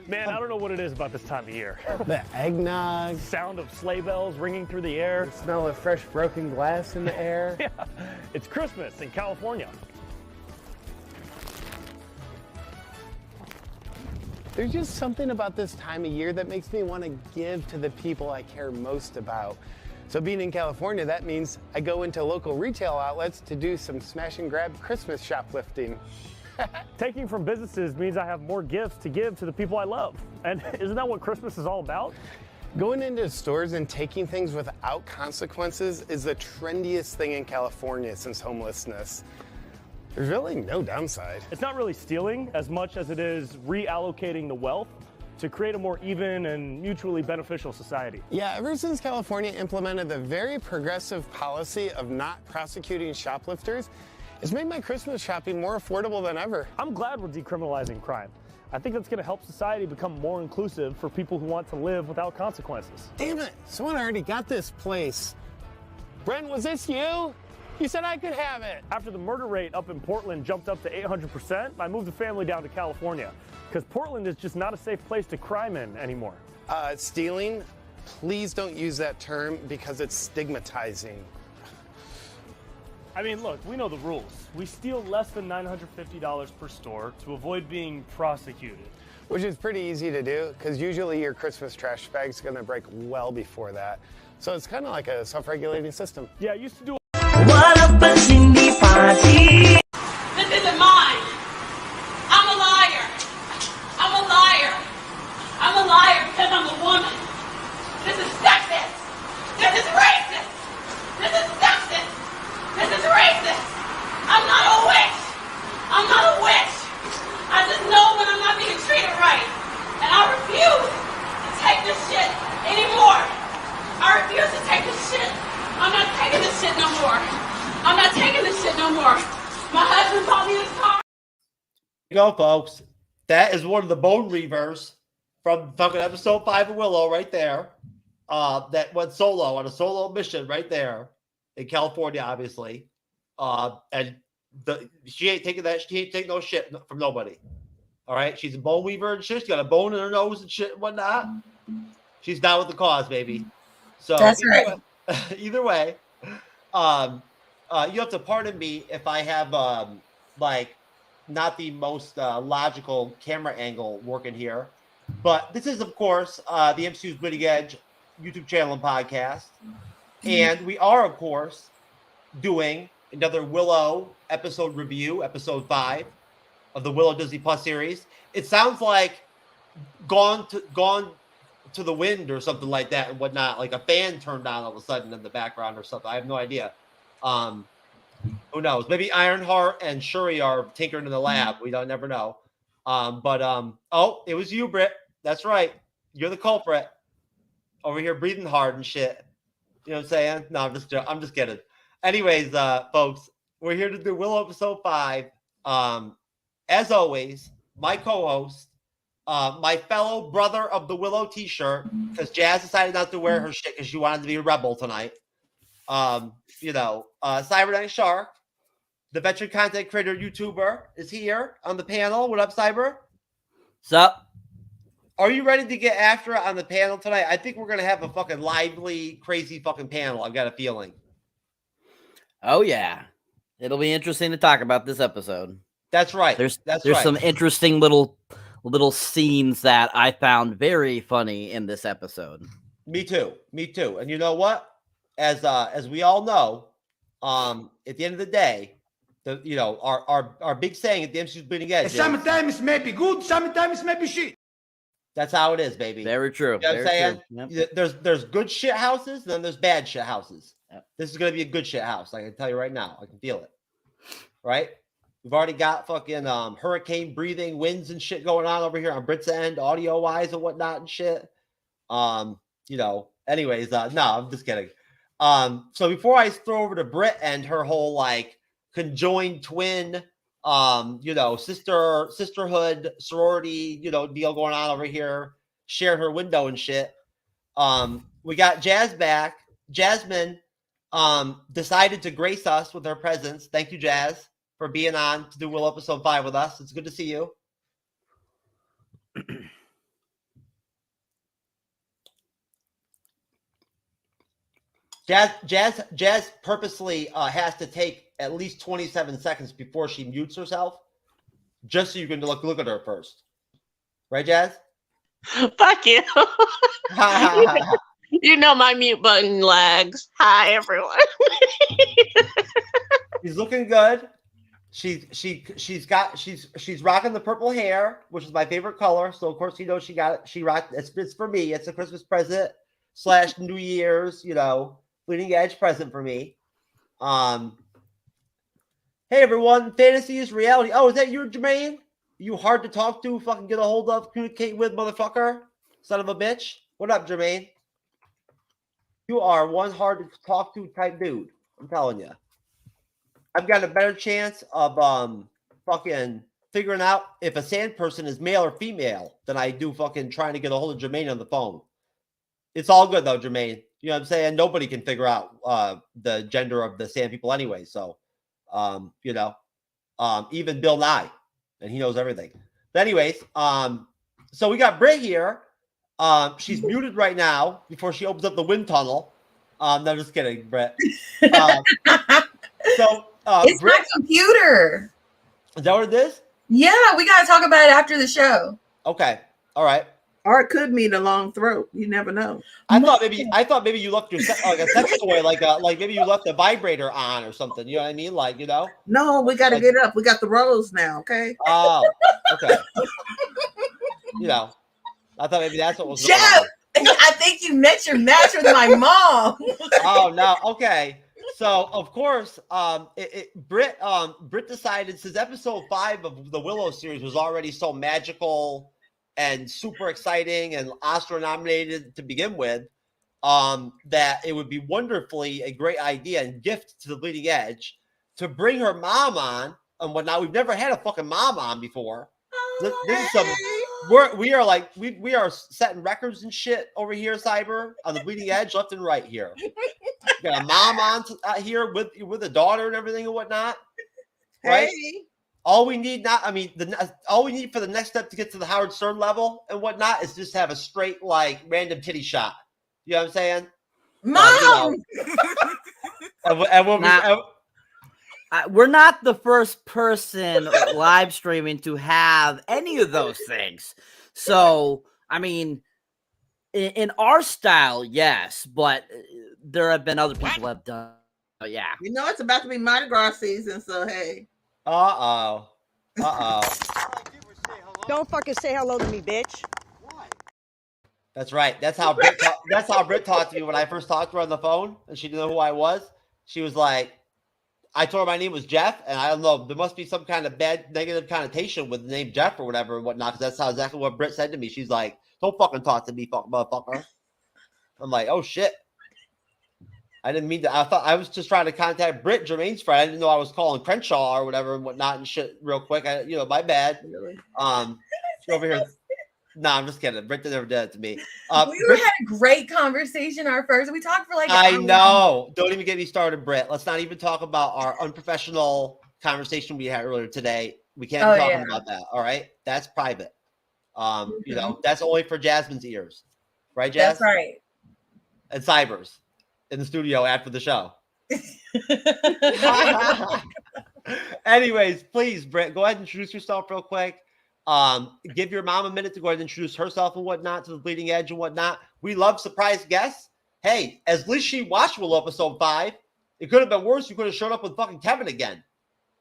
Man, I don't know what it is about this time of year. The eggnog. Sound of sleigh bells ringing through the air. The smell of fresh broken glass in the air. Yeah, it's Christmas in California. There's just something about this time of year that makes me want to give to the people I care most about. So being in California, that means I go into local retail outlets to do some smash and grab Christmas shoplifting. Taking from businesses means I have more gifts to give to the people I love. And isn't that what Christmas is all about? Going into stores and taking things without consequences is the trendiest thing in California since homelessness. There's really no downside. It's not really stealing as much as it is reallocating the wealth to create a more even and mutually beneficial society. Yeah, ever since California implemented the very progressive policy of not prosecuting shoplifters, it's made my Christmas shopping more affordable than ever. I'm glad we're decriminalizing crime. I think that's going to help society become more inclusive for people who want to live without consequences. Damn it, someone already got this place. Brent, was this you? You said I could have it. After the murder rate up in Portland jumped up to 800%, I moved the family down to California because Portland is just not a safe place to crime in anymore. Stealing, please don't use that term because it's stigmatizing. I mean, look, we know the rules. We steal less than $950 per store to avoid being prosecuted. Which is pretty easy to do because usually your Christmas trash bag's gonna break well before that. So it's kind of like a self-regulating system. Yeah, I used to do What up, a Cindy party? This isn't mine. I'm a liar. I'm a liar. I'm a liar because I'm a woman. This is sexist. This is racist. This is sexist. This is racist. I'm not a witch. I'm not a witch. I just know when I'm not being treated right. And I refuse to take this shit anymore. I refuse to take this shit. I'm not taking this shit no more. I'm not taking this shit no more. My husband bought me this car. There you go, folks. That is one of the bone reavers from fucking episode 5 of Willow right there. That went solo on a solo mission right there in California, obviously. And she ain't taking that. She ain't taking no shit from nobody. All right, she's a bone weaver and shit. She's got a bone in her nose and shit and whatnot. She's down with the cause, baby. So That's right. Either way, you have to pardon me if I have like not the most logical camera angle working here, but this is of course the MCU'S Bleeding Edge YouTube channel and podcast, and we are of course doing another Willow episode review, episode 5 of the Willow Disney Plus series. It sounds like gone to the wind or something like that and whatnot, like a fan turned on all of a sudden in the background or something. I have no idea. Who knows? Maybe Ironheart and Shuri are tinkering in the lab. We don't never know. Oh, it was you, Britt. That's right. You're the culprit. Over here breathing hard and shit. You know what I'm saying? No, I'm just kidding. Anyways, folks, we're here to do Willow episode 5. As always, my co-host, my fellow brother of the Willow t-shirt, because Jazz decided not to wear her shit because she wanted to be a rebel tonight. Cyberneticshark, the veteran content creator YouTuber, is here on the panel. What up, Cyber? What's up? Are you ready to get after it on the panel tonight? I think we're gonna have a fucking lively, crazy fucking panel. I've got a feeling. Oh yeah, it'll be interesting to talk about this episode. That's right. There's right. some interesting little scenes that I found very funny in this episode. Me too. And you know what? As we all know, at the end of the day, our big saying at the MCU'S Bleeding Edge. Sometimes it may be good, sometimes it may be shit. That's how it is, baby. Very true. You know what I'm saying? Yep. There's good shit houses, and then there's bad shit houses. Yep. This is gonna be a good shit house. I can tell you right now. I can feel it. Right? We've already got fucking hurricane breathing winds and shit going on over here on Brit's end, audio wise and whatnot and shit. Anyways, no, I'm just kidding. So before I throw over to Brit and her whole like conjoined twin, sisterhood, sorority, deal going on over here, share her window and shit. We got Jazz back. Jasmine decided to grace us with her presence. Thank you, Jazz, for being on to do Willow episode 5 with us. It's good to see you. Jazz purposely has to take at least 27 seconds before she mutes herself, just so you can look at her first. Right, Jazz? Fuck you. You know my mute button lags. Hi, everyone. She's looking good. She's rocking the purple hair, which is my favorite color. So of course, you know, she rocked. It's for me. It's a Christmas present / New Year's, you know, bleeding edge present for me. Hey everyone, fantasy is reality. Oh, is that you, Jermaine? You hard to talk to, fucking get a hold of, communicate with, motherfucker, son of a bitch. What up, Jermaine? You are one hard to talk to type dude. I'm telling you. I've got a better chance of fucking figuring out if a sand person is male or female than I do fucking trying to get a hold of Jermaine on the phone. It's all good though, Jermaine. You know what I'm saying? Nobody can figure out the gender of the sand people anyway. So, you know, even Bill Nye, and he knows everything. But anyways, so we got Britt here. She's muted right now before she opens up the wind tunnel. No, just kidding, Britt. So it's Britt, my computer. Is that what it is? Yeah, we gotta talk about it after the show. Okay, all right. Or it could mean a long throat. You never know. I thought maybe you left your like a sex toy, like maybe you left a vibrator on or something. You know what I mean? Like, you know. No, we got to get up. We got the rolls now. Okay. Oh, okay. You know, I thought maybe that's what was Jeff, going on. I think you met your match with my mom. Oh no, okay. So of course, Britt decided, since episode 5 of the Willow series was already so magical and super exciting and Oscar nominated to begin with, that it would be wonderfully a great idea and gift to the Bleeding Edge to bring her mom on and whatnot. We've never had a fucking mom on before. This is some. We are setting records and shit over here, Cyber, on the Bleeding Edge, left and right here. We got a mom on here with a daughter and everything and whatnot, right? Hey. All we need all we need for the next step to get to the Howard Stern level and whatnot is just have a straight, like, random titty shot. You know what I'm saying? Mom! We're not the first person live streaming to have any of those things. So, I mean, in our style, yes, but there have been other people who have done. Oh, yeah. You know, it's about to be Mardi Gras season, so hey. Uh-oh. Don't fucking say hello to me, bitch. That's right. That's how Britt talked to me when I first talked to her on the phone, and she didn't know who I was. She was like, I told her my name was Jeff, and I don't know, there must be some kind of bad negative connotation with the name Jeff or whatever and whatnot, because that's exactly what Britt said to me. She's like, don't fucking talk to me, motherfucker. I'm like, oh shit. I didn't mean to. I thought I was just trying to contact Britt, Jermaine's friend. I didn't know I was calling Crenshaw or whatever and whatnot and shit real quick. My bad. She over here. No, I'm just kidding. Britt never did it to me. We had a great conversation our first. We talked for like an I hour. know. Don't even get me started, Britt. Let's not even talk about our unprofessional conversation we had earlier today. We can't be talking about that. All right. That's private. You know, that's only for Jasmine's ears. Right, Jazz? That's right. And Cyber's in the studio after the show. Anyways, please, Britt, go ahead and introduce yourself real quick. Give your mom a minute to go ahead and introduce herself and whatnot to the Bleeding Edge and whatnot. We love surprise guests. Hey, at least she watched Willow episode 5. It could have been worse. You could have showed up with fucking Kevin again.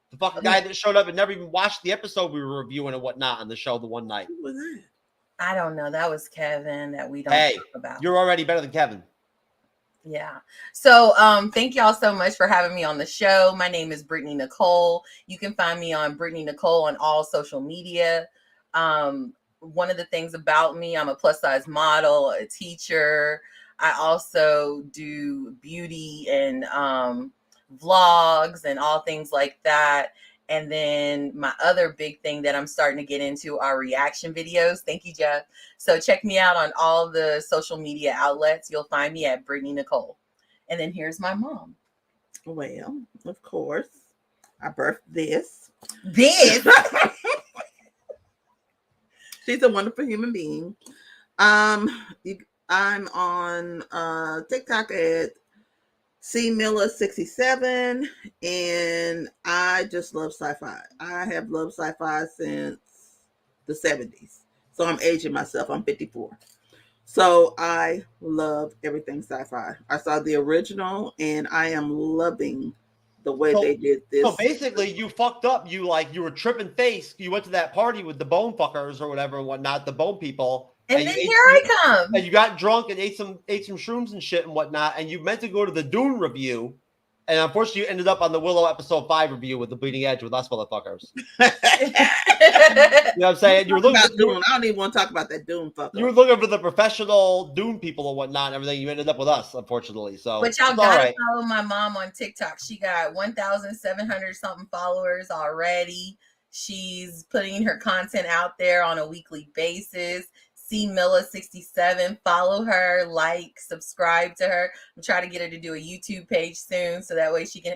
The fucking guy that showed up and never even watched the episode we were reviewing and whatnot on the show the one night. Who was that? I don't know. That was Kevin that we don't talk about. You're already better than Kevin. Yeah. So thank y'all so much for having me on the show. My name is Brittany Nicole. You can find me on Brittany Nicole on all social media. One of the things about me, I'm a plus size model, a teacher. I also do beauty and vlogs and all things like that. And then my other big thing that I'm starting to get into are reaction videos. Thank you, Jeff. So check me out on all the social media outlets. You'll find me at Brittany Nicole. And then here's my mom. Well, of course, I birthed this. She's a wonderful human being. I'm on TikTok at C Miller 67, and I just love sci-fi. I have loved sci-fi since the 70s. So I'm aging myself. I'm 54. So I love everything sci-fi. I saw the original, and I am loving the way they did this. So basically, you fucked up. You were tripping face. You went to that party with the bone fuckers or whatever and whatnot, the bone people. And then here I come. And you got drunk and ate some shrooms and shit and whatnot. And you meant to go to the Dune review, and unfortunately, you ended up on the Willow episode 5 review with the Bleeding Edge with us motherfuckers. You know what I'm saying? You were looking about Dune. I don't even want to talk about that Dune fucker. You were looking for the professional Dune people and whatnot and everything. You ended up with us, unfortunately. So, but y'all gotta follow my mom on TikTok. She got 1,700 something followers already. She's putting her content out there on a weekly basis. C Miller 67, follow her, like, subscribe to her. I'm trying to get her to do a YouTube page soon, so that way she can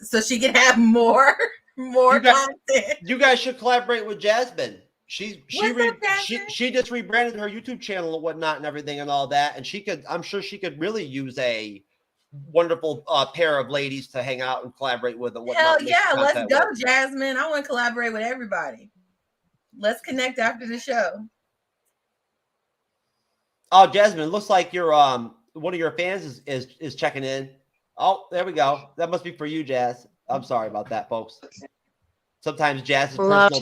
so she can have more content. You guys should collaborate with Jasmine. She just rebranded her YouTube channel and whatnot and everything and all that, and I'm sure she could really use a wonderful pair of ladies to hang out and collaborate with and whatnot. Hell yeah, let's go, Jasmine. I want to collaborate with everybody. Let's connect after the show. Oh, Jasmine, it looks like you're one of your fans is checking in. Oh, there we go. That must be for you, Jazz. I'm sorry about that, folks. Sometimes Jazz's personal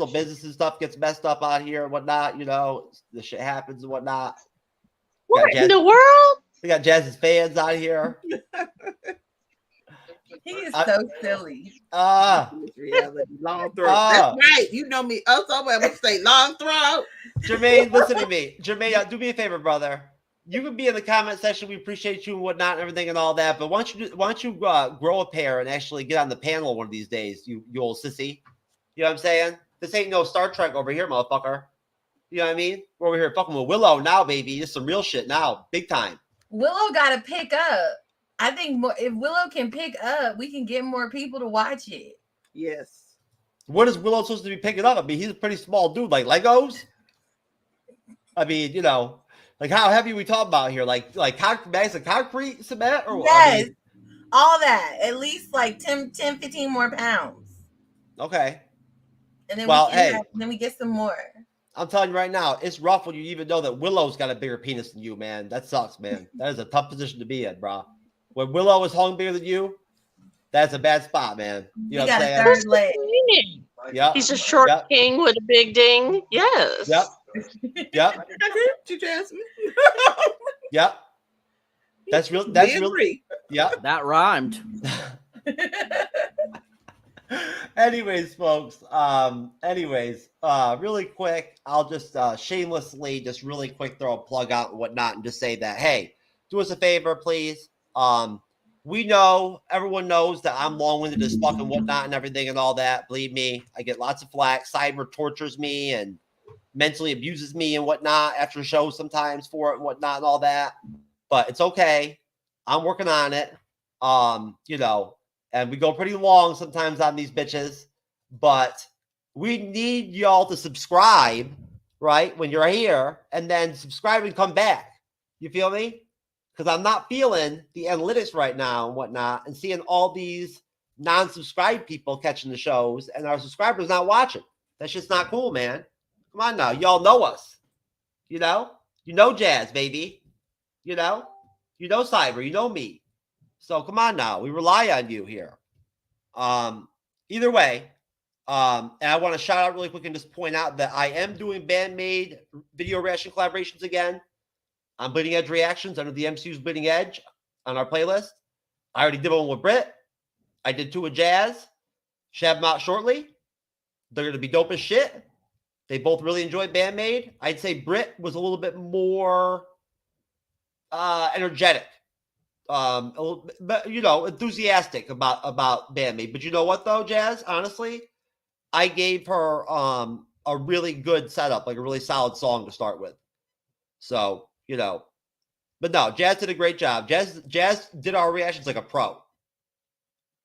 business and stuff gets messed up out here and whatnot. You know, the shit happens and whatnot. What in the world? We got Jazz's fans out here. He is so silly. Reality, long throat. That's right. You know me. I'm going to say long throat. Jermaine, listen to me. Jermaine, do me a favor, brother. You can be in the comment section. We appreciate you and whatnot and everything and all that. But why don't you grow a pair and actually get on the panel one of these days, you old sissy? You know what I'm saying? This ain't no Star Trek over here, motherfucker. You know what I mean? We're over here fucking with Willow now, baby. This is some real shit now. Big time. Willow got to pick up. I think if Willow can pick up, we can get more people to watch it. Yes. What is Willow supposed to be picking up? I mean, he's a pretty small dude, like Legos. I mean, you know, like how heavy are we talking about here? Like bags of concrete cement or what? Yes, all that. At least like 10, 15 more pounds. Okay. And then then we get some more. I'm telling you right now, it's rough when you even know that Willow's got a bigger penis than you, man. That sucks, man. That is a tough position to be in, bro. When Willow is hung bigger than you, that's a bad spot, man. You know what I'm saying? Third leg. Yep. He's a short king with a big ding. Yes. Yep. Yep. I agree with you, Jasmine. Yep. That's real. That's real. Yep. That rhymed. Anyways, folks. Really quick, I'll just shamelessly, just really quick throw a plug out and whatnot, and just say that, hey, do us a favor, please. We know, everyone knows that I'm long-winded as fuck and whatnot and everything and all that. Believe me, I get lots of flack. Cyber tortures me and mentally abuses me and whatnot after shows sometimes for it and whatnot and all that. But it's okay. I'm working on it. You know, and we go pretty long sometimes on these bitches, but we need y'all to subscribe, right, when you're here, and then subscribe and come back. You feel me? Because I'm not feeling the analytics right now and whatnot, and seeing all these non-subscribed people catching the shows and our subscribers not watching. That's just not cool, man. Come on now. Y'all know us. You know Jazz, baby. You know Cyber. You know me. So come on now. We rely on you here. Either way, and I want to shout out really quick and just point out that I am doing Bandmade video reaction collaborations again on Bleeding Edge Reactions under the MCU'S Bleeding Edge on our playlist. I already did one with Britt. I did 2 with Jazz. Should have them out shortly. They're going to be dope as shit. They both really enjoyed Bandmade. I'd say Britt was a little bit more energetic. A little, but enthusiastic about Bandmade. But you know what though, Jazz? Honestly, I gave her a really good setup, like a really solid song to start with. So, but no, Jazz did a great job. Jazz did our reactions like a pro,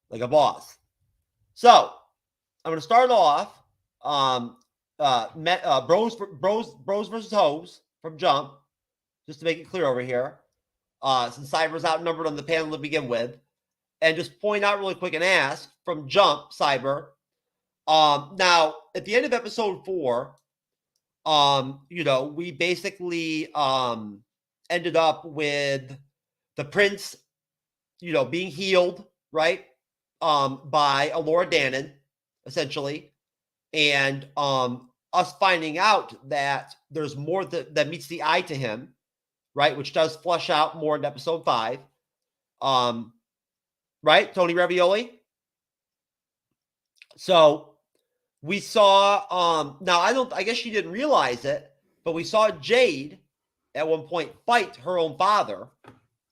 like a boss. So I'm going to start off Bros versus Hoes from Jump, just to make it clear over here. since Cyber's outnumbered on the panel to begin with, and just point out really quick and ask from jump, Cyber. Now, at the end of episode 4, we basically ended up with the prince, being healed, right, by Alora Dannon, essentially, and us finding out that there's more that meets the eye to him, right, which does flush out more in episode 5. Right, Tony Ravioli? So we saw, now I guess she didn't realize it, but we saw Jade at one point fight her own father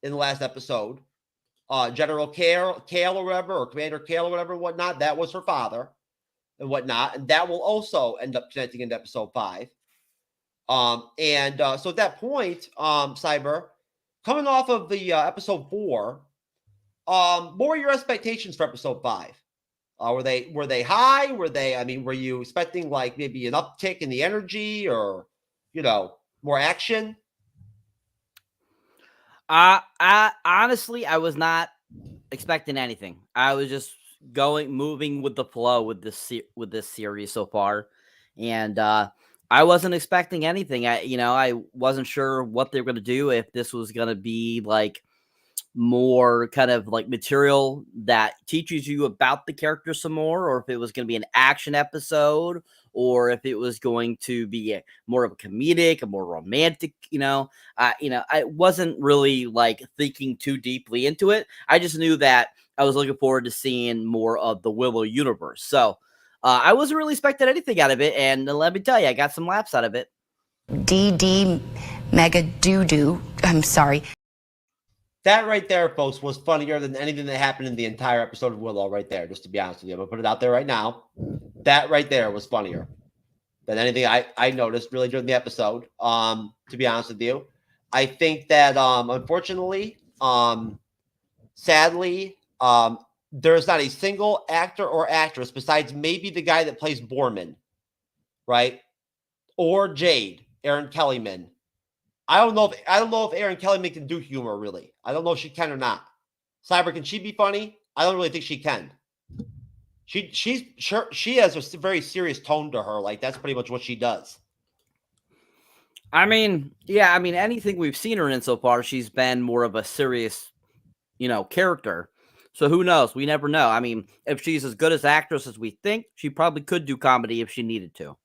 in the last episode. General Kale or whatever, or Commander Kale or whatever, and whatnot. That was her father and whatnot. And that will also end up connecting into episode 5. So at that point, Cyber, coming off of the episode 4, what were your expectations for episode 5? Were they high? Were you expecting like maybe an uptick in the energy or, more action? Honestly, I was not expecting anything. I was just moving with the flow with this series so far, and I wasn't expecting anything. I wasn't sure what they were going to do, if this was going to be like more kind of like material that teaches you about the character some more, or if it was going to be an action episode, or if it was going to be more of a comedic, a more romantic, I wasn't really like thinking too deeply into it. I just knew that I was looking forward to seeing more of the Willow universe. So I wasn't really expecting anything out of it. And let me tell you, I got some laughs out of it. DD Mega Doo-Doo. I'm sorry. That right there, folks, was funnier than anything that happened in the entire episode of Willow right there, just to be honest with you. I'm going to put it out there right now. That right there was funnier than anything I noticed really during the episode, to be honest with you. I think that, unfortunately, sadly, there's not a single actor or actress besides maybe the guy that plays Borman, right? Or Jade, Erin Kellyman. I don't know if Erin Kellyman can do humor, really. I don't know if she can or not. Cyber, can she be funny? I don't really think she can. She has a very serious tone to her. Like, that's pretty much what she does. Anything we've seen her in so far, she's been more of a serious, character. So who knows? We never know. I mean, if she's as good as actress as we think, she probably could do comedy if she needed to.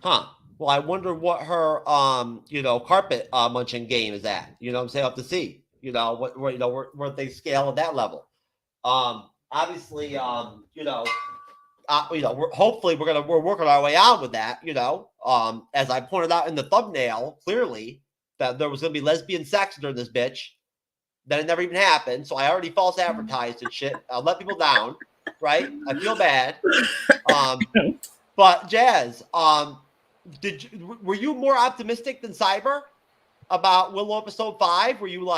Huh. Well, I wonder what her, carpet munching game is at. I'm saying, I'll have to see. Where they scale at that level. Obviously, hopefully we're working our way out with that. As I pointed out in the thumbnail, clearly that there was going to be lesbian sex during this bitch. That it never even happened. So I already false advertised and shit. I'll let people down, right? I feel bad. But Jazz, were you more optimistic than Cyber about Willow episode 5? Were you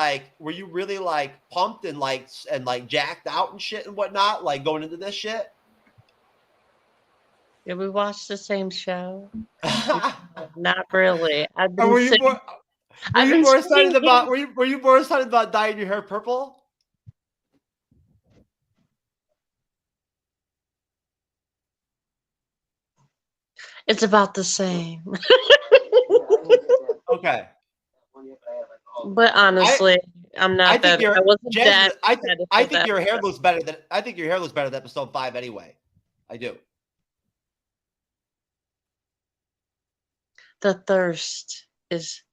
really like pumped and jacked out and shit and whatnot, like going into this shit? Did we watch the same show? Not really. Were you more excited about dyeing your hair purple? It's about the same. Okay. But honestly, I'm not that. I wasn't that. I think your hair looks better than. I think your hair looks better than episode 5 anyway. I do. The thirst is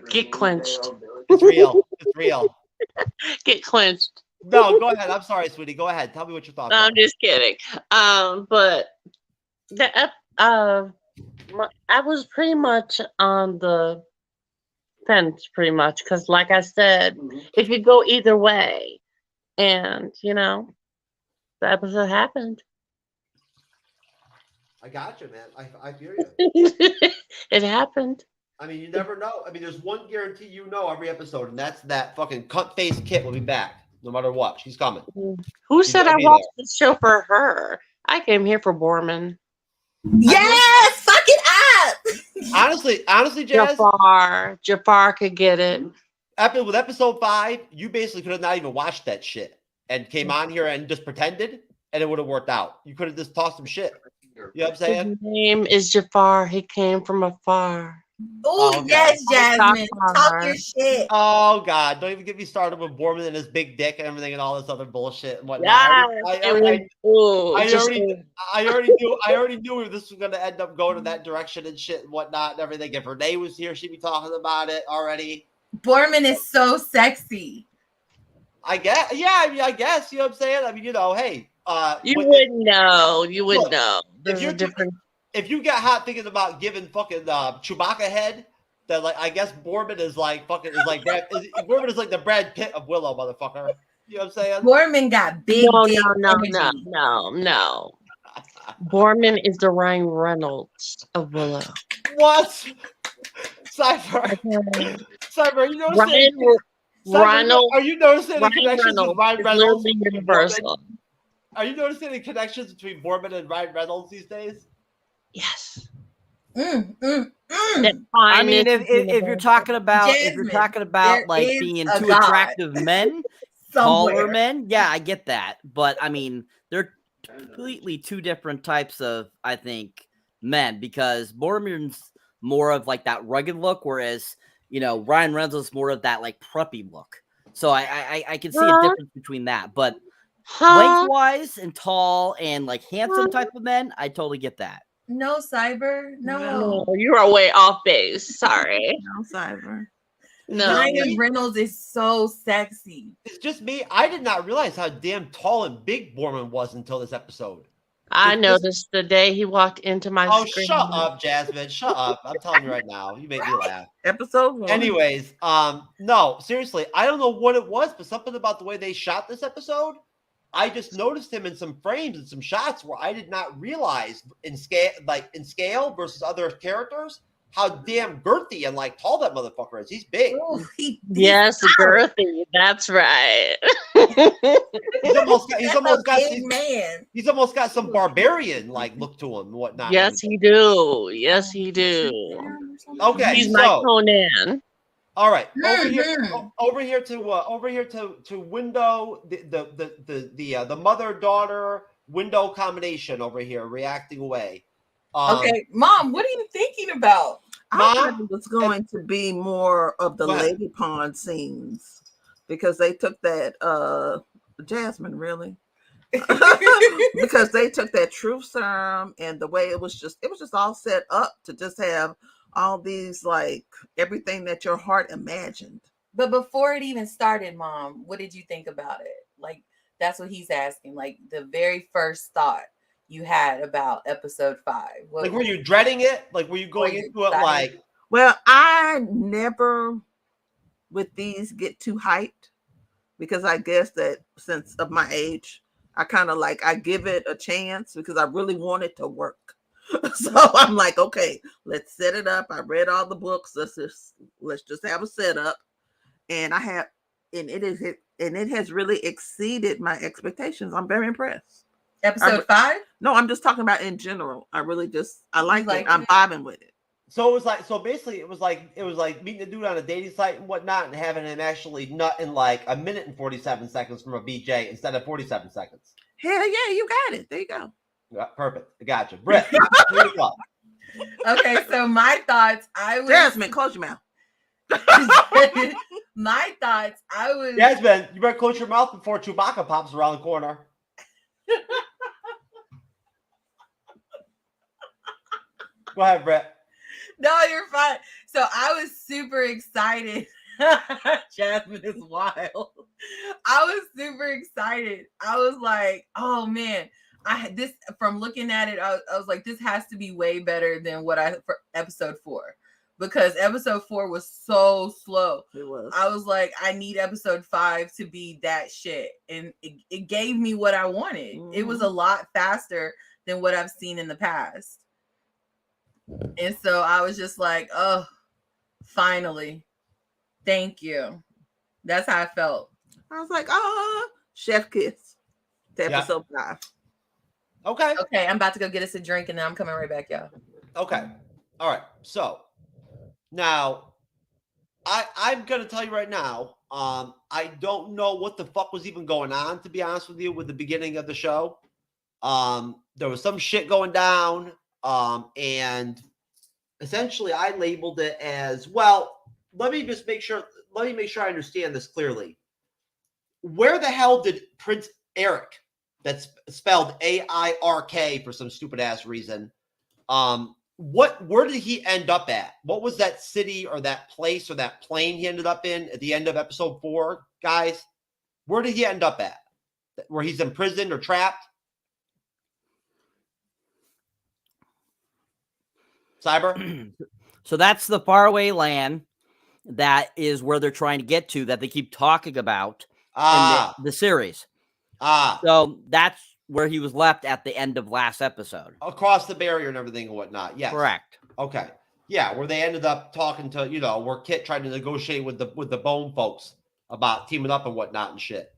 get quenched. It's real. It's real. Get quenched. No, go ahead. I'm sorry, sweetie. Go ahead. Tell me what your thoughts are. I'm just kidding. But I was pretty much on the fence, pretty much, because, like I said, it could go either way, and the episode happened. I got you, man. I hear you. It happened. I mean, you never know. I mean, there's one guarantee every episode, and that's that fucking cunt-faced Kit will be back, no matter what. She's coming. Who said I watched this show for her? I came here for Borman. Yes, fuck it up. Honestly, Jazz. Jafar could get it. with episode 5, you basically could have not even watched that shit and came on here and just pretended, and it would have worked out. You could have just talked some shit. You know what I'm saying? His name is Jafar. He came from afar. Oh, okay. yes, Jasmine. Talk your shit. Oh, God. Don't even get me started with Borman and his big dick and everything and all this other bullshit and whatnot. Yeah, I already knew this was going to end up going in that direction and shit and whatnot and everything. If Renee was here, she'd be talking about it already. Borman is so sexy. I guess. Yeah, I mean, I guess. You know what I'm saying? I mean, you know, hey. You wouldn't know. You wouldn't know. If you're different. If you get hot thinking about giving fucking Chewbacca head, then like I guess Borman is like fucking Borman is like the Brad Pitt of Willow, motherfucker. You know what I'm saying? Borman got big. No. Borman is the Ryan Reynolds of Willow. What? Cypher, you noticing? Ronald, are you noticing any connections with Ryan Reynolds? Universal. Are you noticing any connections between Borman and Ryan Reynolds these days? Yes. I mean, if you're talking about like being two attractive men, taller men, yeah, I get that. But I mean, they're completely two different types of, I think, men, because Borman's more of like that rugged look, whereas Ryan Reynolds is more of that like preppy look. So I can see a difference between that, but lengthwise and tall and like handsome type of men, I totally get that. No, Cyber. No. You are way off base. Sorry. No, Cyber. No. Ryan Reynolds is so sexy. It's just me. I did not realize how damn tall and big Borman was until this episode. I noticed the day he walked into my screen. Shut up, Jasmine. Shut up. I'm telling you right now. You make me laugh. Episode 1. Anyways, no, seriously, I don't know what it was, but something about the way they shot this episode, I just noticed him in some frames and some shots where I did not realize in scale versus other characters how damn girthy and like tall that motherfucker is. He's big. Oh, yes, girthy. That's right. He's almost got some barbarian like look to him and whatnot. Yes, he do. Yes, he do. Okay, he's my Conan. All right, over here to window the mother-daughter window combination over here reacting away. Okay, Mom, what are you thinking about? I thought it was going to be more of the lady pond scenes because they took that Jasmine really because they took that truth serum and the way it was just all set up to just have all these like everything that your heart imagined. But before it even started, Mom, what did you think about it? Like that's what he's asking. Like the very first thought you had about episode 5. Like were you dreading it? Like were you going into it like? Well, I never with these get too hyped because I guess that since of my age, I kind of like I give it a chance because I really want it to work. So I'm like, okay, let's set it up. I read all the books. Let's just have a setup, and it has really exceeded my expectations. I'm very impressed. Episode 5? No, I'm just talking about in general. I like it. I'm vibing with it. So it was like, basically it was like meeting a dude on a dating site and whatnot and having him actually nut in like a minute and 47 seconds from a BJ instead of 47 seconds. Hell yeah, you got it. There you go. Yeah, perfect. I got you. Britt, here you go. Okay, so my thoughts, Jasmine, close your mouth. My thoughts, Jasmine, you better close your mouth before Chewbacca pops around the corner. Go ahead, Brett. No, you're fine. So I was super excited. Jasmine is wild. I was super excited. I was like, oh man, from looking at it, I was like, this has to be way better than for episode 4. Because episode 4 was so slow. It was. I was like, I need episode 5 to be that shit. And it gave me what I wanted. Mm-hmm. It was a lot faster than what I've seen in the past. And so I was just like, oh, finally. Thank you. That's how I felt. I was like, chef kiss to episode 5. Okay. Okay, I'm about to go get us a drink and then I'm coming right back, y'all. Okay. All right. So now I'm gonna tell you right now. I don't know what the fuck was even going on, to be honest with you, with the beginning of the show. There was some shit going down. And essentially I labeled it as, well, let me make sure I understand this clearly. Where the hell did Prince Eric, that's spelled A-I-R-K for some stupid ass reason, where did he end up at? What was that city or that place or that plane he ended up in at the end of episode 4, guys? Where did he end up at? Where he's imprisoned or trapped? Cyber? So that's the faraway land. That is where they're trying to get to, that they keep talking about in the series. So that's where he was left at the end of last episode. Across the barrier and everything and whatnot. Yes. Correct. Okay. Yeah, where they ended up talking to, where Kit tried to negotiate with the Bone folks about teaming up and whatnot and shit.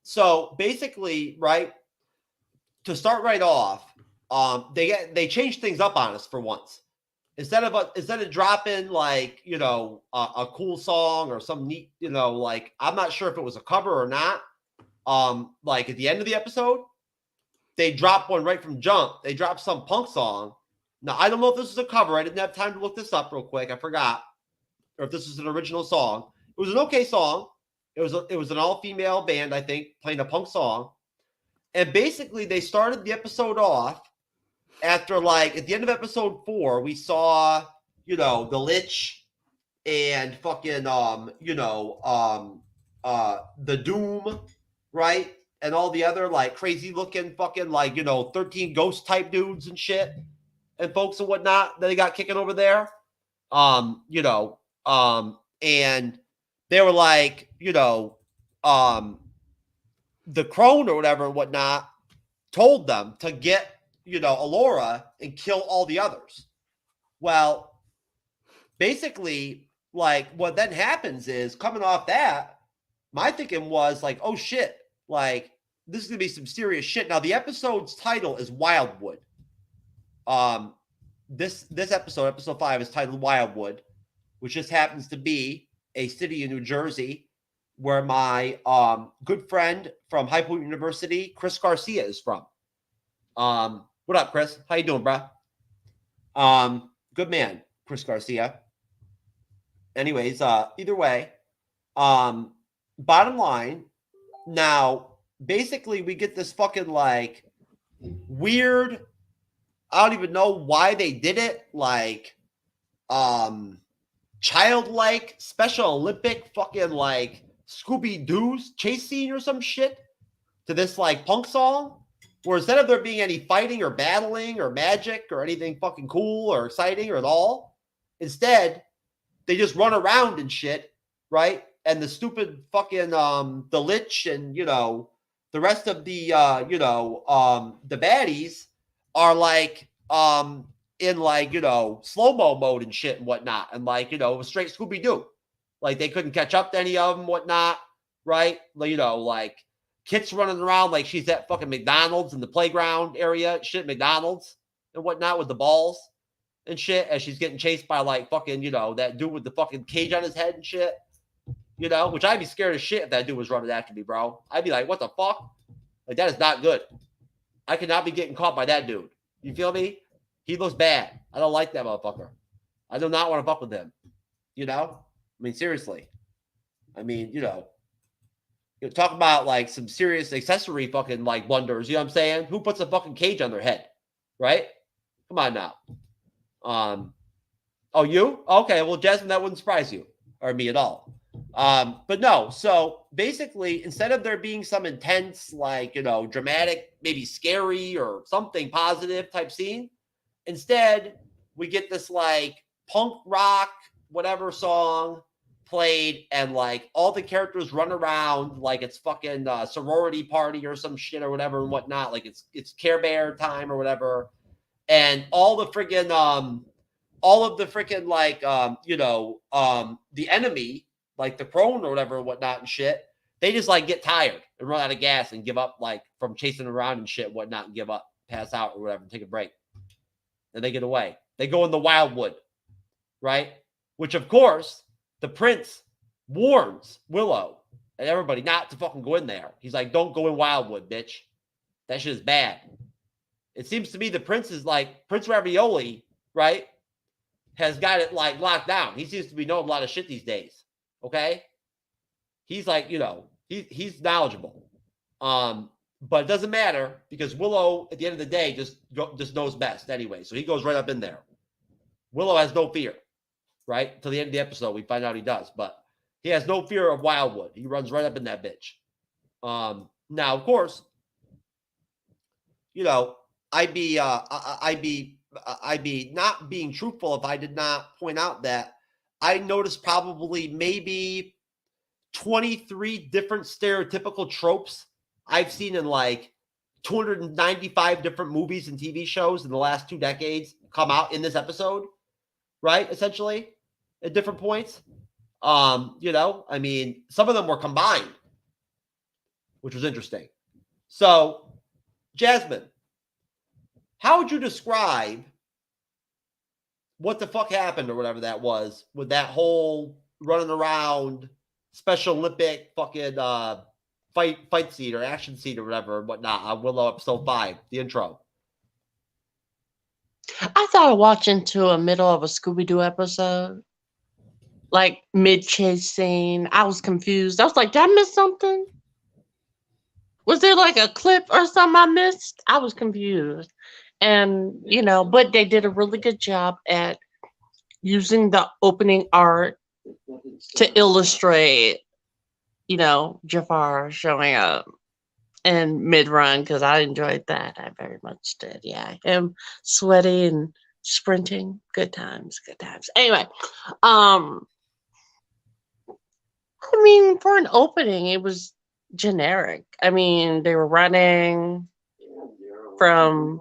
So basically, right, to start right off, they changed things up on us for once. Instead of dropping like, a cool song or some neat, like, I'm not sure if it was a cover or not. Like at the end of the episode, they dropped one right from jump. They dropped some punk song. Now, I don't know if this is a cover. I didn't have time to look this up real quick. I forgot. Or if this is an original song. It was an okay song. It was an all-female band, I think, playing a punk song. And basically, they started the episode off after, like, at the end of episode 4, we saw, the Lich and fucking, the Doom, right? And all the other, like, crazy-looking fucking, like, 13 ghost-type dudes and shit and folks and whatnot that they got kicking over there. And they were like, the crone or whatever and whatnot told them to get, Alora and kill all the others. Well, basically, like, what then happens is, coming off that, my thinking was like, oh shit, like, this is gonna be some serious shit. Now, the episode's title is Wildwood. This episode 5, is titled Wildwood, which just happens to be a city in New Jersey where my good friend from High Point University, Chris Garcia, is from. What up, Chris? How you doing, bro? Good man, Chris Garcia. Anyways, either way, bottom line, now, basically, we get this fucking, like, weird, I don't even know why they did it, like, childlike Special Olympic fucking, like, Scooby-Doo's chase scene or some shit to this, like, punk song, where instead of there being any fighting or battling or magic or anything fucking cool or exciting or at all, instead, they just run around and shit, right? And the stupid fucking, the Lich and, the rest of the, the baddies are like, in like, slow-mo mode and shit and whatnot. And like, it was straight Scooby-Doo. Like, they couldn't catch up to any of them, whatnot, right? Like, Kit's running around like she's at fucking McDonald's in the playground area, shit, McDonald's and whatnot with the balls and shit, as she's getting chased by like fucking, that dude with the fucking cage on his head and shit, which I'd be scared as shit if that dude was running after me, bro. I'd be like, what the fuck? Like, that is not good. I could not be getting caught by that dude. You feel me? He looks bad. I don't like that motherfucker. I do not want to fuck with him. I mean, seriously. I mean, talk about like some serious accessory fucking like blunders. You know what I'm saying? Who puts a fucking cage on their head? Right? Come on now. Oh, you? Okay, well, Jasmine, that wouldn't surprise you or me at all. But no, so basically, instead of there being some intense, like, dramatic, maybe scary or something positive type scene, instead we get this like punk rock, whatever song played, and like all the characters run around like it's fucking sorority party or some shit or whatever and whatnot. Like it's Care Bear time or whatever. And all the freaking, all of the freaking like, the enemy, like the crone or whatever and whatnot and shit, they just like get tired and run out of gas and give up, like, from chasing around and shit and whatnot, and give up, pass out or whatever, and take a break. And they get away. They go in the Wildwood, right? Which, of course, the prince warns Willow and everybody not to fucking go in there. He's like, don't go in Wildwood, bitch. That shit is bad. It seems to me the prince is like, Prince Ravioli, right, has got it like locked down. He seems to be knowing a lot of shit these days. Okay? He's like, you know, he's knowledgeable. But it doesn't matter because Willow, at the end of the day, just knows best anyway. So he goes right up in there. Willow has no fear, right? Till the end of the episode, we find out he does. But he has no fear of Wildwood. He runs right up in that bitch. Now, of course, you know, I'd be not being truthful if I did not point out that I noticed probably maybe 23 different stereotypical tropes I've seen in like 295 different movies and TV shows in the last 2 decades come out in this episode, right? Essentially, at different points. You know, I mean, some of them were combined, which was interesting. So, Jasmine, how would you describe what the fuck happened or whatever that was with that whole running around Special Olympic fucking fight scene or action scene or whatever and whatnot on Willow episode 5, the intro? I thought I watched into a middle of a Scooby-Doo episode. Like mid-chase scene. I was confused. I was like, did I miss something? Was there like a clip or something I missed? I was confused. And, you know, but they did a really good job at using the opening art to illustrate, you know, Jafar showing up in mid-run, because I enjoyed that. I very much did. Yeah, him sweaty and sprinting. Good times, good times. Anyway, I mean, for an opening, it was generic. I mean, they were running from,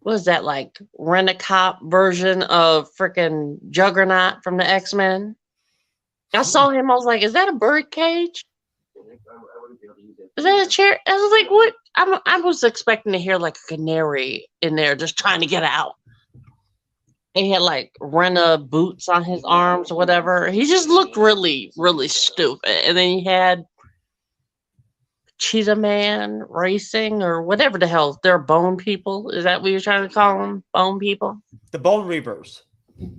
what was that, like Rent-A-Cop version of freaking Juggernaut from the X-Men? I saw him, I was like, is that a bird cage? Is that a chair? I was like, what? I was expecting to hear like a canary in there just trying to get out. And he had like Rena boots on his arms or whatever. He just looked really, really stupid. And then he had Cheetah Man racing or whatever the hell. They're bone people. Is that what you're trying to call them? Bone people? The Bone Reavers.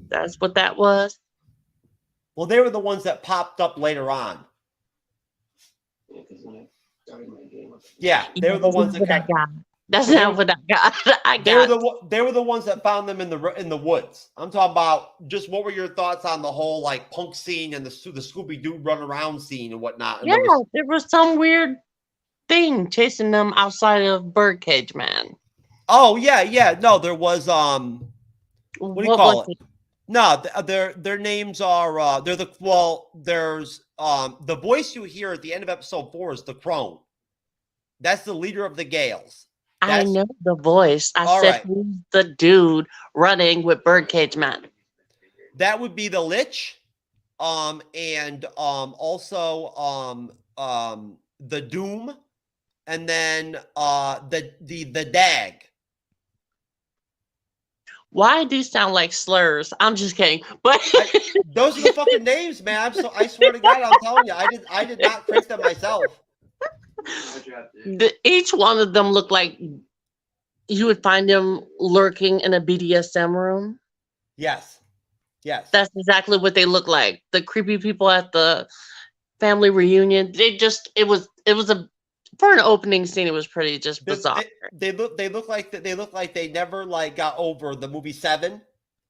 That's what that was? Well, they were the ones that popped up later on. Yeah, they were the ones that got. That's not what I got. They were the ones that found them in the woods. I'm talking about just what were your thoughts on the whole like punk scene and the Scooby-Doo run around scene and whatnot? And yeah, there was some weird thing chasing them outside of Birdcage Man. Oh yeah. No, there was what do you call it? No, their names are there's the voice you hear at the end of episode 4 is the Crone. That's the leader of the Gales. I know the voice. I said, who's the dude running with Birdcage Man? That would be the Lich, and also the Doom, and then the Dag. Why do these sound like slurs? I'm just kidding. But those are the fucking names, man. I swear to God, I'm telling you, I did not create them myself. Each one of them looked like you would find them lurking in a BDSM room. Yes. That's exactly what they look like. The creepy people at the family reunion. It was for an opening scene. It was pretty just bizarre. They look like they never like got over the movie 7,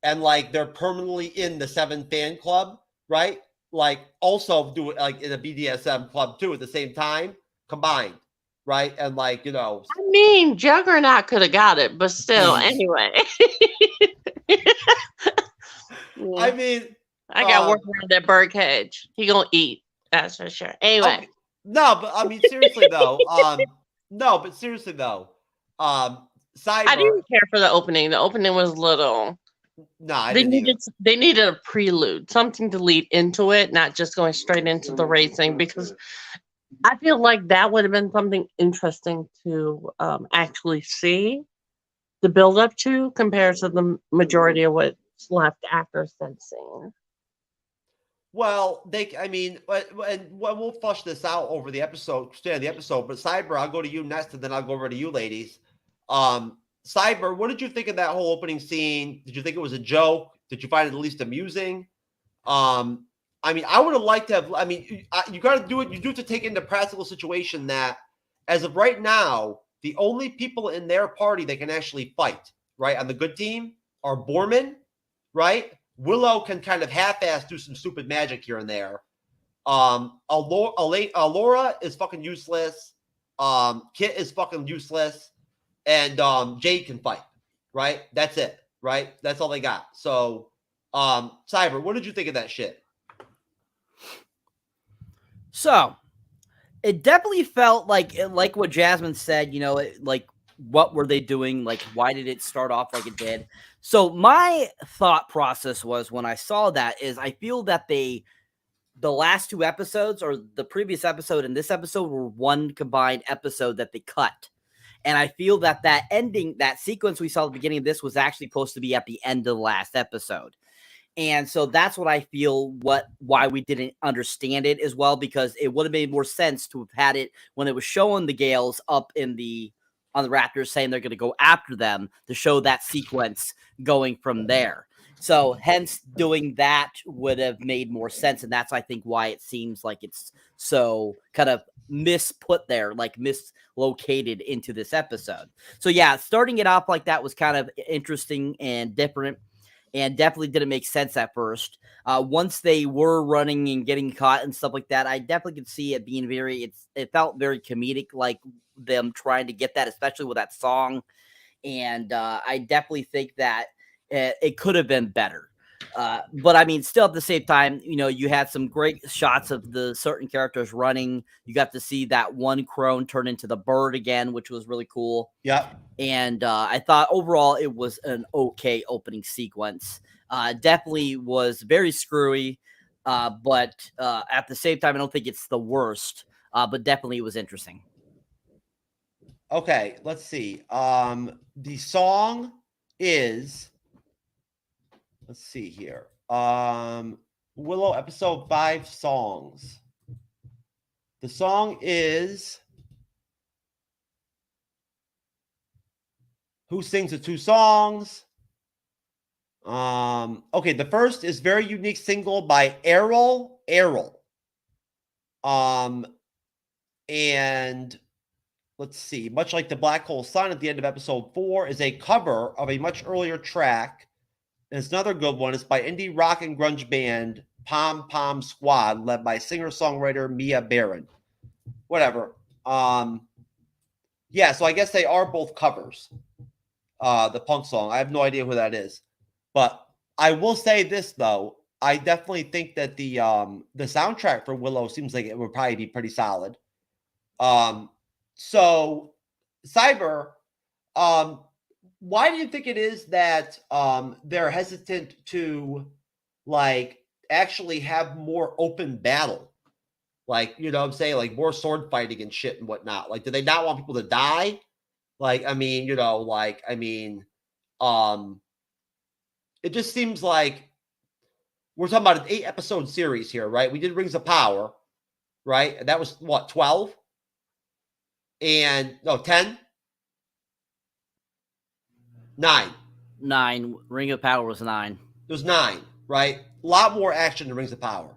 and like they're permanently in the 7 fan club, right? Like also do it like in a BDSM club too at the same time. Combined, right? And like, you know, I mean, Juggernaut could have got it, but still, anyway. I mean, I got work around that birdcage. He gonna eat, that's for sure. Anyway, okay. No, but I mean, seriously though, Cyber, I didn't care for the opening. The opening was a little. No, they needed a prelude, something to lead into it, not just going straight into the racing, because I feel like that would have been something interesting to actually see the build up to compared to the majority of what's left after said scene. Well, and we'll flush this out over the episode, stay on the episode. But Cyber, I'll go to you next, and then I'll go over to you, ladies. Cyber, what did you think of that whole opening scene? Did you think it was a joke? Did you find it at least amusing? I would have liked to have. You got to do it. You do have to take into practical situation that, as of right now, the only people in their party that can actually fight, right, on the good team are Borman, right? Willow can kind of half-ass do some stupid magic here and there. Alora is fucking useless. Kit is fucking useless. And Jade can fight, right? That's it, right? That's all they got. So, Cyber, what did you think of that shit? So, it definitely felt like what Jasmine said, what were they doing? Like, why did it start off like it did? So my thought process was, when I saw that, is I feel that the last two episodes, or the previous episode and this episode, were one combined episode that they cut. And I feel that ending, that sequence we saw at the beginning of this, was actually supposed to be at the end of the last episode. And so that's what I feel, why we didn't understand it as well, because it would have made more sense to have had it when it was showing the Gales up on the Raptors saying they're going to go after them, to show that sequence going from there. So hence doing that would have made more sense. And that's, I think, why it seems like it's so kind of misput there, like mislocated into this episode. So yeah, starting it off like that was kind of interesting and different, and definitely didn't make sense at first. Once they were running and getting caught and stuff like that, I definitely could see it being it felt very comedic, like them trying to get that, especially with that song. And I definitely think that it could have been better. But still at the same time, you had some great shots of the certain characters running. You got to see that one crone turn into the bird again, which was really cool. Yeah. And I thought overall it was an okay opening sequence. Definitely was very screwy, but at the same time, I don't think it's the worst, but definitely it was interesting. Okay, let's see. The song is, let's see here. Willow episode 5 songs. The song is Who Sings the Two Songs? Okay, the first is Very Unique Single by Errol. And let's see, much like the Black Hole Sun at the end of episode 4, is a cover of a much earlier track. And it's another good one. It's by indie rock and grunge band Pom Pom Squad, led by singer-songwriter Mia Baron. Whatever. Yeah, so I guess they are both covers. The punk song. I have no idea who that is. But I will say this, though. I definitely think that the soundtrack for Willow seems like it would probably be pretty solid. So, Cyber, why do you think it is that they're hesitant to, like, actually have more open battle? Like, you know what I'm saying? Like, more sword fighting and shit and whatnot. Like, do they not want people to die? Like, it just seems like we're talking about an 8-episode series here, right? We did Rings of Power, right? And that was, what, 12? And, no, 10? 9. 9. Ring of Power was 9. It was 9, right? A lot more action in Rings of Power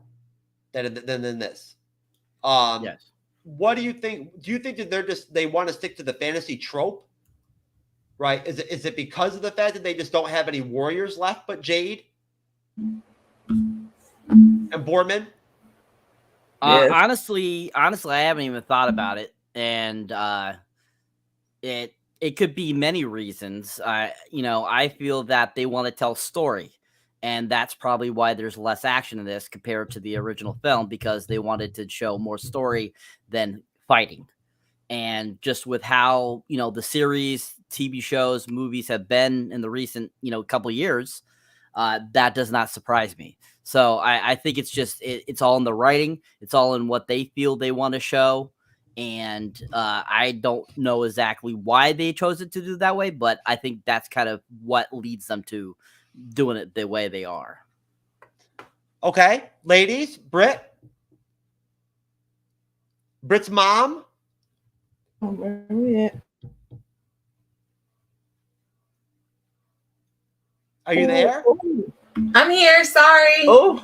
than this. Yes. What do you think? Do you think that they want to stick to the fantasy trope? Right? Is it because of the fact that they just don't have any warriors left but Jade and Borman? Yes. Honestly, I haven't even thought about it, and it could be many reasons. I feel that they want to tell story, and that's probably why there's less action in this compared to the original film, because they wanted to show more story than fighting. And just with how, the series, TV shows, movies have been in the recent, couple years, that does not surprise me. So I think it's just, it's all in the writing. It's all in what they feel they want to show. And I don't know exactly why they chose it to do that way, but I think that's kind of what leads them to doing it the way they are. Okay, ladies, Britt's mom. Are you there? I'm here. Sorry. Oh,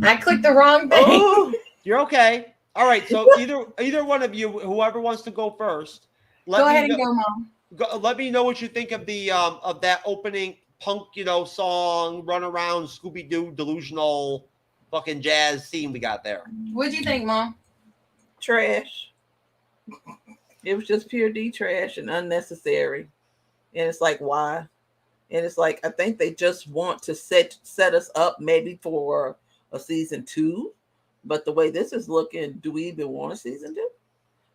I clicked the wrong thing. oh. You're okay. All right. So either one of you, whoever wants to go first, Go ahead and go, Mom. let me know what you think of the of that opening punk, song, run around, Scooby Doo, delusional, fucking jazz scene we got there. What'd you think, Mom? Trash. It was just pure D trash and unnecessary. And it's like, why? And it's like, I think they just want to set us up maybe for a season 2. But the way this is looking, do we even want a season 2?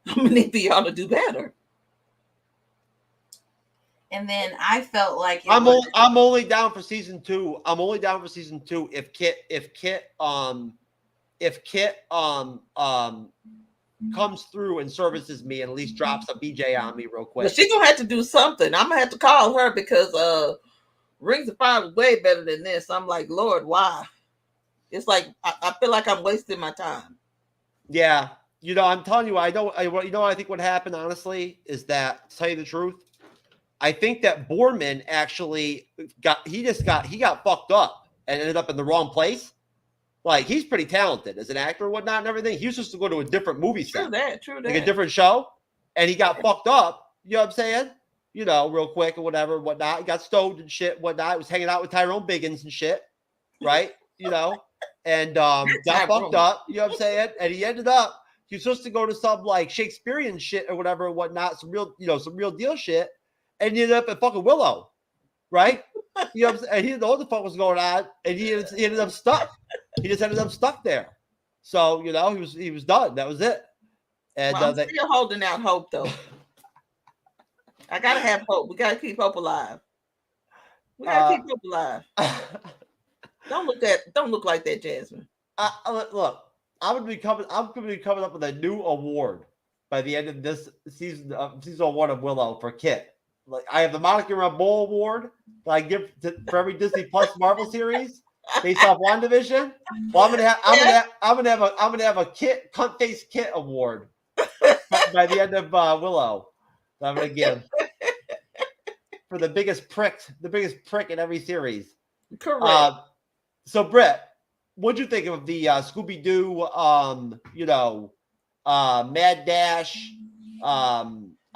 I'm gonna need for y'all to do better. And then I felt like I'm only down for season 2. I'm only down for season 2 if Kit comes through and services me and at least drops a BJ on me real quick. But she's gonna have to do something. I'm gonna have to call her because Rings of Fire was way better than this. I'm like, Lord, why? It's like I feel like I'm wasting my time. Yeah, I'm telling you, I think what happened honestly is that, to tell you the truth, I think that Boorman actually got fucked up and ended up in the wrong place. Like, he's pretty talented as an actor and whatnot and everything. He was supposed to go to a different movie set. True that. Like a different show. And he got fucked up. You know what I'm saying? Real quick and whatever and whatnot. He got stoned and shit, whatnot. He was hanging out with Tyrone Biggins and shit. Right? And got fucked up. You know what I'm saying? And he ended up, he was supposed to go to some like Shakespearean shit or whatever and whatnot. Some real deal shit. And he ended up at fucking Willow. Right? And he didn't know what the fuck was going on. And he ended up stuck. He just ended up stuck there. So, he was done. That was it. And I'm still holding out hope, though. I gotta have hope. We gotta keep hope alive. We gotta keep hope alive. Don't look like that, Jasmine. Look, I'm gonna be coming up with a new award by the end of this season 1 of Willow for Kit. Like, I have the Monica Rambeau Award that I give for every Disney Plus Marvel series based off WandaVision. Well, I'm gonna have a Kit cunt face Kit award by the end of Willow. That I'm gonna give for the biggest prick in every series. Correct. So Britt, what'd you think of the Scooby Doo? Mad Dash.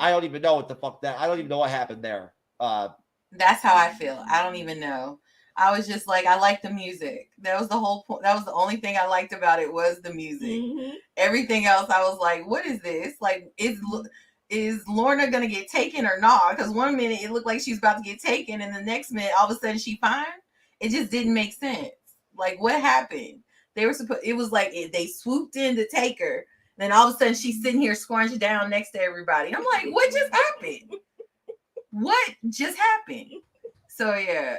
I don't even know what the fuck I don't even know what happened there. That's how I feel. I don't even know. I was just like, I like the music. That was the whole point. That was the only thing I liked about it was the music. Mm-hmm. Everything else, I was like, what is this? Like, is Lorna gonna get taken or not? Because one minute it looked like she was about to get taken, and the next minute all of a sudden she fine. It just didn't make sense. Like, what happened? It was like they swooped in to take her. Then all of a sudden she's sitting here scrunched down next to everybody. I'm like, what just happened? What just happened? So yeah,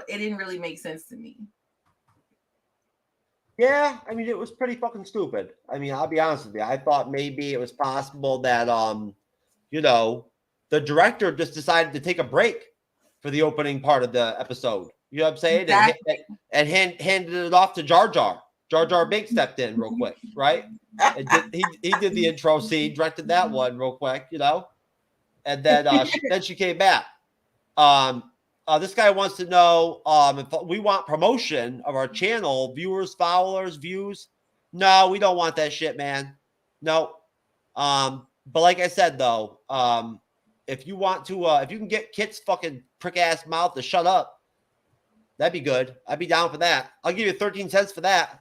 it didn't really make sense to me. Yeah, I mean, it was pretty fucking stupid. I mean, I'll be honest with you. I thought maybe it was possible that the director just decided to take a break for the opening part of the episode. You know what I'm saying? Exactly. And handed it off to Jar Jar. Jar Jar Binks stepped in real quick, right? He did the intro scene, directed that one real quick, and then then she came back. This guy wants to know if we want promotion of our channel, viewers, followers, views. No, we don't want that shit, man. No. But like I said, though, if you want to, if you can get Kit's fucking prick ass mouth to shut up, that'd be good. I'd be down for that. I'll give you 13 cents for that.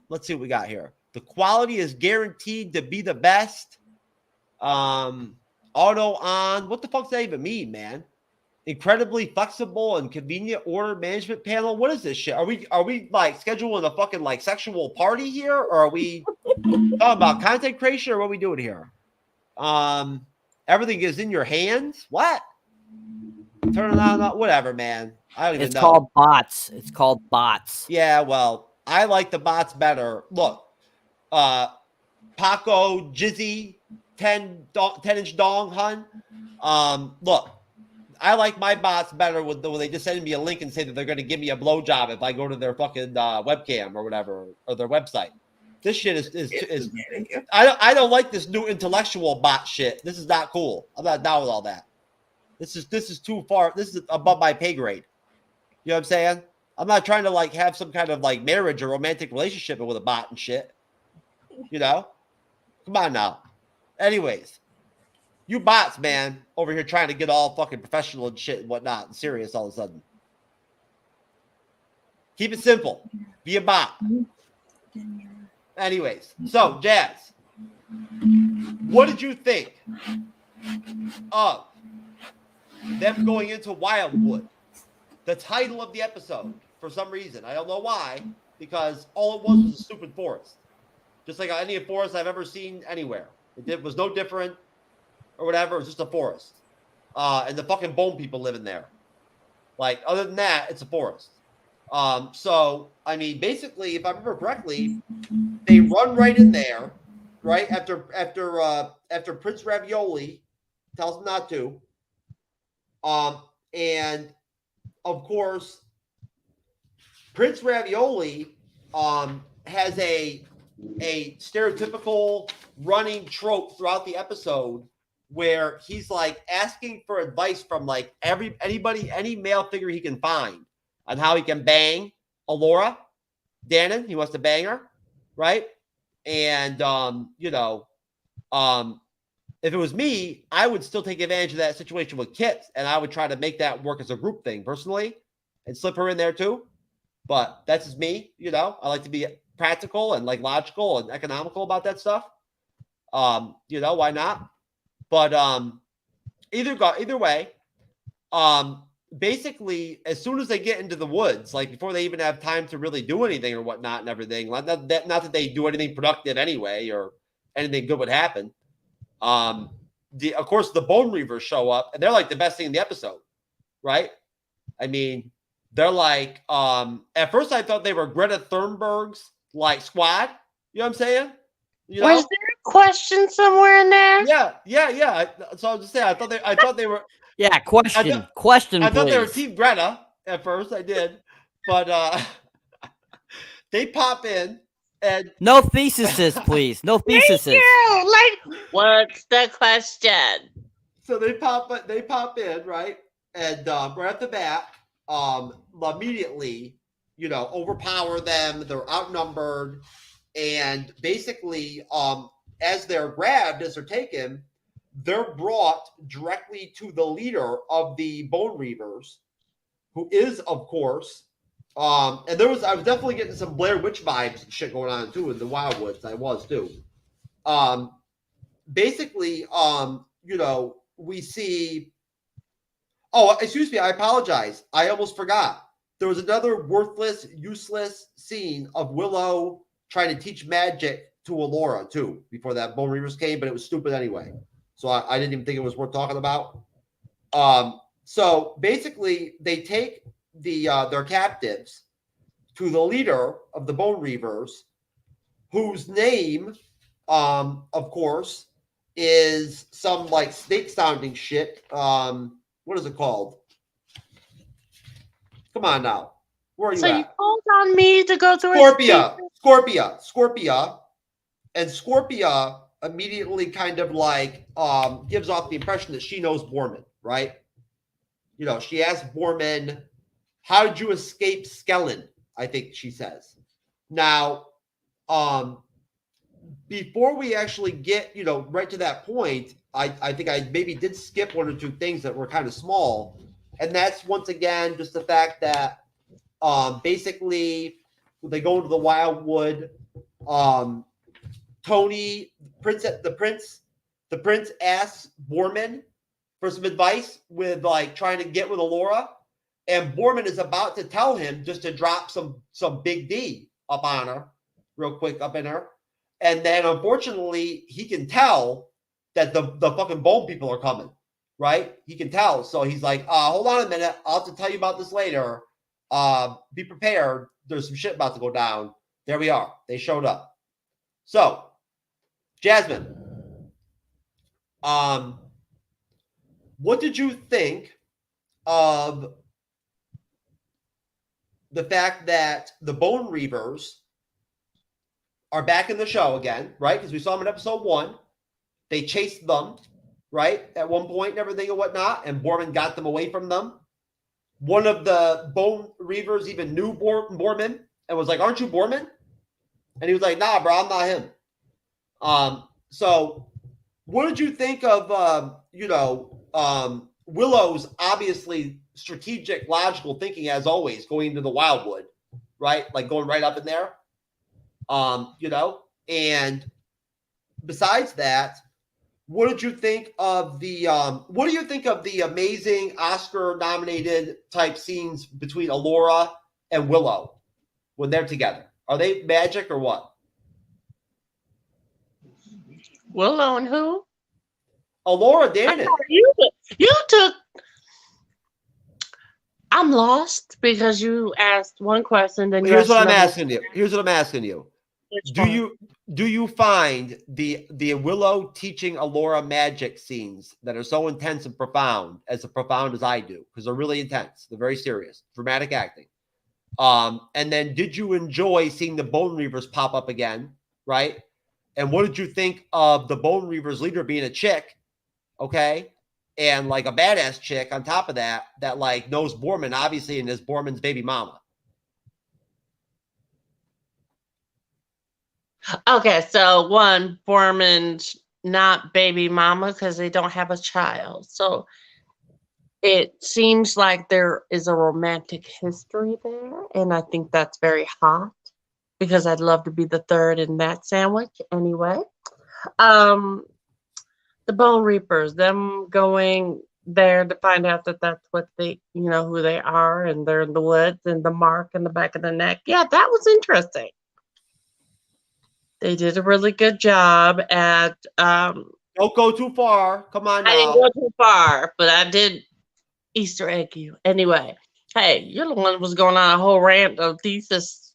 Let's see what we got here. The quality is guaranteed to be the best. Auto on. What the fuck does that even mean, man? Incredibly flexible and convenient order management panel. What is this shit? Are we like scheduling a fucking like sexual party here, or are we talking about content creation, or what are we doing here? Everything is in your hands. What? Turn it on. Whatever, man. I don't even know. It's called bots. It's called bots. Yeah, well, I like the bots better. Look, Paco Jizzy 10-inch dong hun. Look, I like my bots better when they just send me a link and say that they're going to give me a blowjob if I go to their fucking webcam or whatever, or their website. This shit is I don't like this new intellectual bot shit. This is not cool. I'm not down with all that. This is too far. This is above my pay grade. You know what I'm saying? I'm not trying to like have some kind of like marriage or romantic relationship with a bot and shit. You know? Come on now. Anyways, you bots, man, over here trying to get all fucking professional and shit and whatnot and serious all of a sudden. Keep it simple. Be a bot. Anyways, so Jazz, what did you think of them going into Wildwood? The title of the episode, for some reason. I don't know why, because all it was a stupid forest. Just like any forest I've ever seen anywhere. It was no different or whatever. It was just a forest. And the fucking bone people live in there. Like, other than that, it's a forest. So, I mean, basically, if I remember correctly, they run right in there, right? After Prince Ravioli tells them not to. And, of course, Prince Ravioli has a stereotypical running trope throughout the episode where he's like asking for advice from like any male figure he can find on how he can bang Alora Dannon. He wants to bang her, right? And if it was me, I would still take advantage of that situation with Kit, and I would try to make that work as a group thing personally and slip her in there too. But that's just me, I like to be practical and like logical and economical about that stuff. Why not? But either way, basically, as soon as they get into the woods, like before they even have time to really do anything or whatnot and everything, not that they do anything productive anyway or anything good would happen. Of course, the Bone Reavers show up, and they're like the best thing in the episode, right? I mean, they're like, at first I thought they were Greta Thunberg's like squad. You know what I'm saying? Was there a question somewhere in there? Yeah. So I was just saying, I thought they were. Yeah, question. I thought they were Team Greta at first. I did, but they pop in and no theses, please. No theses. Thank you. Like, what's the question? So they pop in, right, and right off the bat, immediately, overpower them. They're outnumbered, and basically, as they're grabbed, as they're taken, they're brought directly to the leader of the Bone Reavers, who is, of course, and I was definitely getting some Blair Witch vibes and shit going on too in the Wildwoods. I was too. Basically, we see. Oh, excuse me. I apologize. I almost forgot. There was another worthless, useless scene of Willow trying to teach magic to Alora too before that Bone Reavers came, but it was stupid anyway. So I didn't even think it was worth talking about. So basically, they take their captives to the leader of the Bone Reavers, whose name, of course, is some like snake sounding shit. What is it called? Come on now. Where are you so at? You called on me to go through Scorpia. And Scorpia immediately kind of like gives off the impression that she knows Borman, right? She asks Borman, how did you escape Skellen? I think she says. Now, before we actually get, right to that point, I think I maybe did skip one or two things that were kind of small. And that's, once again, just the fact that basically they go into the Wildwood. Tony, the prince asks Borman for some advice with like trying to get with Alora. And Borman is about to tell him just to drop some big D up on her, real quick up in her. And then, unfortunately, he can tell that the fucking bone people are coming, right? He can tell. So he's like, hold on a minute. I'll have to tell you about this later. Be prepared. There's some shit about to go down. There we are. They showed up. So, Jasmine, what did you think of the fact that the Bone Reavers are back in the show again, right? Because we saw them in episode 1. They chased them, right, at one point and everything and whatnot, and Borman got them away from them. One of the Bone Reavers even knew Borman and was like, "Aren't you Borman?" And he was like, "Nah, bro, I'm not him." So what did you think of, Willow's obviously strategic, logical thinking, as always, going into the Wildwood, right? Like going right up in there, and besides that, what did you think of the amazing Oscar-nominated type scenes between Alora and Willow when they're together? Are they magic or what? Willow and who? Alora Dannon. You took. I'm lost because you asked one question, then Here's what I'm asking you. Do you find the Willow teaching Alora magic scenes that are so intense and profound as I do? Because they're really intense. They're very serious, dramatic acting. And then did you enjoy seeing the Bone Reavers pop up again, right? And what did you think of the Bone Reavers leader being a chick, okay? And like a badass chick on top of that like knows Borman, obviously, and is Borman's baby mama. Okay, so one, Borman's not baby mama because they don't have a child. So it seems like there is a romantic history there, and I think that's very hot because I'd love to be the third in that sandwich anyway. The Bone Reapers, them going there to find out that that's what they, who they are, and they're in the woods, and the mark in the back of the neck. Yeah, that was interesting. They did a really good job at. Don't go too far. Come on now. I didn't go too far, but I did Easter egg you. Anyway, hey, you're the one who was going on a whole rant of thesis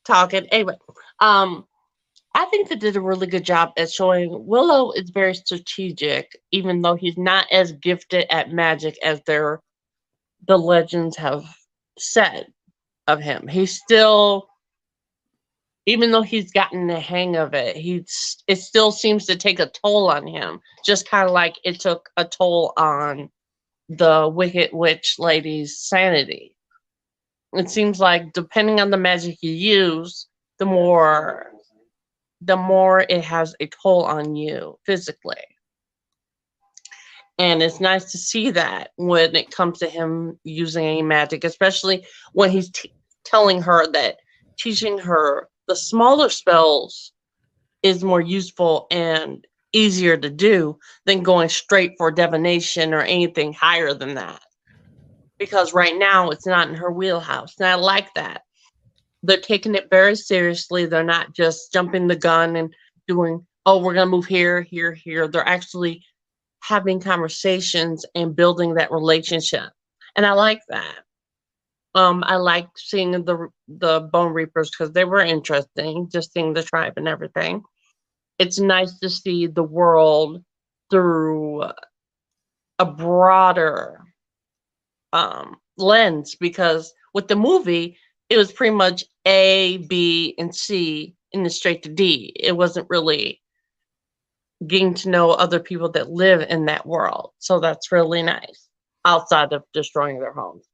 talking. Anyway, I think they did a really good job at showing Willow is very strategic, even though he's not as gifted at magic as the legends have said of him. He's still, even though he's gotten the hang of it, it still seems to take a toll on him, just kind of like it took a toll on the Wicked Witch lady's sanity. It seems like depending on the magic you use, the more it has a toll on you physically. And it's nice to see that when it comes to him using any magic, especially when he's telling her that teaching her the smaller spells is more useful and easier to do than going straight for divination or anything higher than that. Because right now it's not in her wheelhouse. And I like that. They're taking it very seriously. They're not just jumping the gun and doing, oh, we're going to move here, here, here. They're actually having conversations and building that relationship. And I like that. I liked seeing the Bone Reapers because they were interesting, just seeing the tribe and everything. It's nice to see the world through a broader lens, because with the movie, it was pretty much A, B, and C and then straight to D. It wasn't really getting to know other people that live in that world. So that's really nice, outside of destroying their homes.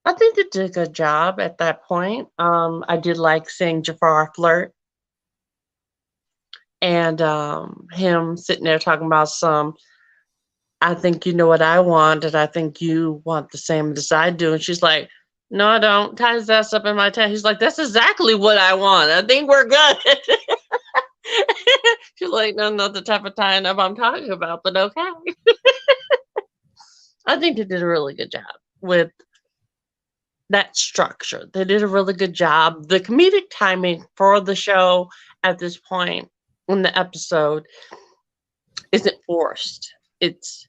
I think they did a good job at that point. I did like seeing Jafar flirt. And him sitting there talking about I think you know what I want, and I think you want the same as I do. And she's like, no, I don't. Tie his ass up in my tent. He's like, that's exactly what I want. I think we're good. She's like, no, not the type of tying up I'm talking about, but okay. I think they did a really good job with that structure. They did a really good job. The comedic timing for the show at this point in the episode isn't forced. It's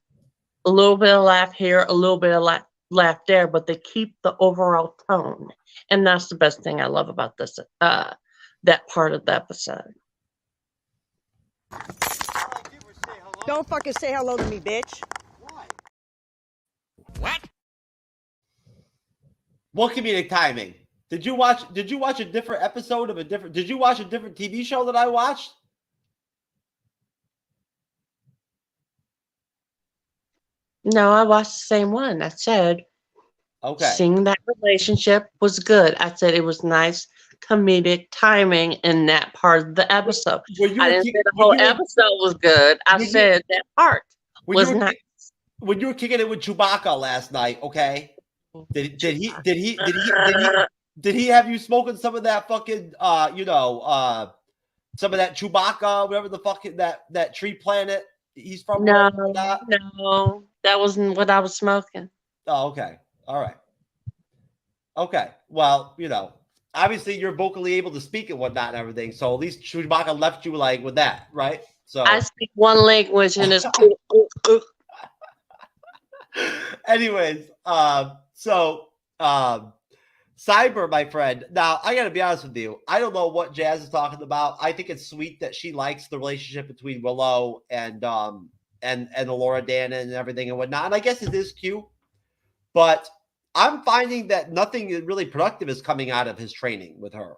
a little bit of laugh here, a little bit of laugh there, but they keep the overall tone. And that's the best thing I love about this, that part of the episode. Don't fucking say hello to me, bitch. What? What comedic timing? Did you watch a different episode of a different? Did you watch a different TV show that I watched? No, I watched the same one. I said, Okay. seeing that relationship was good. I said it was nice comedic timing in that part of the episode. I didn't say the whole episode was good. I said that part was nice. When you were kicking it with Chewbacca last night, okay? Did he have you smoking some of that fucking some of that Chewbacca, whatever the fuck that tree planet he's from? No, that wasn't what I was smoking. Oh, okay. All right. Okay. Well, obviously you're vocally able to speak and whatnot and everything. So at least Chewbacca left you like with that, right? So I speak one language and it's anyways, Cyber, my friend. Now, I got to be honest with you. I don't know what Jazz is talking about. I think it's sweet that she likes the relationship between Willow and Laura Dannon and everything and whatnot. And I guess it is cute. But I'm finding that nothing really productive is coming out of his training with her.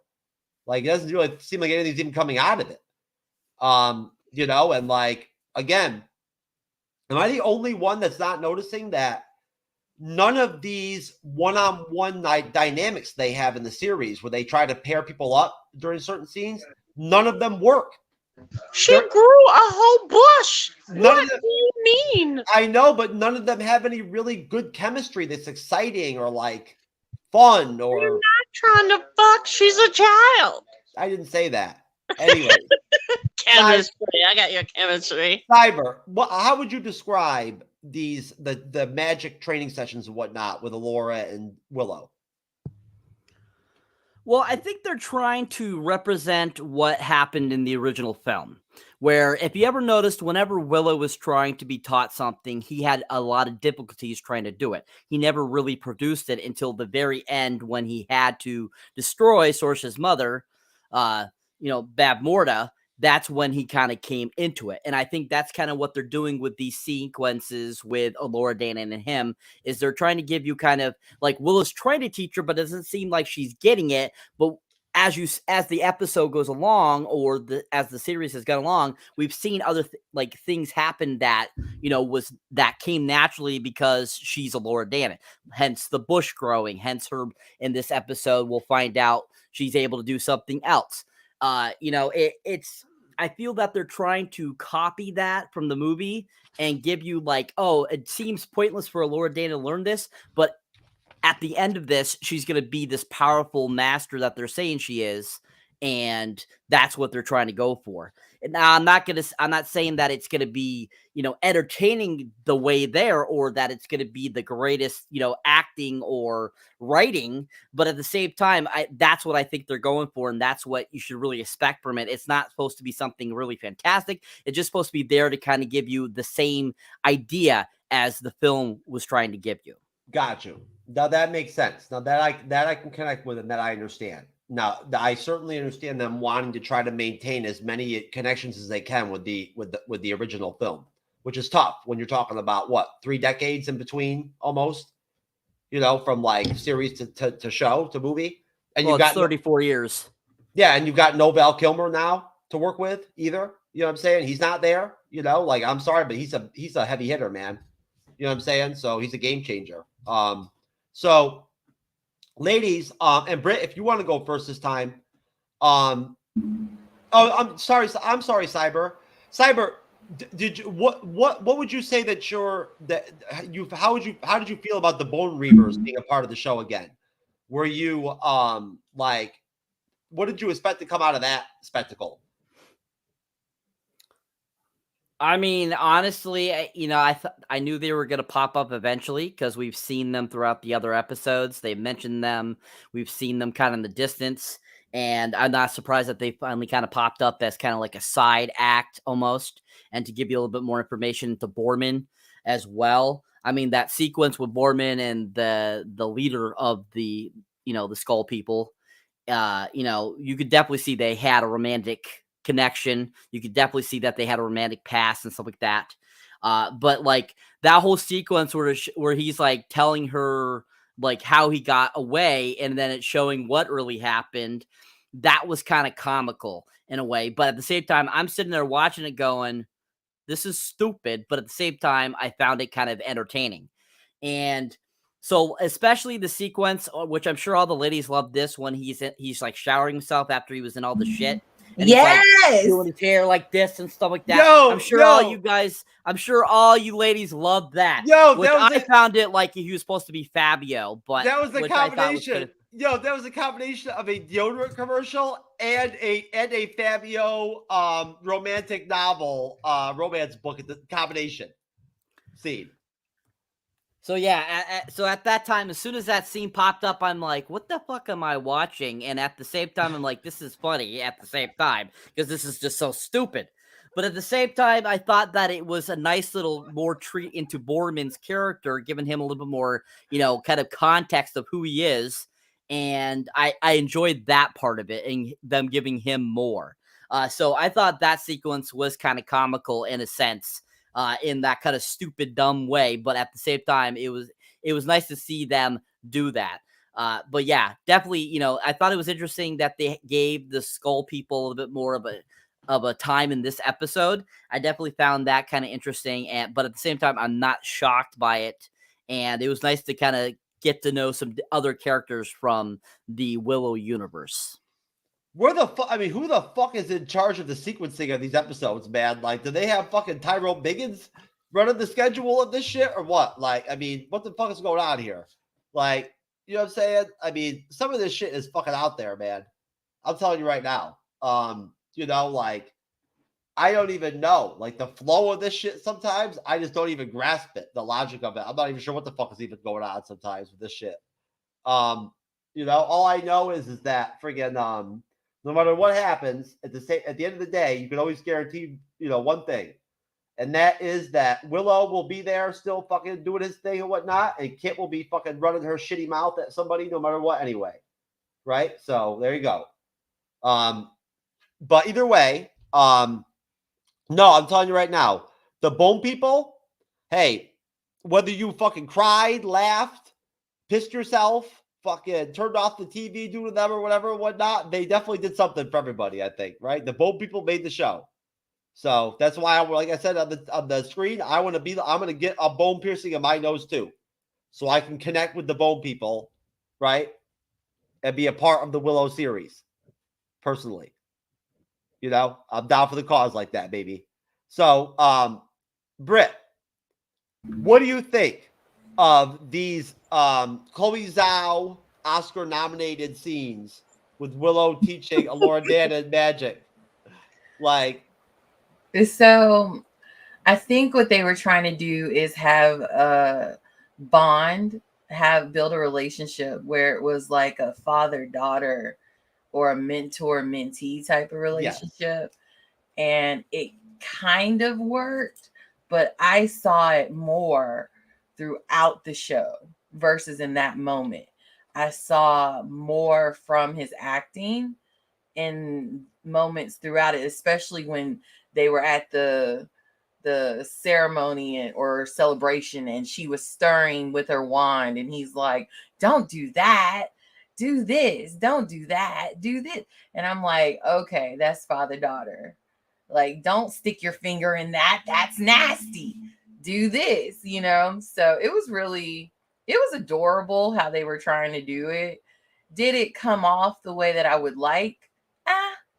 Like, it doesn't really seem like anything's even coming out of it. And like, again, am I the only one that's not noticing that none of these one-on-one dynamics they have in the series where they try to pair people up during certain scenes, none of them work. She grew a whole bush. What do you mean? I know, but none of them have any really good chemistry that's exciting or like fun or. You're not trying to fuck. She's a child. I didn't say that. Anyway. Chemistry. I got your chemistry. Cyber. How would you describe the magic training sessions and whatnot with Alora and Willow? Well, I think they're trying to represent what happened in the original film, where if you ever noticed, whenever Willow was trying to be taught something, he had a lot of difficulties trying to do it. He never really produced it until the very end when he had to destroy Sorce's mother, Bab Morta. That's when he kind of came into it. And I think that's kind of what they're doing with these sequences with Laura Dannon and him, is they're trying to give you kind of like Willow's trying to teach her, but it doesn't seem like she's getting it. But as the episode goes along, or as the series has gone along, we've seen other things happen that, that came naturally because she's a Laura Dannon. Hence the bush growing. Hence her in this episode, we'll find out she's able to do something else. I feel that they're trying to copy that from the movie and give you like, oh, it seems pointless for Laura Dannon to learn this, but at the end of this, she's going to be this powerful master that they're saying she is. And that's what they're trying to go for. And now I'm not saying that it's going to be, entertaining the way there, or that it's going to be the greatest, acting or writing. But at the same time, that's what I think they're going for. And that's what you should really expect from it. It's not supposed to be something really fantastic. It's just supposed to be there to kind of give you the same idea as the film was trying to give you. Got you. Now that makes sense. Now that I can connect with and that I understand. Now, I certainly understand them wanting to try to maintain as many connections as they can with the original film, which is tough when you're talking about 3 decades in between, almost, from like series to show to movie, and you've got 34 years. Yeah, and you've got no Val Kilmer now to work with either. You know what I'm saying? He's not there. Like, I'm sorry, but he's a heavy hitter, man. You know what I'm saying? So he's a game changer. So. Ladies, and Britt, if you want to go first this time, I'm sorry, Cyber. Cyber, did you what would you say how did you feel about the Bone Reavers being a part of the show again? Were you what did you expect to come out of that spectacle? I mean, honestly, I knew they were going to pop up eventually because we've seen them throughout the other episodes. They mentioned them. We've seen them kind of in the distance. And I'm not surprised that they finally kind of popped up as kind of like a side act almost. And to give you a little bit more information to Borman as well. I mean, that sequence with Borman and the leader of the Skull people, you could definitely see they had a romantic connection. You could definitely see that they had a romantic past and stuff like that. But like that whole sequence where he's like telling her like how he got away, and then it's showing what really happened, that was kind of comical in a way. But at the same time, I'm sitting there watching it going, this is stupid. But at the same time, I found it kind of entertaining. And so especially the sequence, which I'm sure all the ladies love this, when he's like showering himself after he was in all the shit. And yes, he's like doing his hair like this and stuff like that. Yo, I'm sure all you ladies love that. Yo, which that was I found it like he was supposed to be Fabio, but that was the which I thought was combination. Yo, that was a combination of a deodorant commercial and a Fabio romantic novel romance book at the combination scene. So yeah, so at that time, as soon as that scene popped up, I'm like, what the fuck am I watching? And at the same time, I'm like, this is funny at the same time, because this is just so stupid. But at the same time, I thought that it was a nice little more treat into Borman's character, giving him a little bit more, kind of context of who he is. And I enjoyed that part of it and them giving him more. So I thought that sequence was kind of comical in a sense. In that kind of stupid, dumb way, but at the same time, it was nice to see them do that. But yeah, definitely, I thought it was interesting that they gave the Skull people a little bit more of a time in this episode. I definitely found that kind of interesting, but at the same time, I'm not shocked by it. And it was nice to kind of get to know some other characters from the Willow universe. Where the fuck? I mean, who the fuck is in charge of the sequencing of these episodes, man? Like, do they have fucking Tyrone Biggins running the schedule of this shit or what? Like, I mean, what the fuck is going on here? Like, you know what I'm saying? I mean, some of this shit is fucking out there, man. I'm telling you right now. Like, I don't even know. Like, the flow of this shit sometimes, I just don't even grasp it, the logic of it. I'm not even sure what the fuck is even going on sometimes with this shit. All I know is that friggin' no matter what happens, at the end of the day, you can always guarantee, one thing. And that is that Willow will be there still fucking doing his thing and whatnot. And Kit will be fucking running her shitty mouth at somebody no matter what anyway. Right? So there you go. But either way, no, I'm telling you right now, the Bone people, hey, whether you fucking cried, laughed, pissed yourself, fucking turned off the TV due to them or whatever and whatnot, they definitely did something for everybody, I think, right? The Bone people made the show. So that's why, like I said on the screen, I'm going to get a bone piercing in my nose too. So I can connect with the Bone people, right? And be a part of the Willow series, personally. I'm down for the cause like that, baby. So, Britt, what do you think of these Chloe Zhao Oscar-nominated scenes with Willow teaching Alora Dana magic? Like, so I think what they were trying to do is have a bond, build a relationship where it was like a father-daughter or a mentor-mentee type of relationship. Yes. And it kind of worked, but I saw it more throughout the show versus in that moment. I saw more from his acting in moments throughout it, especially when they were at the ceremony or celebration and she was stirring with her wand and he's like, don't do that, do this, don't do that, do this. And I'm like, okay, that's father-daughter. Like, don't stick your finger in that, that's nasty. Do this, So it was adorable how they were trying to do it. Did it come off the way that I would like?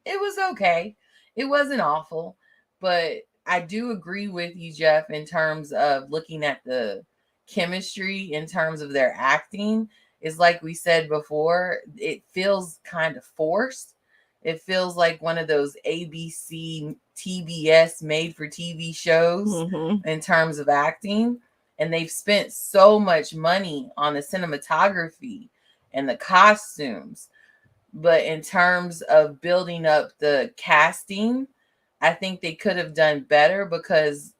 It was okay. It wasn't awful, but I do agree with you, Jeff, in terms of looking at the chemistry in terms of their acting. Is like we said before, it feels kind of forced. It feels like one of those ABC, TBS made for TV shows in terms of acting. And they've spent so much money on the cinematography and the costumes. But in terms of building up the casting, I think they could have done better because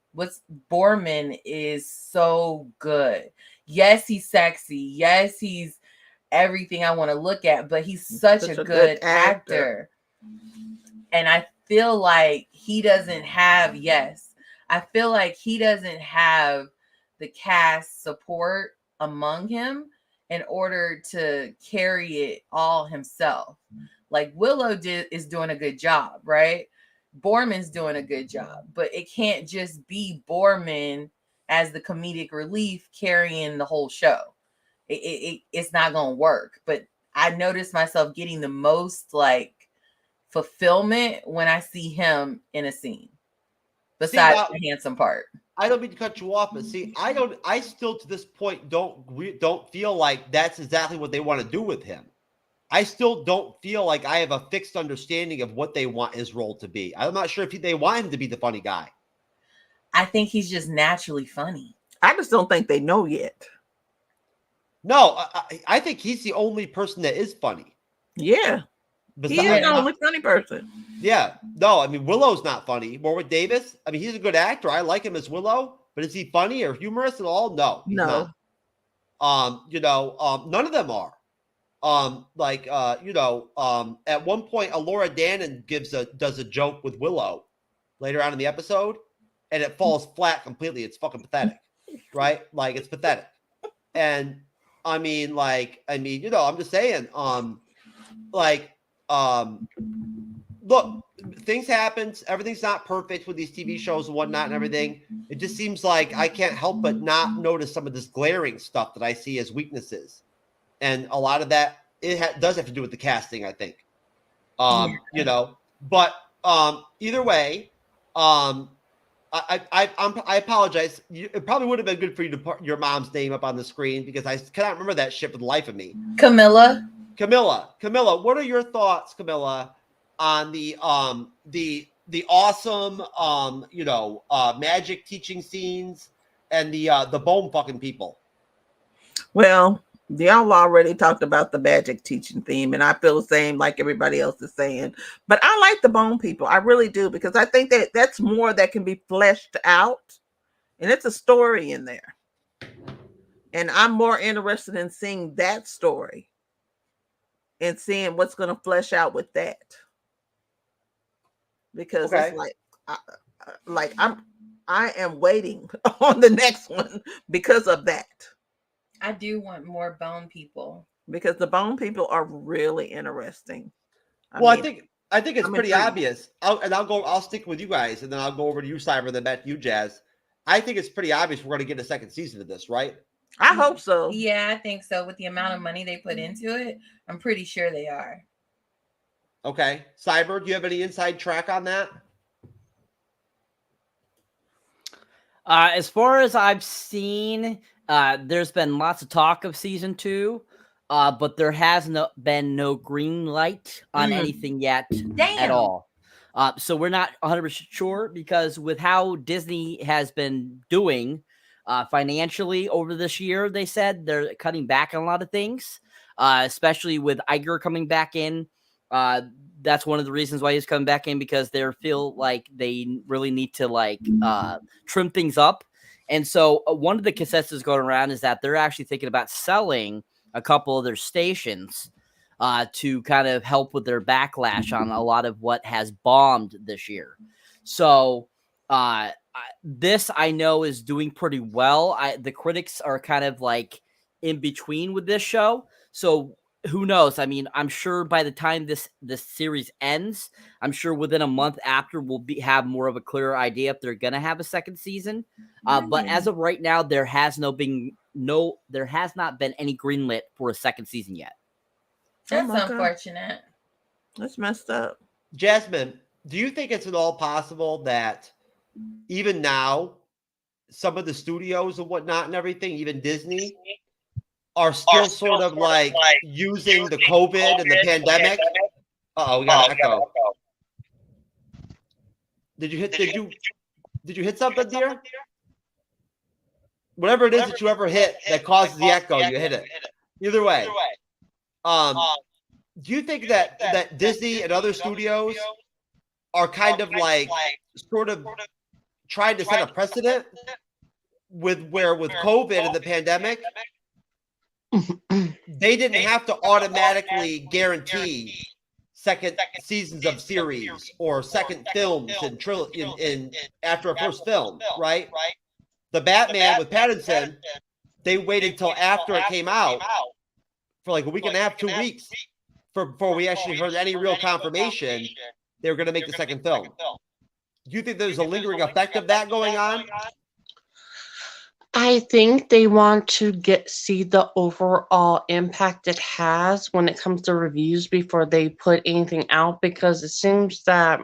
Borman is so good. Yes, he's sexy. Yes, he's everything I want to look at, but he's such a good actor. And I feel like he doesn't have, I feel like he doesn't have the cast support among him in order to carry it all himself. Like Willow is doing a good job, right? Borman's doing a good job, but it can't just be Borman as the comedic relief carrying the whole show. It's not going to work. But I noticed myself getting the most like fulfillment when I see him in a scene, besides the handsome part. I don't mean to cut you off, but see, I still to this point don't feel like that's exactly what they want to do with him. I still don't feel like I have a fixed understanding of what they want his role to be. I'm not sure if they want him to be the funny guy. I think he's just naturally funny. I just don't think they know yet. No, I think he's the only person that is funny. Yeah. He's the only funny person. Yeah. No, I mean, Willow's not funny. Warwick Davis, I mean, he's a good actor. I like him as Willow, but is he funny or humorous at all? No. He's not. None of them are. At one point, Laura Dannon does a joke with Willow later on in the episode, and it falls flat completely. It's fucking pathetic, right? Like, it's pathetic. And I'm just saying, look, things happen. Everything's not perfect with these TV shows and whatnot and everything. It just seems like I can't help but not notice some of this glaring stuff that I see as weaknesses. And a lot of that, does have to do with the casting, I think. But either way, I apologize. It probably would have been good for you to put your mom's name up on the screen because I cannot remember that shit for the life of me. Camilla, what are your thoughts, Camilla, on the awesome magic teaching scenes and the bone fucking people? Well, y'all already talked about the magic teaching theme, and I feel the same like everybody else is saying. But I like the bone people. I really do, because I think that's more that can be fleshed out, and it's a story in there. And I'm more interested in seeing that story and seeing what's going to flesh out with that. Because it's like I am waiting on the next one because of that. I do want more bone people, because the bone people are really interesting. I think it's pretty obvious. I'll stick with you guys, and then I'll go over to you, Cyber, then back to you, Jazz. I think it's pretty obvious we're going to get a second season of this, right? I hope so. Yeah, I think so. With the amount of money they put into it, I'm pretty sure they are. Okay. Cyber, do you have any inside track on that? As far as I've seen, there's been lots of talk of season 2, but there has been no green light on anything yet at all. So we're not 100% sure, because with how Disney has been doing financially over this year, they said they're cutting back on a lot of things, especially with ACER coming back in. That's one of the reasons why he's coming back in, because they feel like they really need to trim things up. And so one of the consensus going around is that they're actually thinking about selling a couple of their stations to kind of help with their backlash on a lot of what has bombed this year. So this, I know, is doing pretty well. The critics are kind of like in between with this show. So who knows? I mean, I'm sure by the time this series ends, I'm sure within a month after we'll have more of a clearer idea if they're gonna have a second season. But as of right now, there has not been any greenlit for a second season yet. That's unfortunate. That's messed up. Jasmine, do you think it's at all possible that even now, some of the studios and whatnot and everything, even Disney, are still sort of like using the COVID and the pandemic? Uh-oh, we got an echo. Did you hit something, dear? Whatever it is that you ever hit that causes the echo, you hit it. Either way. Do you think that Disney and other studios are kind of like sort of trying to set a precedent with COVID and the pandemic? They didn't have to automatically guarantee second seasons of series or second films in after a first film, right? The Batman with Pattinson, they waited till after it came out for like a week and a half, 2 weeks before we actually heard any real confirmation they were going to make the second film. Do you think there's a lingering effect of that going on? I think they want to see the overall impact it has when it comes to reviews before they put anything out, because it seems that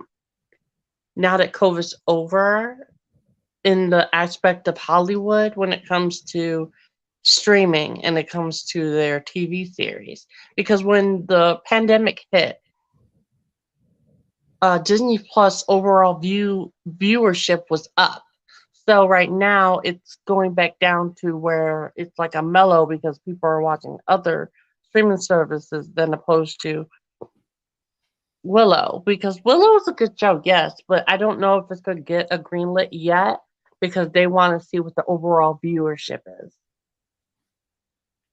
now that COVID's over, in the aspect of Hollywood, when it comes to streaming and it comes to their TV series, because when the pandemic hit, Disney Plus overall viewership was up. So right now it's going back down to where it's like a mellow, because people are watching other streaming services than opposed to Willow, because Willow is a good show, yes, but I don't know if it's going to get a greenlit yet, because they want to see what the overall viewership is.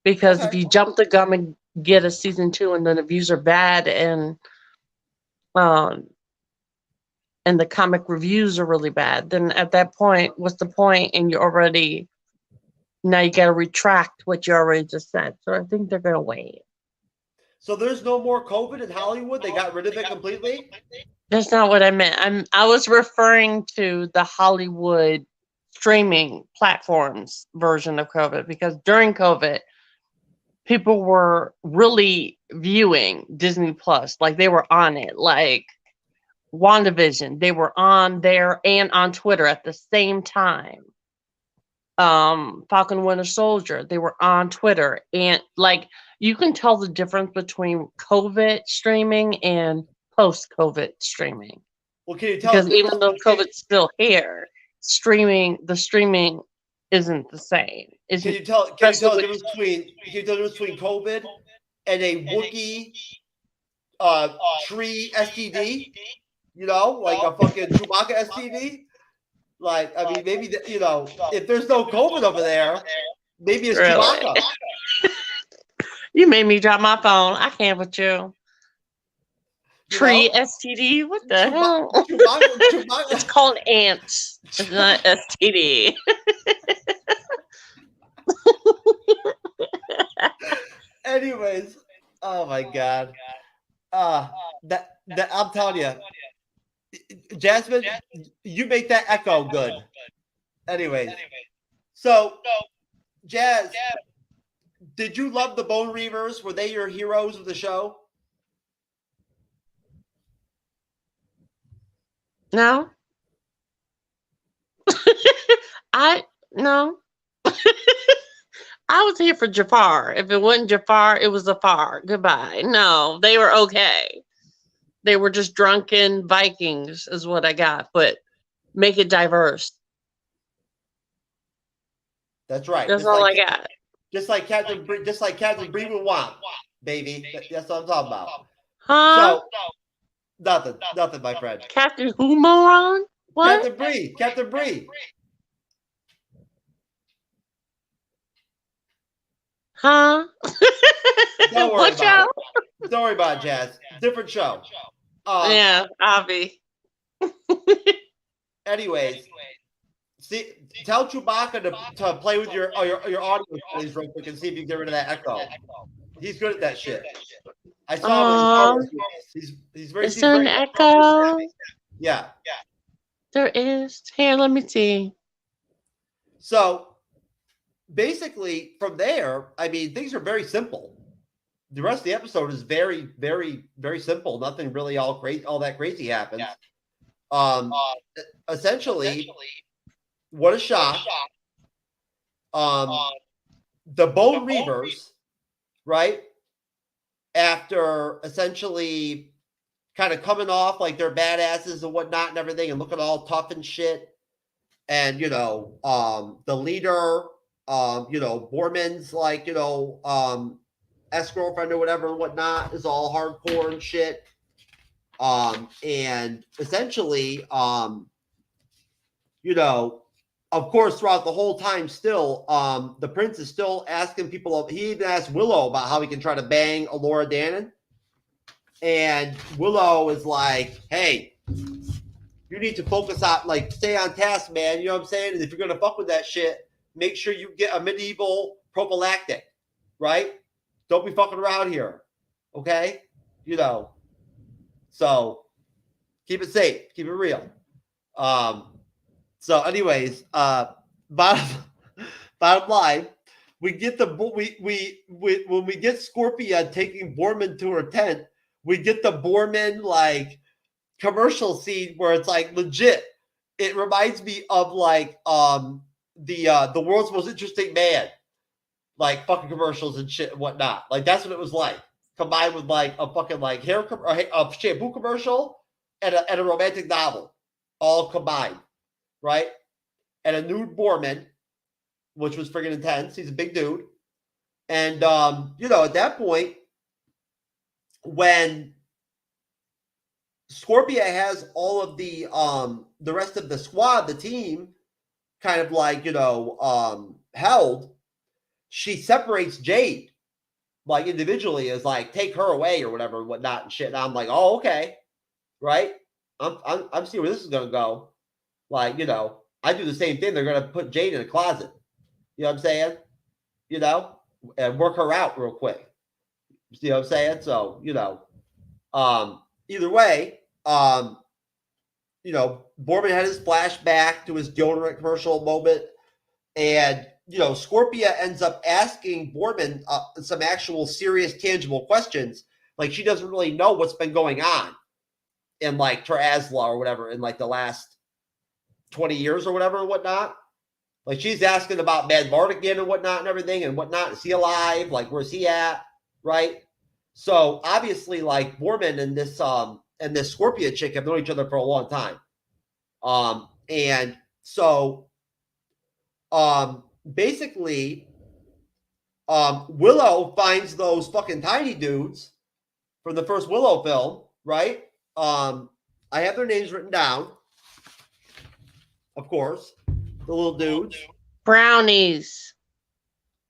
Because if you jump the gun and get a season 2 and then the views are bad and the comic reviews are really bad, then at that point, what's the point? And you're already, now you got to retract what you already just said. So I think they're going to wait. So there's no more COVID in Hollywood? They got rid of it completely? That's not what I meant. I was referring to the Hollywood streaming platforms version of COVID, because during COVID, people were really viewing Disney Plus. Like, they were on it. Like WandaVision, they were on there and on Twitter at the same time. Falcon Winter Soldier, they were on Twitter. And like, you can tell the difference between COVID streaming and post-COVID streaming. Well, can you tell? Because even though COVID's still here, the streaming isn't the same. Can you tell the difference between COVID and a Wookiee tree STD? You know, like a fucking Chewbacca STD? Like, I mean, maybe, if there's no COVID over there, maybe it's really? Chewbacca. You made me drop my phone. I can't with you. Tree STD? What the hell? Chewbacca. It's called ants. It's not STD. Anyways, oh my God. That I'm telling you, Jasmine, you make that echo good. Anyways, so Jazz, did you love the Bone Reavers? Were they your heroes of the show? No. No. I was here for Jafar. If it wasn't Jafar, it was Zafar. Goodbye. No, they were okay. They were just drunken Vikings is what I got, but make it diverse. That's right. That's all I got. Just like Captain Bree would want, baby. That's what I'm talking about. Huh? So, nothing, my friend. Captain who, moron? What? Captain Bree. Huh? Don't worry about it. Don't worry about it, Jazz. Different show. Yeah, Avi. Anyways, see, tell Chewbacca to play with your audio settings real quick and see if you can get rid of that echo. He's good at that shit. I saw him. He's very. Is there an echo? Yeah. There is. Here, let me see. So, basically, from there, I mean, things are very simple. The rest of the episode is very, very, very simple. Nothing really all that crazy happens. Essentially, what a shock. The Bone Reavers, right? After essentially kind of coming off like they're badasses and whatnot and everything and looking all tough and shit. And, the leader, Borman's like, ex-girlfriend or whatever and whatnot is all hardcore and shit. And essentially, of course, throughout the whole time still, the prince is still asking people, he even asked Willow about how he can try to bang Alora Dannon. And Willow is like, hey, you need to focus on, like, stay on task, man. You know what I'm saying? And if you're going to fuck with that shit, make sure you get a medieval prophylactic, right? Don't be fucking around here, okay? You know, so keep it safe, keep it real. So anyways, bottom line, we get when we get Scorpia taking Borman to her tent, we get the Borman like commercial scene where it's like legit. It reminds me of like the world's most interesting man, like fucking commercials and shit and whatnot. Like that's what it was like, combined with like a fucking like a shampoo commercial and a romantic novel, all combined, right? And a nude Borman, which was friggin' intense. He's a big dude. And you know, at that point, when Scorpia has all of the rest of the squad, the team, kind of like, you know, held, she separates Jade, like individually, as like take her away or whatever, whatnot and shit. And I'm like, oh, okay, right? I'm seeing where this is gonna go. Like, you know, I do the same thing. They're gonna put Jade in a closet. You know what I'm saying? You know, and work her out real quick. You know what I'm saying? So, you know, either way, you know, Borman had his flashback to his deodorant commercial moment, and you know, Scorpia ends up asking Borman some actual serious, tangible questions. Like she doesn't really know what's been going on in like Terazla or whatever in like the last 20 years or whatever and whatnot. Like she's asking about Mad Mardigan and whatnot and everything and whatnot. Is he alive? Like where's he at? Right. So obviously, like Borman and this Scorpia chick have known each other for a long time. And so basically, Willow finds those fucking tiny dudes from the first Willow film, right? I have their names written down, of course. The little dudes. Brownies.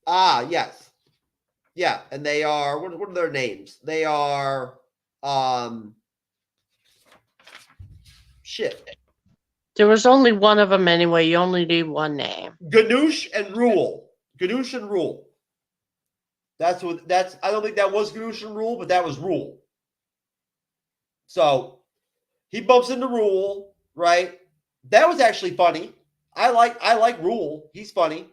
Ah, yes. Yeah, and they are, what are their names? They are, shit. There was only one of them anyway. You only need one name. Ganoush and Rule. Ganoush and Rule. I don't think that was Ganoush and Rule, but that was Rule. So he bumps into Rule, right? That was actually funny. I like Rule. He's funny.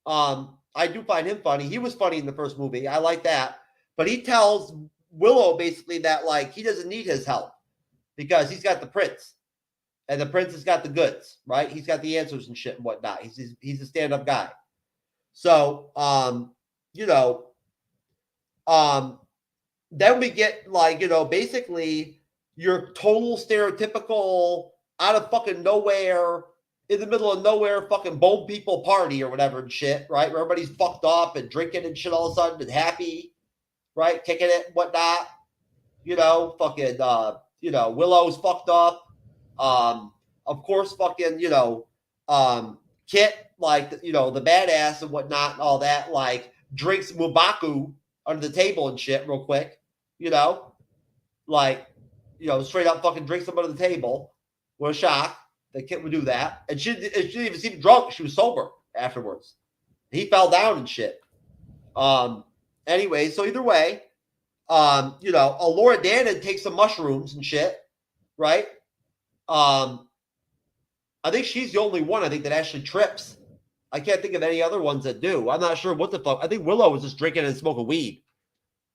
I do find him funny. He was funny in the first movie. I like that. But he tells Willow basically that like he doesn't need his help because he's got the prince. And the prince has got the goods, right? He's got the answers and shit and whatnot. He's a stand-up guy. So, you know, then we get like, you know, basically your total stereotypical out of fucking nowhere, in the middle of nowhere, fucking bone people party or whatever and shit, right? Where everybody's fucked up and drinking and shit all of a sudden and happy, right? Kicking it and whatnot. You know, fucking, you know, Willow's fucked up. Of course, fucking, you know, Kit, like, you know, the badass and whatnot and all that, like, drinks Mubaku under the table and shit real quick, you know, like, you know, straight up fucking drinks them under the table. What a shock that Kit would do that. And she didn't even seem drunk. She was sober afterwards. He fell down and shit. Anyway, so either way, you know, Laura Dannon takes some mushrooms and shit, right? I think she's the only one I think that actually trips. I can't think of any other ones that do. I'm not sure what the fuck. I think Willow was just drinking and smoking weed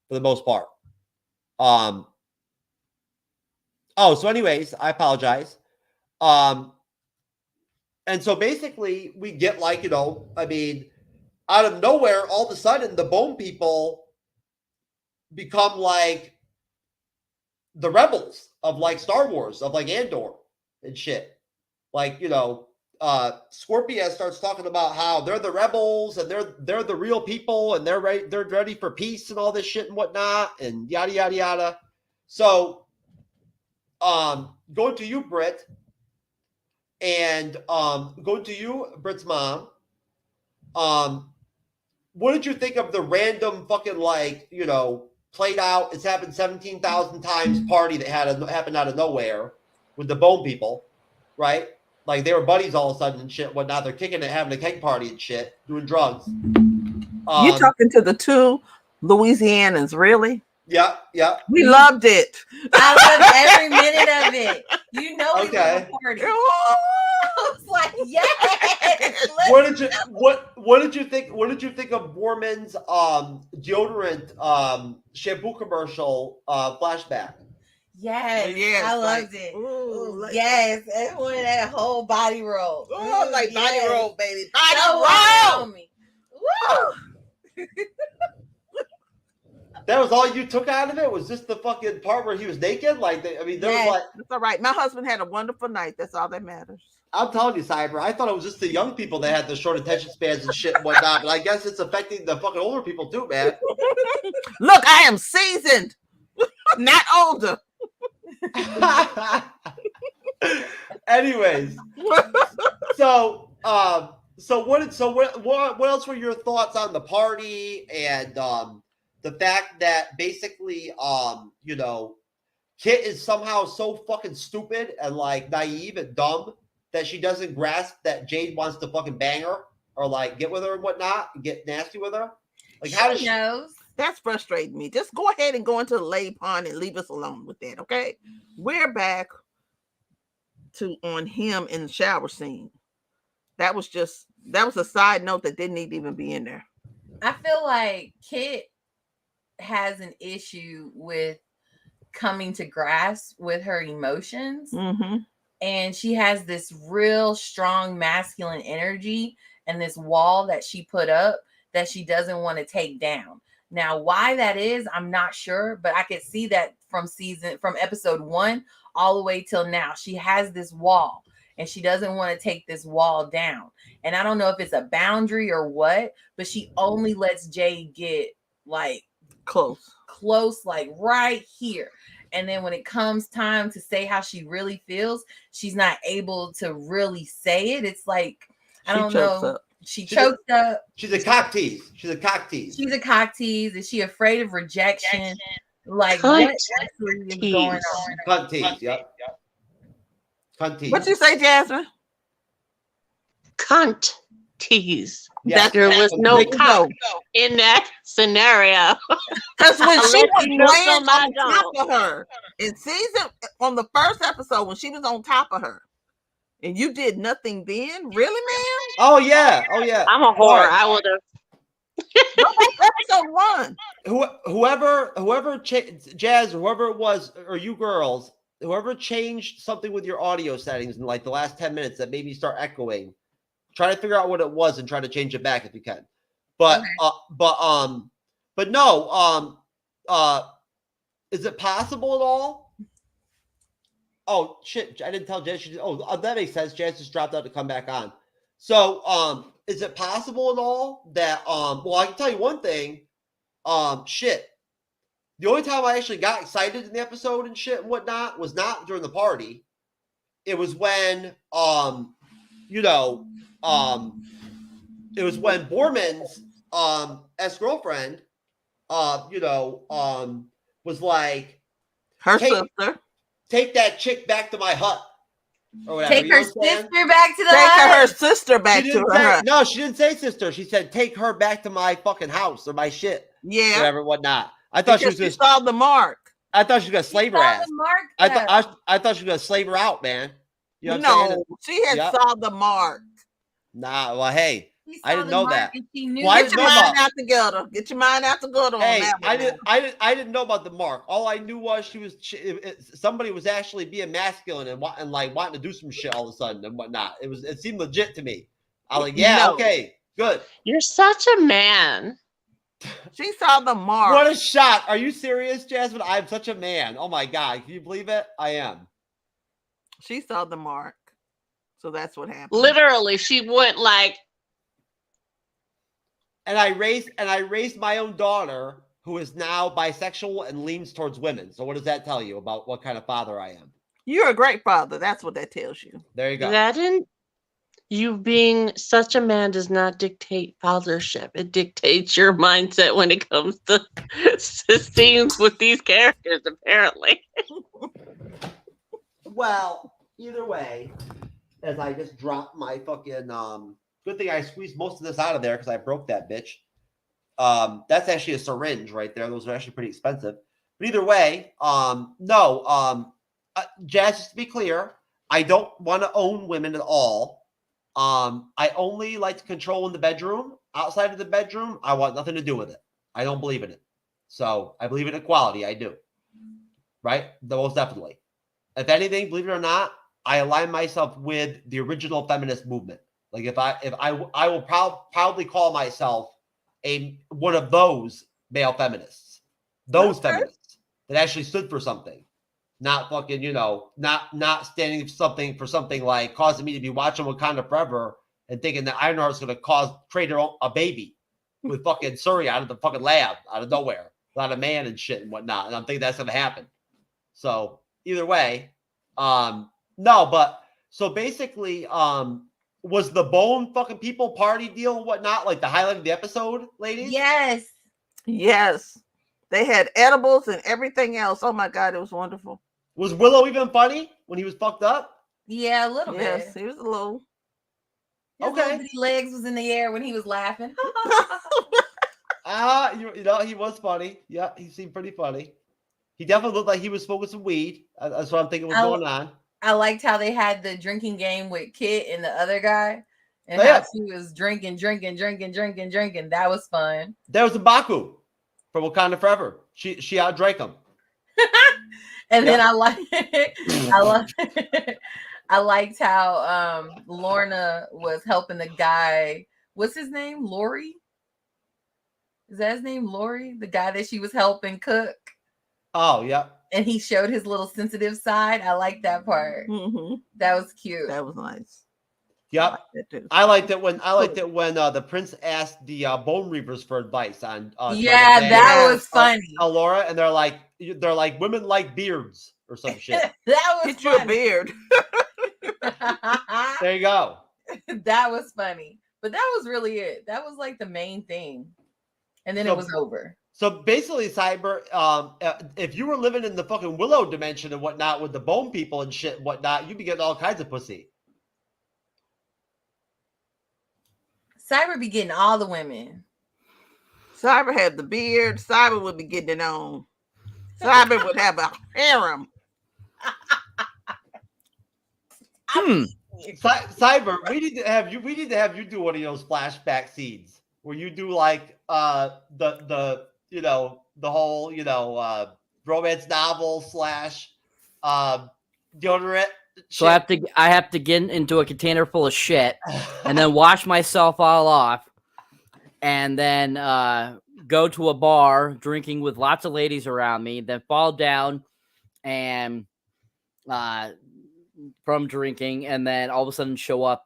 for the most part. Oh, so anyways, I apologize. And so basically we get like, you know, I mean, out of nowhere, all of a sudden the bone people become like the rebels of like Star Wars, of like Andor and shit. Like, you know, Scorpia starts talking about how they're the rebels and they're the real people and they're ready for peace and all this shit and whatnot and yada yada yada. So, going to you, Britt, and going to you, Britt's mom. What did you think of the random fucking like, you know, played out. It's happened 17,000 times. Party that happened out of nowhere with the bone people, right? Like they were buddies all of a sudden and shit, whatnot. They're kicking it, having a cake party and shit, doing drugs. You talking to the two Louisianans, really? Yeah, yeah. We loved it. I loved every minute of it. You know, we Okay. were recording. I was like, yes. What did you think? What did you think of Borman's deodorant shampoo commercial flashback? Yes, Yes, I loved it. Yes, it wanted that whole body roll. Oh, like body roll, baby. Body So roll. on me. Woo! That was all you took out of it? Was just the fucking part where he was naked? Like, there was like. That's all right. My husband had a wonderful night. That's all that matters. I'm telling you, Cyber. I thought it was just the young people that had the short attention spans and shit and whatnot. But I guess it's affecting the fucking older people too, man. Look, I am seasoned, not older. Anyways, so what else were your thoughts on the party and the fact that basically you know, Kit is somehow so fucking stupid and like naive and dumb that she doesn't grasp that Jade wants to fucking bang her or like get with her and whatnot and get nasty with her? Like, how does she knows? That's frustrating me. Just go ahead and go into the lay pond and leave us alone with that, okay? We're back to on him in the shower scene. That was a side note that didn't need to even be in there. I feel like Kit has an issue with coming to grasp with her emotions. Mm-hmm. And she has this real strong masculine energy and this wall that she put up that she doesn't want to take down. Now, why that is, I'm not sure, but I could see that from episode 1 all the way till now. She has this wall and she doesn't want to take this wall down. And I don't know if it's a boundary or what, but she only lets Jade get like close, like right here. And then when it comes time to say how she really feels, she's not able to really say it. It's like, I don't know. She choked up. She's a cock tease. She's a cock tease. She's a cock tease. Is she afraid of rejection? Like, what actually is going on? Cunt tease, yep. Cunt tease. What you say, Jasmine? Cunt tease. Yeah. There was no cock in that scenario. Because when she was you know laying somebody on top of her in season, on the first episode, when she was on top of her, and you did nothing then? Really, man? Oh, yeah. Oh, yeah. I'm a whore. I would have. Episode 1. Whoever Jazz, whoever it was, or you girls, whoever changed something with your audio settings in like the last 10 minutes that made me start echoing, try to figure out what it was and try to change it back if you can. But no, is it possible at all? Oh shit, I didn't tell Jazz. That makes sense. Jazz just dropped out to come back on. So is it possible at all that well, I can tell you one thing. Shit. The only time I actually got excited in the episode and shit and whatnot was not during the party. It was when it was when Borman's ex-girlfriend was like her sister. Take that chick back to my hut. Or whatever. Take her sister back to the hut. Take her sister back to her hut. No, she didn't say sister. She said take her back to my fucking house or my shit. Yeah. Whatever, whatnot. I thought because she was saw the mark. I thought she was gonna slave her ass. I thought she was gonna slave her out, man. You know what I'm saying? She had saw the mark. Nah, well, hey, I didn't know that. Get your mind out together. Get your mind out together. Hey, I didn't know about the mark. All I knew was somebody was actually being masculine and like wanting to do some shit all of a sudden and whatnot. It seemed legit to me. I was like, yeah, okay, good. You're such a man. She saw the mark. What a shot! Are you serious, Jasmine? I'm such a man. Oh my god, can you believe it? I am. She saw the mark, so that's what happened. Literally, she went like. And I raised my own daughter, who is now bisexual and leans towards women. So what does that tell you about what kind of father I am? You're a great father. That's what that tells you. There you go. You being such a man does not dictate fathership. It dictates your mindset when it comes to scenes with these characters, apparently. Well, either way, as I just dropped my fucking good thing I squeezed most of this out of there because I broke that bitch. That's actually a syringe right there. Those are actually pretty expensive. But either way, Jazz, just to be clear, I don't want to own women at all. I only like to control in the bedroom. Outside of the bedroom, I want nothing to do with it. I don't believe in it. So I believe in equality. I do. Right? Most definitely. If anything, believe it or not, I align myself with the original feminist movement. Like I will proudly call myself one of those male feminists. Those feminists that actually stood for something. Not fucking, not standing for something like causing me to be watching Wakanda Forever and thinking that Ironheart's going to create a baby with fucking Suri out of the fucking lab, out of nowhere, without a man and shit and whatnot. And I'm thinking that's going to happen. So either way, so basically, was the bone fucking people party deal and whatnot like the highlight of the episode, ladies? Yes. Yes. They had edibles and everything else. Oh my God, it was wonderful. Was Willow even funny when he was fucked up? Yeah, a little Yes, bit. he was a little. His little bitty legs was in the air when he was laughing. He was funny. Yeah, he seemed pretty funny. He definitely looked like he was smoking some weed. That's what I'm thinking was going on. I liked how they had the drinking game with Kit and the other guy, and how she was drinking. That was fun. There was Mbaku from Wakanda Forever. She outdrank him. And then I liked how Lorna was helping the guy. What's his name? Lori? Is that his name? Lori? The guy that she was helping cook. Oh, yeah. And he showed his little sensitive side. I like that part. Mm-hmm. That was cute. That was nice. Yep. I liked it when the prince asked the Bone Reapers for advice on that was funny. Alora, and they're like women like beards or some shit. That was Get you a beard. There you go. That was funny. But that was really it. That was like the main thing. And then it was over. So basically, Cyber, if you were living in the fucking Willow dimension and whatnot with the bone people and shit and whatnot, you'd be getting all kinds of pussy. Cyber be getting all the women. Cyber had the beard. Cyber would be getting it on. Cyber would have a harem. Cyber, we need to have you do one of those flashback scenes where you do like the whole romance novel / deodorant. So I have to get into a container full of shit and then wash myself all off and then go to a bar drinking with lots of ladies around me, then fall down and from drinking, and then all of a sudden show up,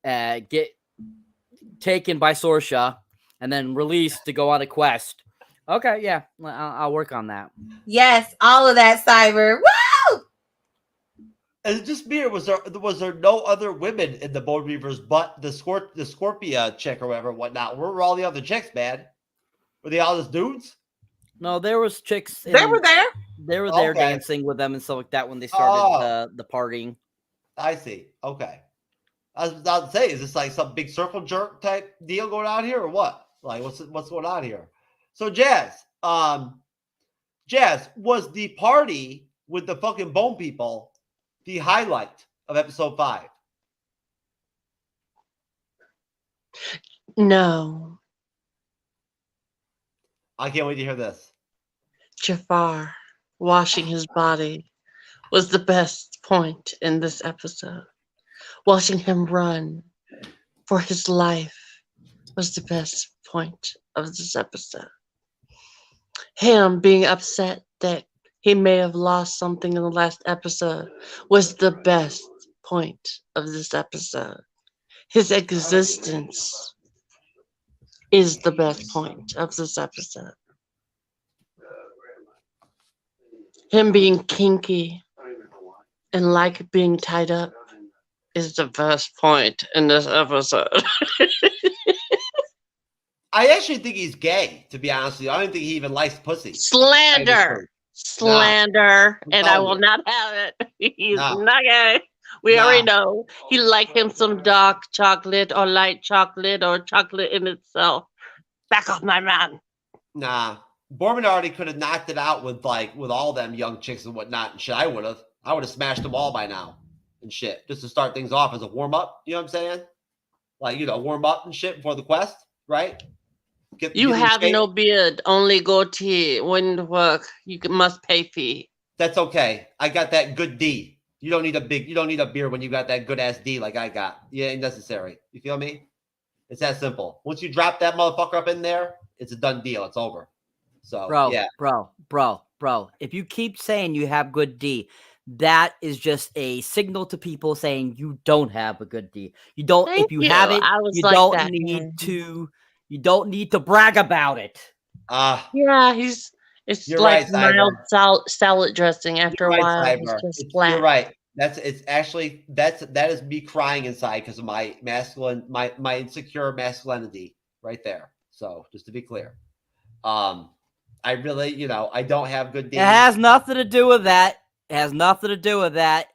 get taken by Sorsha, and then released to go on a quest. Okay, yeah, I'll work on that. Yes, all of that, Cyber. Woo! And just me, or was there no other women in the Bone Reavers but the Scorpia chick or whatever, whatnot? Where were all the other chicks, man? Were they all just dudes? No, there was chicks. They were there. They were there dancing with them and stuff like that when they started the partying. I see. Okay. I was about to say, is this like some big circle jerk type deal going on here, or what? Like, what's going on here? So, Jazz, was the party with the fucking bone people the highlight of episode 5? No. I can't wait to hear this. Jafar washing his body was the best point in this episode. Watching him run for his life was the best point of this episode. Him being upset that he may have lost something in the last episode was the best point of this episode. His existence is the best point of this episode. Him being kinky and like being tied up is the best point in this episode. I actually think he's gay, to be honest with you. I don't think he even likes pussy. Slander. Slander. I'm And I telling will you. not have it. He's Nah. not gay. We Nah. already know. He like him some dark chocolate or light chocolate or chocolate in itself. Back off my man. Nah. Borman already could have knocked it out with all them young chicks and whatnot and shit. I would have smashed them all by now and shit. Just to start things off as a warm-up. You know what I'm saying? Like, warm up and shit before the quest, right? You have no beard, only goatee. Wouldn't work. You must pay fee. That's okay. I got that good D. You don't need a beard when you got that good ass D like I got. Yeah, ain't necessary. You feel me? It's that simple. Once you drop that motherfucker up in there, it's a done deal. It's over. So Bro, yeah. bro. If you keep saying you have good D, that is just a signal to people saying you don't have a good D. You don't. Thank if you you. have it, I was you like don't that. need to. You don't need to brag about it. Yeah, it's You're like right, mild salad dressing. After a while, Cyber. it's just flat. You're right. That is me crying inside because of my my insecure masculinity right there. So just to be clear, I really, I don't have good D. It has nothing to do with that. It has nothing to do with that.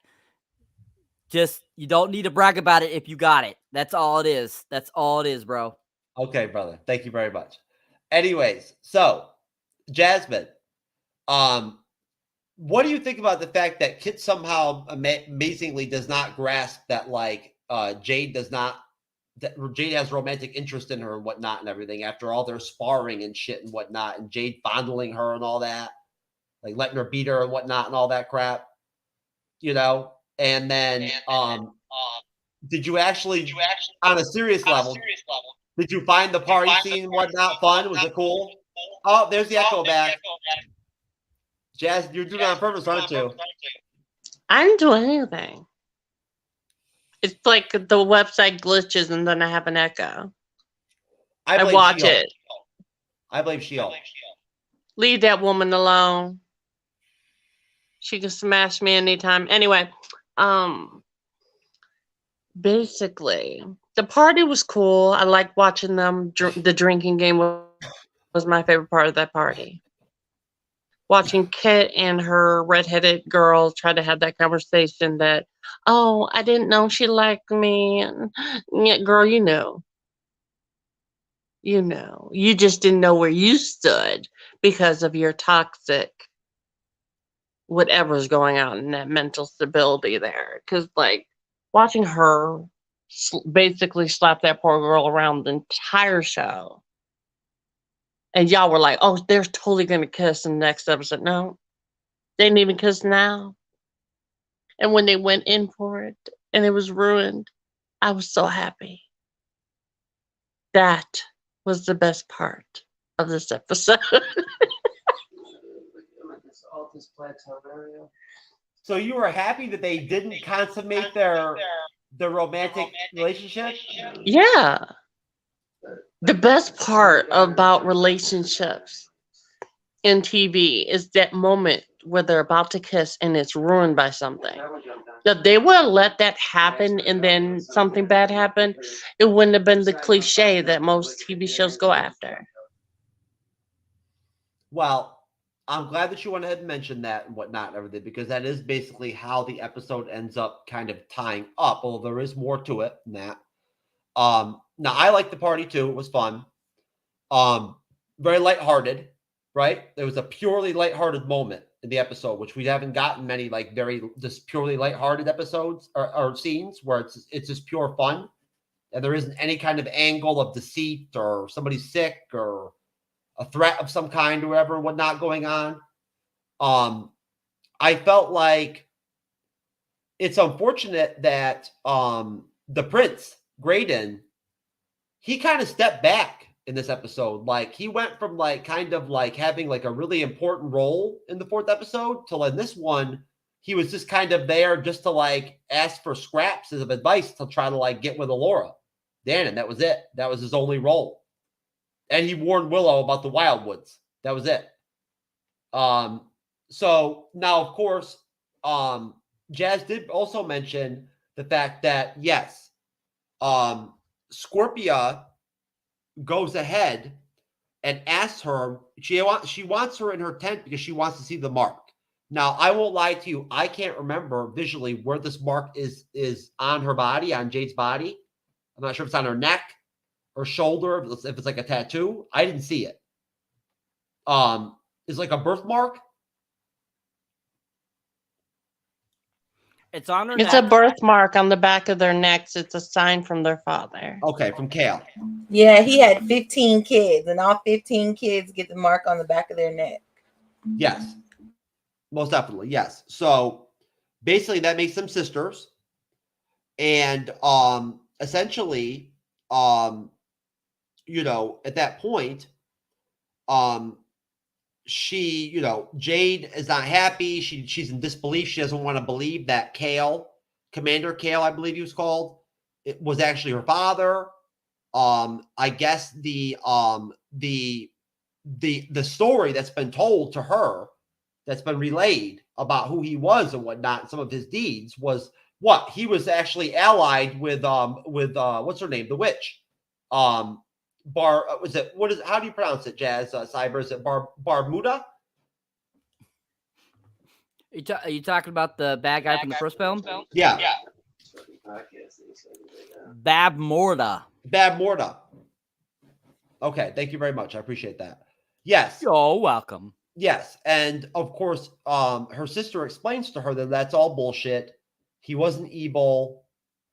Just you don't need to brag about it if you got it. That's all it is. That's all it is, bro. Okay, brother. Thank you very much. Anyways, so Jasmine, what do you think about the fact that Kit somehow amazingly does not grasp that Jade has romantic interest in her and whatnot and everything after all their sparring and shit and whatnot, and Jade fondling her and all that, like letting her beat her and whatnot and all that crap, and then did you actually on a serious level, did you find the party scene and whatnot fun? Was it cool? Oh, there's the echo back. Jazz, you're doing it on purpose, aren't you? I didn't do anything. It's like the website glitches and then I have an echo. I watch She-Hulk. it. I blame She-Hulk. Leave that woman alone. She can smash me anytime. Anyway, basically, the party was cool. I liked watching them. The drinking game was my favorite part of that party. Watching Kit and her redheaded girl try to have that conversation that, oh, I didn't know she liked me. Yeah, girl, you know. You just didn't know where you stood because of your toxic whatever's going on in that mental stability there. Because, watching her basically slap that poor girl around the entire show. And y'all were like, oh, they're totally going to kiss in the next episode. No, they didn't even kiss now. And when they went in for it and it was ruined, I was so happy. That was the best part of this episode. So you were happy that they didn't consummate their romantic relationship? Yeah. The best part about relationships in TV is that moment where they're about to kiss and it's ruined by something. If they would have let that happen and then something bad happened, it wouldn't have been the cliche that most TV shows go after. Well, I'm glad that you went ahead and mentioned that and whatnot and everything, because that is basically how the episode ends up kind of tying up, although there is more to it than that. Now, I liked the party too. It was fun. Very lighthearted, right? There was a purely lighthearted moment in the episode, which we haven't gotten many just purely lighthearted episodes or scenes where it's just pure fun. And there isn't any kind of angle of deceit or somebody's sick or a threat of some kind or whatever and whatnot going on. I felt like it's unfortunate that the Prince, Graydon, he kind of stepped back in this episode. He went from having a really important role in the 4th episode to in this one, he was just kind of there just to ask for scraps of advice to try to get with Allura. And that was it. That was his only role. And he warned Willow about the Wildwoods. That was it. So now, of course, Jazz did also mention the fact that, yes, Scorpia goes ahead and asks her, she wants her in her tent because she wants to see the mark. Now, I won't lie to you, I can't remember visually where this mark is on her body, on Jade's body. I'm not sure if it's on her neck or shoulder, if it's like a tattoo. I didn't see it. Is like a birthmark? It's on her It's neck. a birthmark on the back of their necks. It's a sign from their father. Okay, from Kale. Yeah, he had 15 kids, and all 15 kids get the mark on the back of their neck. Yes. Most definitely, yes. So basically that makes them sisters. And essentially, you know, at that point, she, you know, Jade is not happy. She's in disbelief. She doesn't want to believe that Kale, Commander Kale, I believe he was called, it was actually her father. I guess the story that's been told to her, that's been relayed about who he was and whatnot, some of his deeds, was what he was actually allied with what's her name, the witch, how do you pronounce it, Jazz? Cyber, is it Barmuda? Are you talking about the bad guy from the first film? Yeah. Bamber. Bamber. Okay, thank you very much. I appreciate that. Yes. You're welcome. Yes, and of course, her sister explains to her that that's all bullshit. He wasn't evil.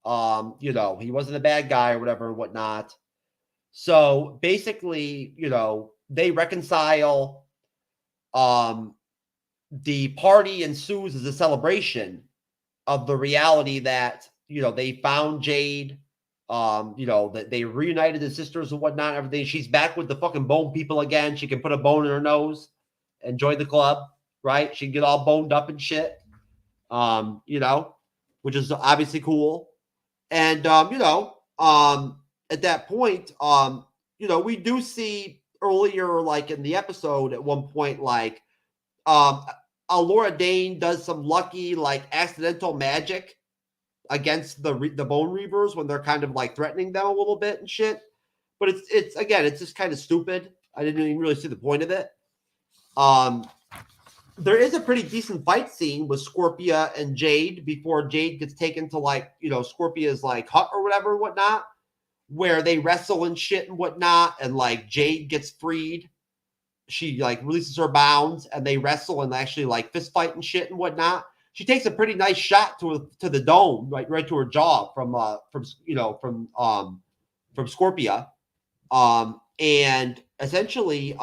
You know, he wasn't a bad guy or whatever and whatnot. So basically, you know, they reconcile. The party ensues as a celebration of the reality that, you know, they found Jade. You know, that they reunited as sisters and whatnot, everything. She's back with the fucking bone people again. She can put a bone in her nose and join the club, right? She can get all boned up and shit. You know, which is obviously cool. And you know, at that point, you know, we do see earlier, like in the episode, at one point, like Laura Dane does some lucky, like, accidental magic against the Bone Reavers when they're kind of like threatening them a little bit and shit. But it's again, it's just kind of stupid. I didn't even really see the point of it. There is a pretty decent fight scene with Scorpia and Jade before Jade gets taken to, like, you know, Scorpia's like hut or whatever and whatnot, where they wrestle and shit and whatnot, and like Jade gets freed. She like releases her bounds and they wrestle and actually like fist fight and shit and whatnot. She takes a pretty nice shot to the dome, right to her jaw from Scorpia. And essentially,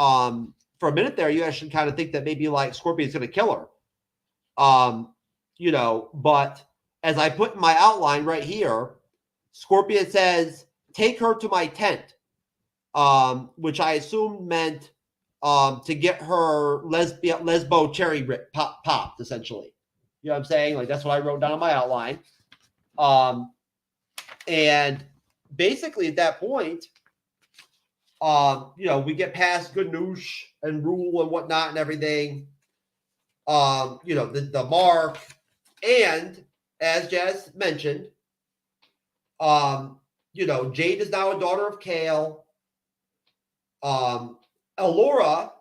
for a minute there, you actually kind of think that maybe like Scorpion's going to kill her. You know, but as I put in my outline right here, Scorpion says, "Take her to my tent," which I assumed meant to get her lesbo cherry popped, essentially. You know what I'm saying? Like, that's what I wrote down on my outline. And basically at that point, you know, we get past Ganoush and Rule and whatnot and everything. You know, the mark. And as Jazz mentioned, you know, Jade is now a daughter of Kale. Elora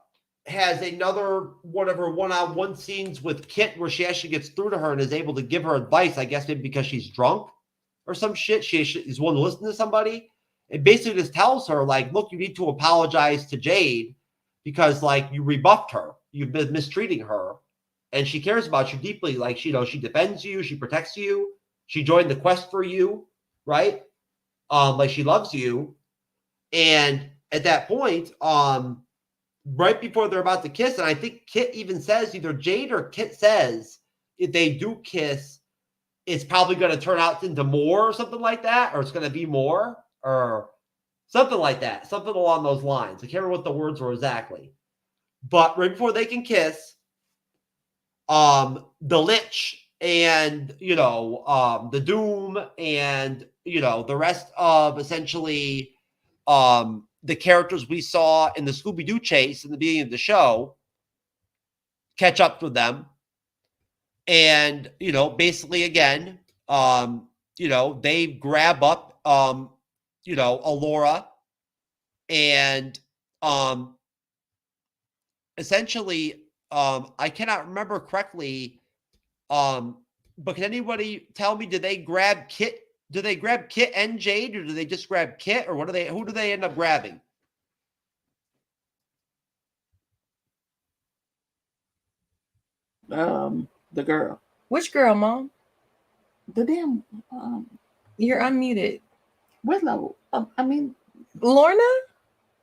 has another one of her one-on-one scenes with Kit where she actually gets through to her and is able to give her advice, I guess maybe because she's drunk or some shit. She is willing to listen to somebody. It basically just tells her, like, look, you need to apologize to Jade because, like, you rebuffed her. You've been mistreating her. And she cares about you deeply. Like, you know, she defends you. She protects you. She joined the quest for you, right? Like, she loves you. And at that point, right before they're about to kiss, and I think Kit even says, either Jade or Kit says, if they do kiss, it's probably going to turn out into more or something like that, or it's going to be more, or something like that, something along those lines. I can't remember what the words were exactly. But right before they can kiss, the Lich and, you know, the Doom and, you know, the rest of essentially the characters we saw in the Scooby-Doo chase in the beginning of the show catch up with them. And, you know, basically, again, you know, they grab up, you know, Alora, and essentially, I cannot remember correctly, but can anybody tell me, did they grab Kit? Do they grab Kit and Jade, or do they just grab Kit, or what do they? Who do they end up grabbing? The girl. Which girl, Mom? The damn. You're unmuted. Willow. I mean, Lorna?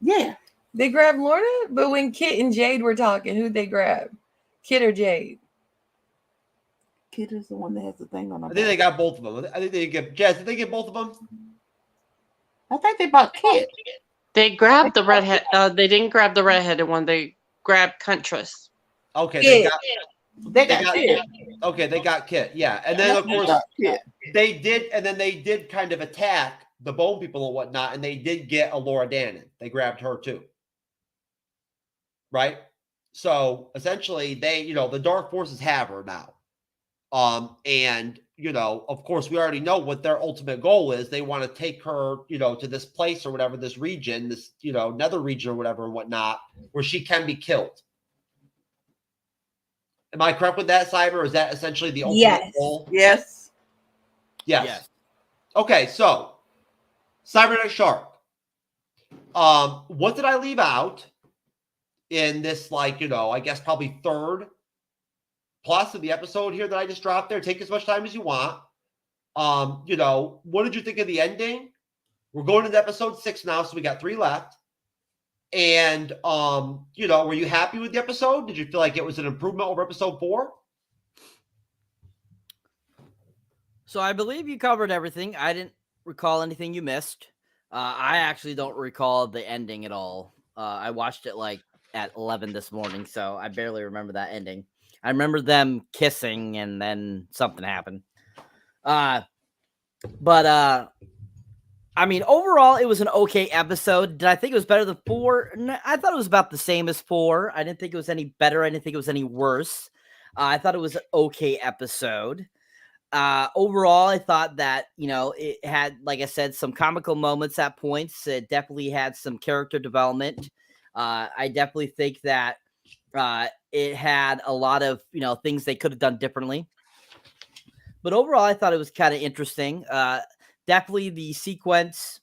Yeah. They grabbed Lorna? But when Kit and Jade were talking, who'd they grab? Kit or Jade? Kit is the one that has the thing on her I think they got both of them. I think they get Jazz. Did they get both of them? I think they bought Kit. They grabbed the redhead. They didn't grab the redheaded one. They grabbed Huntress. Okay, Kit. they got Kit. Okay, they got Kit. Yeah, and then of course they did, and then they did kind of attack the Bone People and whatnot, and they did get Alora Dannon. They grabbed her too, right? So essentially, they, you know, the Dark Forces have her now. And, you know, of course, we already know what their ultimate goal is. They want to take her, you know, to this place or whatever, this region, this, you know, nether region or whatever and whatnot, where she can be killed. Am I correct with that, Cyber? Is that essentially the ultimate goal? Yes. Yes. Okay, so Cyberneticshark. What did I leave out in this, like, you know, I guess probably third plus of the episode here that I just dropped there? Take as much time as you want. You know, what did you think of the ending? We're going into episode 6 now, so we got 3 left. And you know, were you happy with the episode? Did you feel like it was an improvement over episode 4? So I believe you covered everything. I didn't recall anything you missed. I actually don't recall the ending at all. I watched it like at 11 this morning, so I barely remember that ending. I remember them kissing and then something happened. But I mean, overall, it was an okay episode. Did I think it was better than 4? No, I thought it was about the same as 4. I didn't think it was any better. I didn't think it was any worse. I thought it was an okay episode. Overall, I thought that, you know, it had, like I said, some comical moments at points. It definitely had some character development. I definitely think that it had a lot of, you know, things they could have done differently. But overall, I thought it was kind of interesting. Definitely the sequence,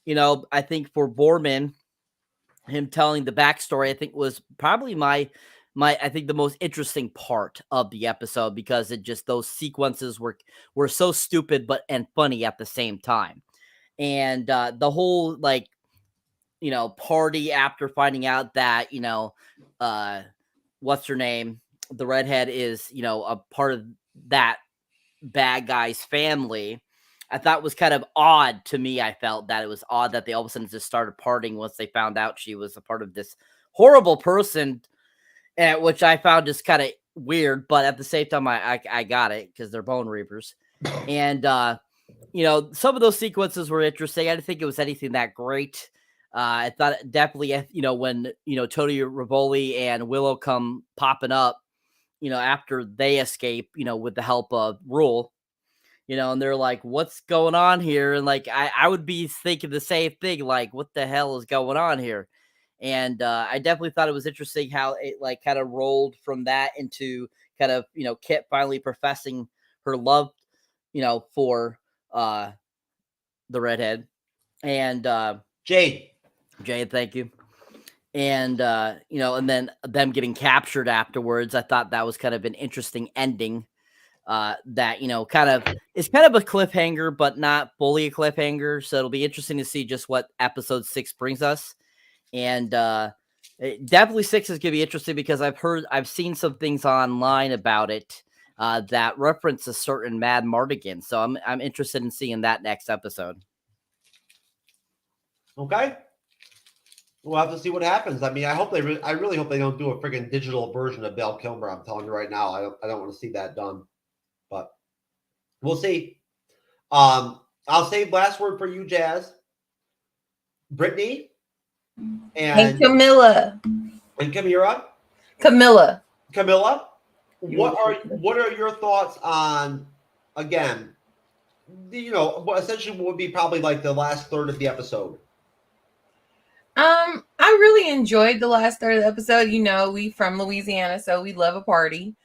you know, I think for Borman, him telling the backstory, I think was probably I think the most interesting part of the episode, because it just, those sequences were so stupid and funny at the same time. And the whole, like, you know, party after finding out that, you know, what's her name, the redhead is, you know, a part of that bad guy's family, I thought was kind of odd to me. I felt that it was odd that they all of a sudden just started partying once they found out she was a part of this horrible person, which I found just kind of weird. But at the same time, I got it, because they're Bone Reapers. And, you know, some of those sequences were interesting. I didn't think it was anything that great. I thought definitely, you know, when, you know, Tony Rivoli and Willow come popping up, you know, after they escape, you know, with the help of Rule, you know, and they're like, what's going on here? And like, I would be thinking the same thing, like, what the hell is going on here? And I definitely thought it was interesting how it, like, kind of rolled from that into kind of, you know, Kit finally professing her love, you know, for the redhead. And Jade, thank you. And, you know, and then them getting captured afterwards. I thought that was kind of an interesting ending. That, you know, it's kind of a cliffhanger, but not fully a cliffhanger. So it'll be interesting to see just what episode 6 brings us. And definitely 6 is going to be interesting, because I've seen some things online about it that reference a certain Mad Mardigan. So I'm interested in seeing that next episode. Okay. We'll have to see what happens. I mean, I really hope they don't do a freaking digital version of Val Kilmer. I'm telling you right now, I don't want to see that done, but we'll see. I'll save last word for you, Jazz, Brittany, and Camilla, and Camilla. What are your thoughts on, again, essentially what would be probably like the last third of the episode? I really enjoyed the last third of the episode. We from Louisiana, so we love a party.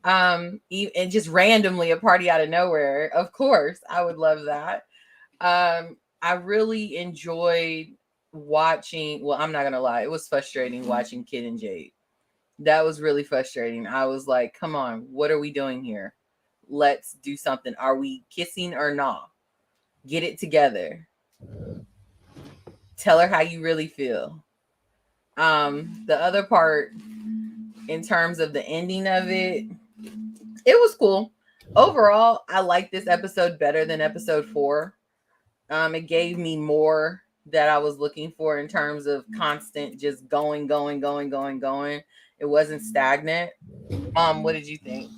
And just randomly a party out of nowhere. Of course, I would love that. I really enjoyed watching. Well, I'm not gonna lie, it was frustrating watching Kid and Jade. That was really frustrating. I was like, come on, what are we doing here? Let's do something. Are we kissing or not? Get it together. Tell her how you really feel. The other part, in terms of the ending of it was cool. Overall, I like this episode better than episode 4. It gave me more that I was looking for in terms of constant just going. It wasn't stagnant. What did you think?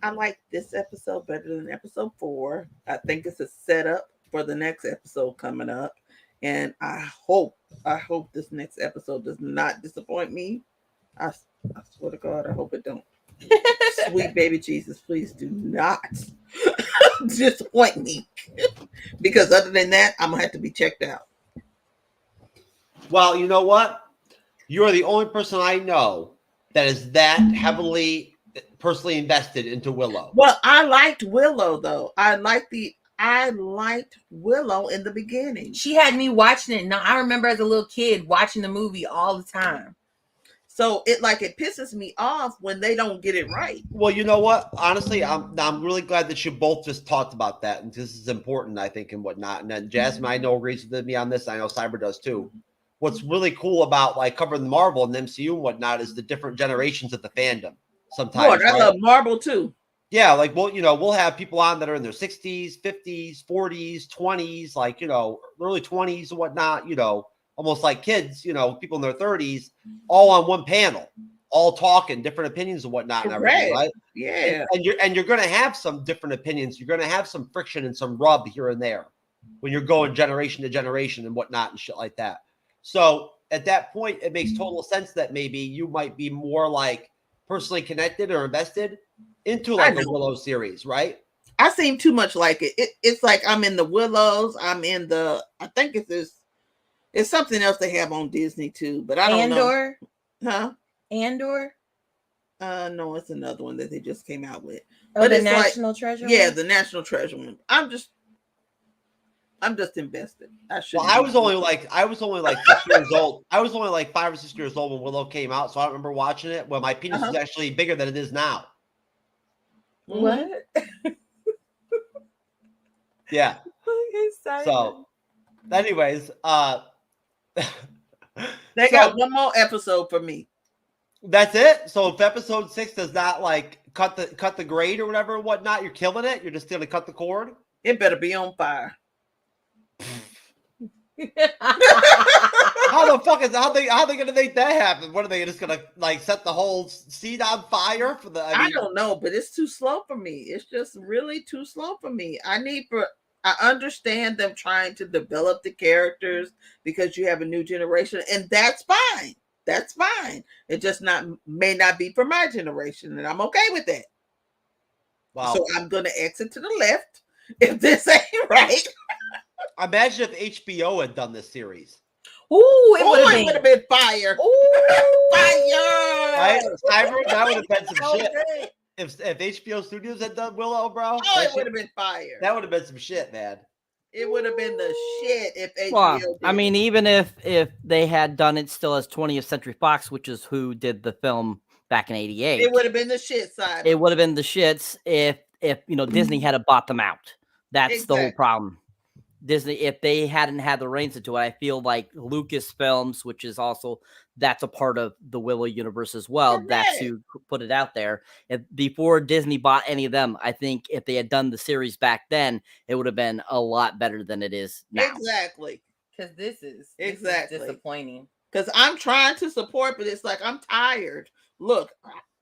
I like this episode better than episode 4. I think it's a setup for the next episode coming up. And I hope this next episode does not disappoint me. I swear to God, I hope it don't. Sweet baby Jesus, please do not disappoint me. Because other than that, I'm going to have to be checked out. Well, you know what? You are the only person I know that is that heavily personally invested into Willow. Well, I liked Willow, though. I liked Willow in the beginning. She had me watching it. Now, I remember as a little kid watching the movie all the time. So it pisses me off when they don't get it right. Well, you know what? Honestly, I'm really glad that you both just talked about that, and this is important, I think, and whatnot. And then Jasmine, I know, agrees with me on this. I know Cyber does too. What's really cool about covering the Marvel and the MCU and whatnot is the different generations of the fandom. Sometimes, I love Marvel too. Yeah, we'll have people on that are in their 60s, 50s, 40s, 20s, early 20s and whatnot, almost like kids, people in their 30s, all on one panel, all talking different opinions and whatnot and everything, right? Yeah. And you're going to have some different opinions. You're going to have some friction and some rub here and there when you're going generation to generation and whatnot and shit like that. So at that point, it makes total sense that maybe you might be more personally connected or invested into a Willow series, right? I seem too much like it. It's like I'm in the Willows. I'm in the. I think it's something else they have on Disney too, but I don't know. Huh? Andor? No, it's another one that they just came out with. Oh, but the National Treasure. Yeah, the National Treasure one. I'm just invested. I was only 6 years old. I was only 5 or 6 years old when Willow came out, so I don't remember watching it. Well, my penis is actually bigger than it is now. What? Yeah. So, anyways, they got one more episode for me. That's it. So if episode 6 does not cut the grade or whatever and whatnot, you're killing it. You're just gonna cut the cord. It better be on fire. How the fuck how they gonna make that happen? What are they just gonna set the whole seed on fire for the? I don't know, but it's too slow for me. It's just really too slow for me. I understand them trying to develop the characters because you have a new generation, and that's fine. That's fine. It just may not be for my generation, and I'm okay with that. Wow. So I'm gonna exit to the left if this ain't right. Imagine if HBO had done this series. Ooh, it would have been fire. Ooh, fire! Right? That would have been some shit. If HBO Studios had done Willow, bro. Oh, it would have been fire. That would have been some shit, man. It would have been the shit if HBO Well, I mean, even if they had done it still as 20th Century Fox, which is who did the film back in '88. It would have been the shit side. It would have been the shits if Disney had bought them out. That's the whole problem. Disney, if they hadn't had the reins into it, I feel like Lucasfilms, which is also that's a part of the Willow universe as well. Correct. That's who put it out there. Before Disney bought any of them, I think if they had done the series back then, it would have been a lot better than it is now. Exactly. Because this is disappointing. Because I'm trying to support, but it's like I'm tired. Look,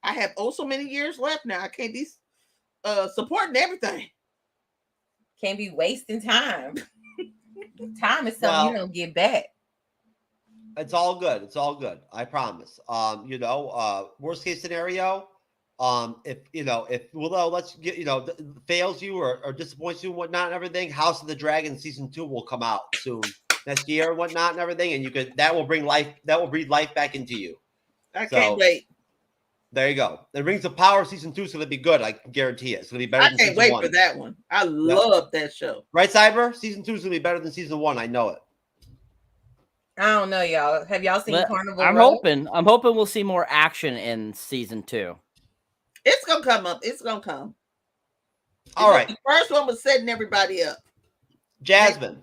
I have so many years left now. I can't be supporting everything. Can't be wasting time. Time is something you don't get back. It's all good. It's all good. I promise. Worst case scenario, If Willow fails you or disappoints you and whatnot and everything, House of the Dragon season 2 will come out soon next year and whatnot and everything, and that will breathe life back into you. I can't wait. There you go. The Rings of Power season 2 is going to be good. I can guarantee it. It's going to be better. I can't wait for that one. I love that show. Right, Cyber? Season 2 is going to be better than season 1. I know it. I don't know, y'all. Have y'all seen Carnival I'm Row? I'm hoping we'll see more action in season 2. It's gonna come up. It's gonna come. All right. The first one was setting everybody up. Jasmine,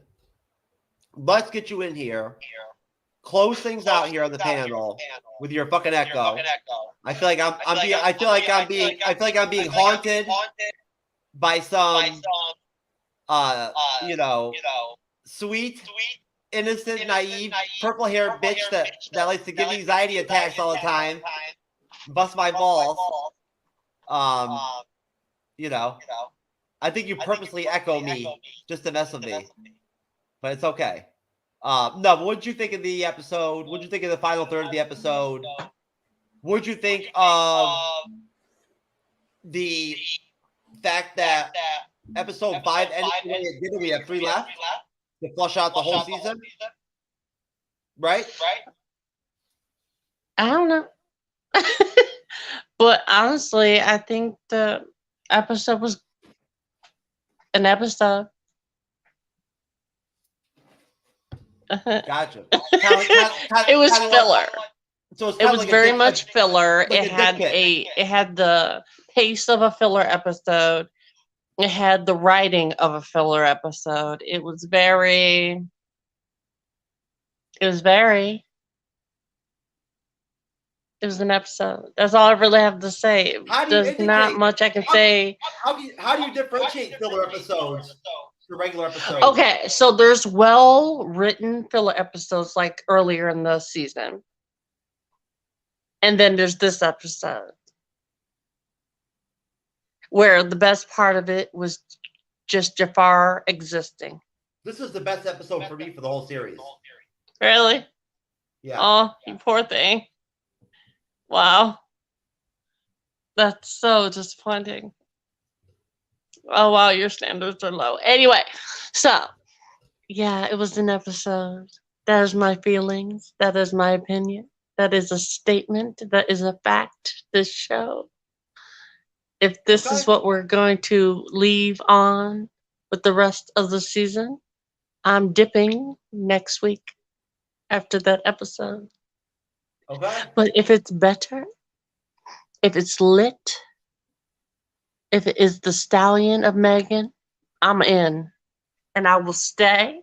let's get you in here. Close things out here on the panel with your fucking echo. I feel like I'm being haunted by some sweet, innocent, naive, purple-haired bitch that likes to give me anxiety attacks all the time. Bust my balls. I think you purposely echo me just to mess with me. But it's okay. No, but what did you think of the episode? What did you think of the final third of the episode? What did you think of the fact that episode 5 ended the way it did, and we have 3 left to flush out the whole season? Right? I don't know. But honestly, I think the episode was an episode. Gotcha. It was filler. So it was very much filler. It had the pace of a filler episode. It had the writing of a filler episode. It was an episode. That's all I really have to say. There's not much I can say. How do you differentiate filler episodes from regular episodes? Okay, so there's well-written filler episodes like earlier in the season. And then there's this episode where the best part of it was just Jafar existing. This is the best episode for me for the whole series. Really? Yeah. Oh, you poor thing. Wow. That's so disappointing. Oh, wow, your standards are low. Anyway, so, yeah, it was an episode. That is my feelings. That is my opinion. That is a statement. That is a fact. This show. If this is what we're going to leave on with the rest of the season, I'm dipping next week after that episode. Okay. But if it's better, if it's lit, if it is the stallion of Megan, I'm in. And I will stay.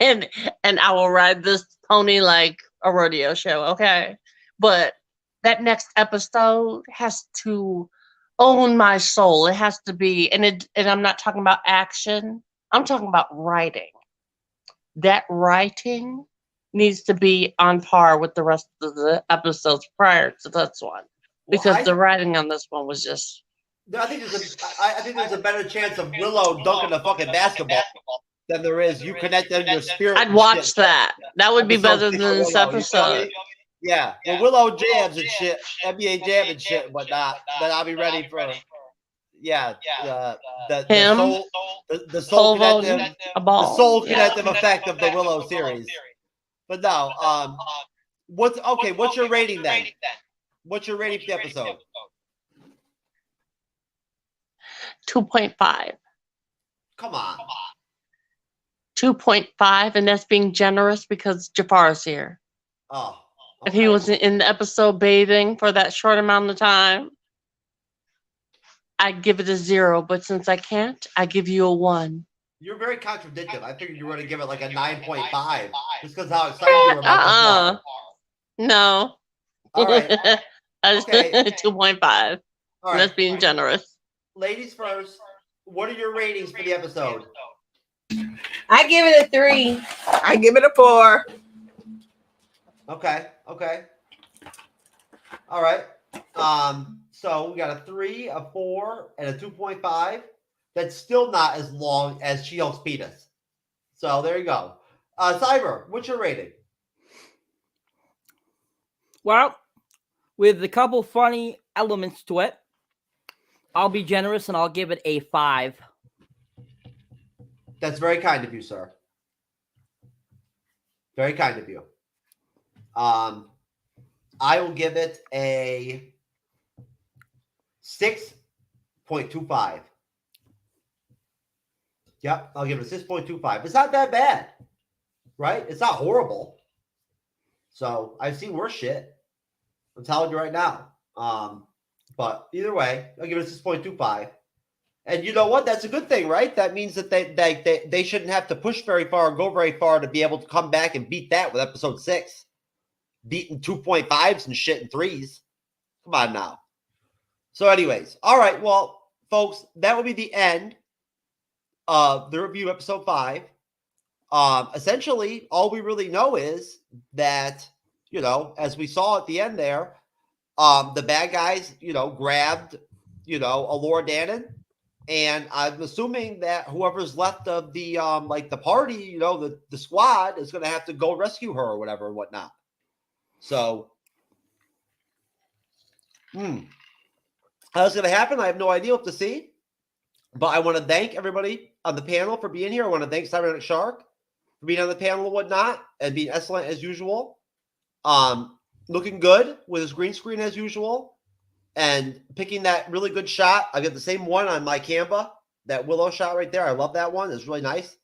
and I will ride this pony like a rodeo show, okay? But that next episode has to own my soul. It has to be, and I'm not talking about action. I'm talking about writing. That writing needs to be on par with the rest of the episodes prior to this one, because the writing on this one was just. I think there's a better chance of Willow dunking a fucking basketball than there is you connecting your spirit. I'd watch that. That would be better than this episode. Yeah, when Willow jams and shit, NBA jam and shit and whatnot, then I'll be ready for the soul connective effect of the Willow series. But no, what's your rating then? What's your rating for the episode? 2.5. Come on. 2.5, and that's being generous because Jafar's here. Oh. Okay. If he wasn't in the episode bathing for that short amount of time, I'd give it a 0. But since I can't, I give you a 1. You're very contradictory. I figured you were going to give it like a 9.5 just because how excited you were about this. No. All right. Okay. 2.5. All right. That's being generous. Ladies first, what are your ratings for the episode? I give it a 3. I give it a 4. Okay. All right. So we got a 3, a 4, and a 2.5. That's still not as long as She-Hulk's penis. So there you go. Cyber, what's your rating? Well, with a couple funny elements to it. I'll be generous and I'll give it a 5. That's very kind of you, sir. Very kind of you. I will give it a 6.25. Yep, I'll give it a 6.25. It's not that bad, right? It's not horrible. So I've seen worse shit. I'm telling you right now. But either way, I'll give it a 6.25. And you know what? That's a good thing, right? That means that they shouldn't have to push very far or go very far to be able to come back and beat that with episode 6. Beating 2.5s and shit and 3s. Come on now. So anyways, all right. Well, folks, that will be the end of the review of episode 5. Essentially, all we really know is that, you know, as we saw at the end there, the bad guys, you know, grabbed, you know, Alora Dannon. And I'm assuming that whoever's left of the like the party, you know, the squad is going to have to go rescue her or whatever and whatnot. So, how's it going to happen? I have no idea what to see. But I want to thank everybody on the panel for being here. I want to thank Cyberneticshark for being on the panel and whatnot and being excellent as usual. Looking good with his green screen as usual. And picking that really good shot. I got the same one on my Canva. That Willow shot right there. I love that one. It's really nice.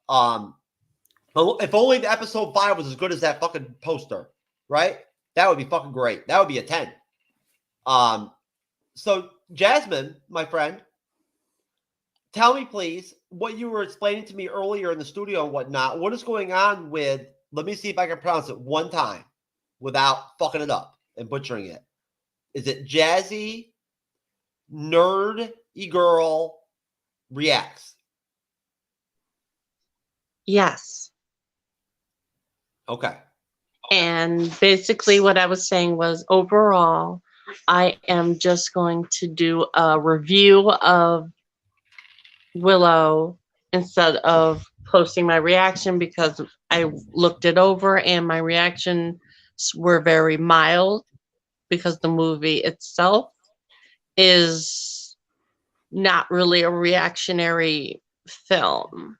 If only the episode 5 was as good as that fucking poster, right? That would be fucking great. That would be a 10. So Jasmine, my friend, tell me please what you were explaining to me earlier in the studio and whatnot. What is going on with, let me see if I can pronounce it one time without fucking it up and butchering it. Is it Jazzy Nerd-y Girl Reacts? Yes. Okay. And basically what I was saying was overall, I am just going to do a review of Willow instead of posting my reaction because I looked it over and my reactions were very mild because the movie itself is not really a reactionary film.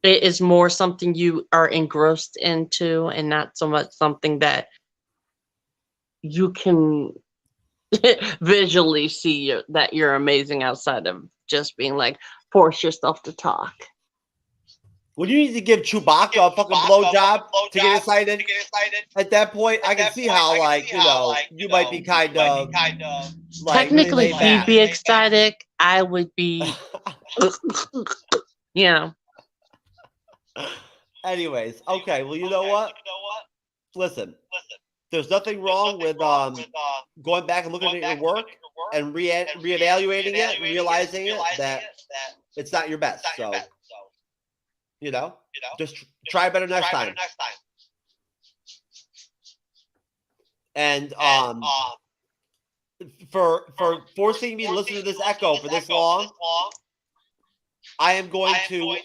It is more something you are engrossed into and not so much something that you can visually see that you're amazing outside of just being like, force yourself to talk. Well, you need to give Chewbacca a fucking blowjob to get excited. At that point, I can see how, like, you know, you might be kind of like, technically, really laid back. be ecstatic. I would be, you know. Anyways, okay. Well, you know what? Listen, there's nothing wrong with going back and looking at your work and reevaluating it and realizing that it's not your best. So, you know, just try better next time. And for forcing me to listen to this echo for this long, I am going to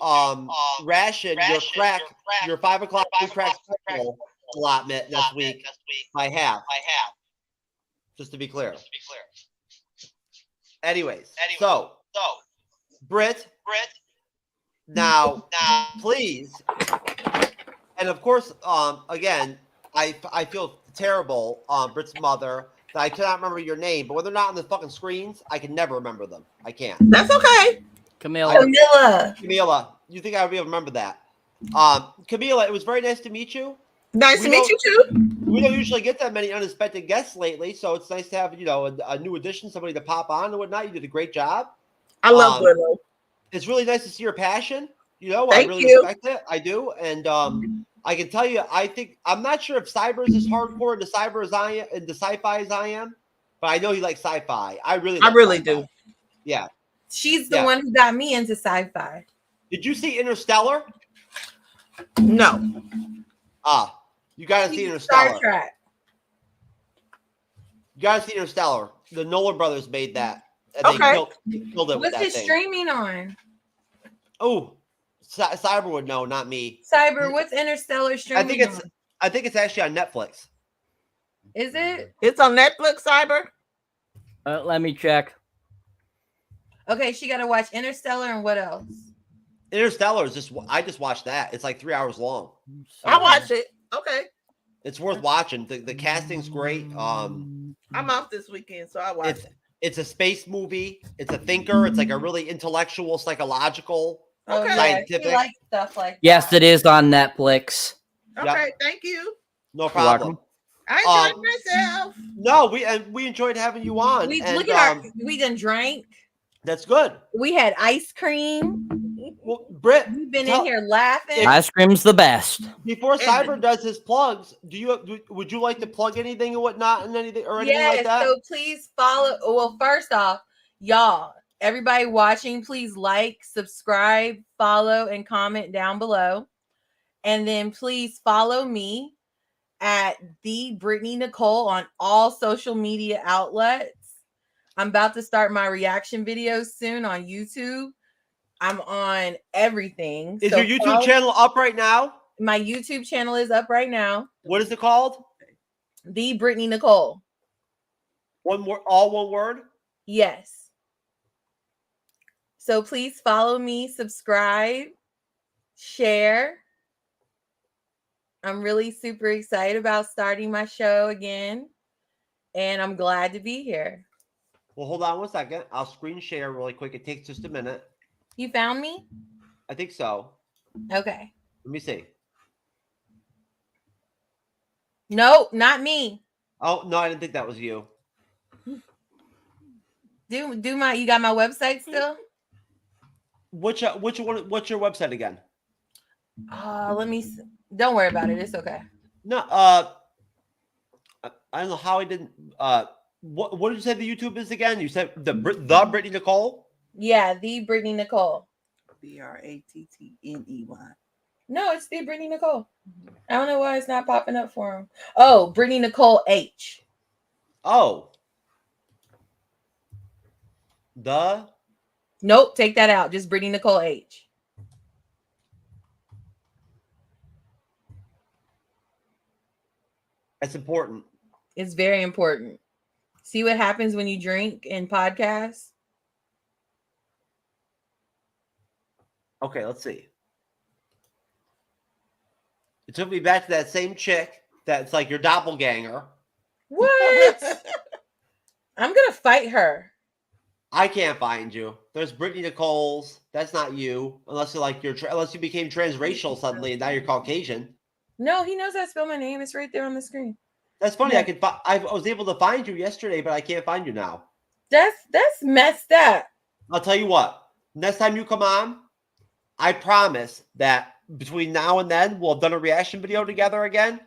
ration your 5 o'clock crack special allotment next week by half. Just to be clear. Anyways, so Britt, now please, and of course, again, I feel terrible, Britt's mother, that I cannot remember your name, but when they're not on the fucking screens, I can never remember them. I can't. That's okay. Camilla. You think I would be able to remember that? Camilla, it was very nice to meet you. Nice to meet you too. We don't usually get that many unexpected guests lately, so it's nice to have, you know, a new addition, somebody to pop on and whatnot. You did a great job. I love Willow. It's really nice to see your passion. You know, Thank I really you. respect it. I do, and I can tell you, I'm not sure if Cyber is as hardcore into cyber as I am, into sci-fi as I am, but I know you like sci-fi. I really sci-fi. Do. Yeah. She's the one who got me into sci-fi. Did you see Interstellar? No. You gotta see Interstellar. Star Trek. You gotta see Interstellar. The Nolan brothers made that. And Okay. They killed it with What's that it thing. streaming on? Oh, Cyber would know, not me. Cyber, what's Interstellar streaming on? I think it's actually on Netflix. Is it? It's on Netflix, Cyber. Let me check. Okay, she got to watch Interstellar and what else? Interstellar is I just watched that. It's like 3 hours long. I watched it. Okay. It's worth watching. The casting's great. I'm off this weekend, so I watched it. It's a space movie. It's a thinker. It's like a really intellectual, psychological, scientific. She likes stuff like Yes, it is on Netflix. Okay, thank you. No problem. I enjoyed myself. No, we enjoyed having you on. We and, look at we done drank. That's good. We had ice cream. Well, Britt, we've been in here laughing. Ice cream's the best. Before Cyber does his plugs, would you like to plug anything and whatnot and anything or anything like that? So please follow. Well, first off, y'all, everybody watching, please like, subscribe, follow, and comment down below. And then please follow me at the Brittany Nicole on all social media outlets. I'm about to start my reaction videos soon on YouTube. I'm on everything. Is your YouTube channel up right now? My YouTube channel is up right now. What is it called? The Brittany Nicole. One word, all one word? Yes. So please follow me, subscribe, share. I'm really super excited about starting my show again. And I'm glad to be here. Well, hold on one second. I'll screen share really quick. It takes just a minute. You found me? I think so. Okay. Let me see. No, not me. Oh, no, I didn't think that was you. You got my website still? Which one? What's your website again? Let me see. Don't worry about it. It's okay. No, I don't know how I didn't. What did you say the YouTube is again? You said the Brittany Nicole? Yeah, the Brittany Nicole. BRATTNEY. No, it's the Brittany Nicole. I don't know why it's not popping up for him. Oh, Brittany Nicole H. Oh. Nope, take that out. Just Brittany Nicole H. That's important. It's very important. See what happens when you drink and podcast? Okay, let's see. It took me back to that same chick that's like your doppelganger. What? I'm going to fight her. I can't find you. There's Brittany Nicole's. That's not you. Unless you're like unless you became transracial suddenly and now you're Caucasian. No, he knows how to spell my name. It's right there on the screen. That's funny. Yeah. I was able to find you yesterday, but I can't find you now. That's messed up. I'll tell you what. Next time you come on, I promise that between now and then we'll have done a reaction video together again,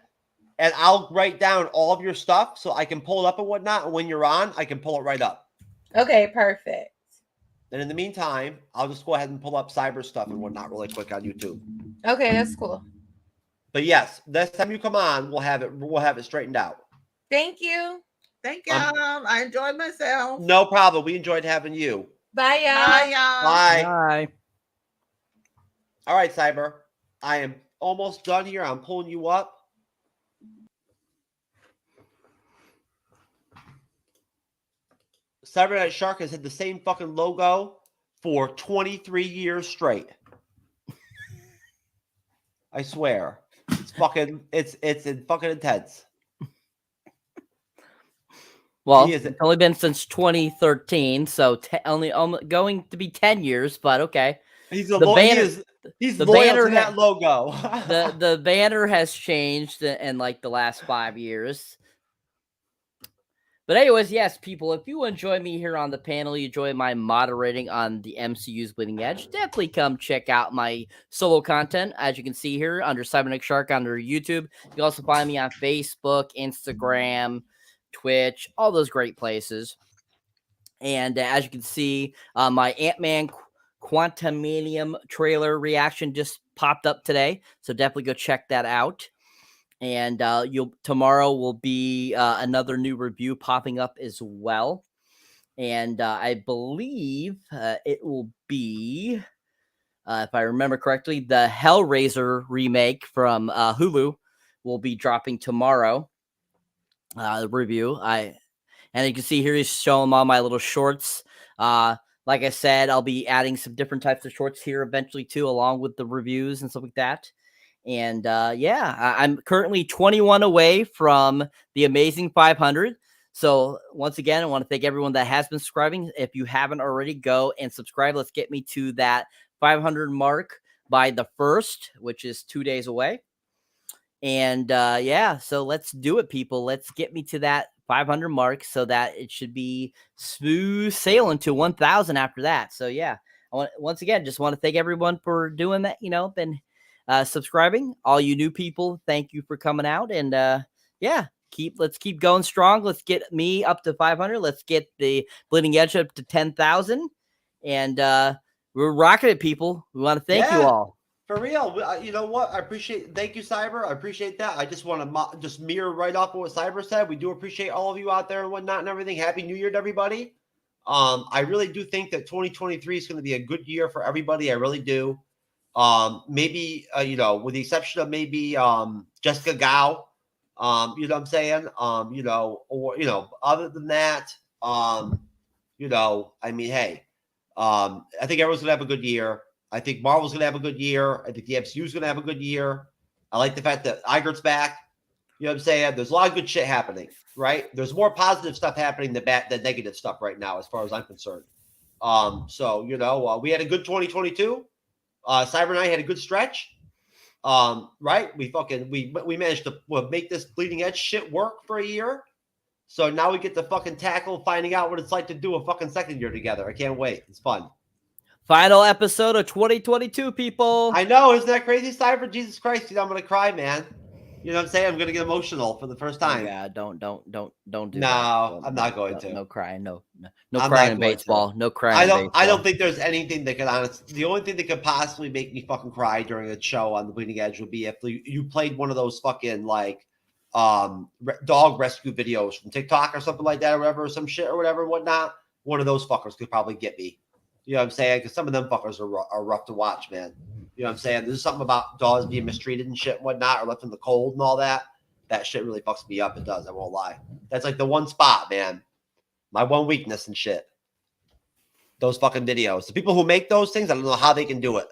and I'll write down all of your stuff so I can pull it up and whatnot. And when you're on, I can pull it right up. Okay, perfect. And in the meantime, I'll just go ahead and pull up cyber stuff and whatnot really quick on YouTube. Okay, that's cool. But yes, next time you come on, we'll have it straightened out. Thank you. Thank y'all. I enjoyed myself. No problem. We enjoyed having you. Bye, y'all. Bye, y'all. Bye. Bye. All right, Cyber. I am almost done here. I'm pulling you up. Cyberneticshark has had the same fucking logo for 23 years straight. I swear. It's fucking fucking intense. Well, it's only been since 2013, so only going to be 10 years, but okay. He's loyal to that logo. the banner has changed in like the last 5 years. But anyways, yes, people, if you enjoy me here on the panel, you enjoy my moderating on the MCU's Bleeding Edge, definitely come check out my solo content. As you can see here under Cyberneticshark under YouTube. You can also find me on Facebook, Instagram, Twitch, all those great places. And as you can see, my Ant-Man Quantumanium trailer reaction just popped up today, so definitely go check that out. And tomorrow will be another new review popping up as well. And I believe it will be, if I remember correctly, the Hellraiser remake from Hulu will be dropping tomorrow. review. And you can see here he's showing all my little shorts. Like I said, I'll be adding some different types of shorts here eventually too, along with the reviews and stuff like that. And yeah, I'm currently 21 away from the amazing 500. So once again, I want to thank everyone that has been subscribing. If you haven't already, go and subscribe. Let's get me to that 500 mark by the 1st, which is 2 days away. And yeah, so let's do it, people. Let's get me to that 500 mark so that it should be smooth sailing to 1,000 after that. So yeah, once again, just want to thank everyone for doing that. Been subscribing. All you new people, thank you for coming out. And yeah, let's keep going strong. Let's get me up to 500. Let's get the Bleeding Edge up to 10,000. And we're rocking it, people. We want to thank you all. For real. You know what? Thank you, Cyber. I appreciate that. I just want to just mirror right off of what Cyber said. We do appreciate all of you out there and whatnot and everything. Happy New Year to everybody. I really do think that 2023 is going to be a good year for everybody. I really do. Maybe, with the exception of maybe Jessica Gao, you know what I'm saying? Other than that, I mean, hey, I think everyone's going to have a good year. I think Marvel's going to have a good year. I think the MCU's going to have a good year. I like the fact that Igert's back. You know what I'm saying? There's a lot of good shit happening, right? There's more positive stuff happening than negative stuff right now, as far as I'm concerned. So, we had a good 2022. Cyber and I had a good stretch. Right? We managed to make this Bleeding Edge shit work for a year. So now we get to fucking tackle finding out what it's like to do a fucking second year together. I can't wait. It's fun. Final episode of 2022, people. I know, isn't that crazy, Cyber? Jesus Christ, I'm gonna cry, man. You know what I'm saying? I'm gonna get emotional for the first time. Yeah, don't do no, that. No, I'm not going to. No crying, no crying in baseball. No crying. I don't think there's anything that could the only thing that could possibly make me fucking cry during a show on the Bleeding Edge would be if you played one of those fucking dog rescue videos from TikTok or something like that or whatever, or some shit or whatever and whatnot. One of those fuckers could probably get me. You know what I'm saying? Because some of them fuckers are rough to watch, man. You know what I'm saying? There's something about dogs being mistreated and shit and whatnot, or left in the cold and all that. That shit really fucks me up. It does. I won't lie. That's like the one spot, man. My one weakness and shit. Those fucking videos. The people who make those things, I don't know how they can do it.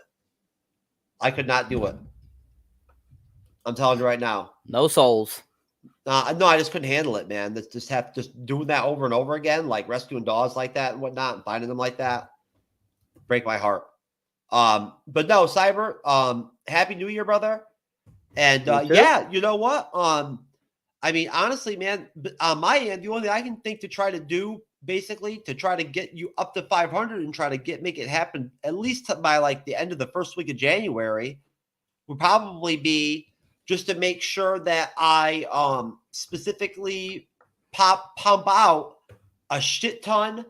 I could not do it. I'm telling you right now. No souls. No, I just couldn't handle it, man. Just doing that over and over again, like rescuing dogs like that and whatnot, and finding them like that. Break my heart. But no, Cyber, Happy New Year, brother. And yeah, you know what? I mean, honestly, man, on my end, the only thing I can think to try to do, basically, to try to get you up to 500 and try to make it happen at least by like the end of the first week of January, would probably be just to make sure that I specifically pump out a shit ton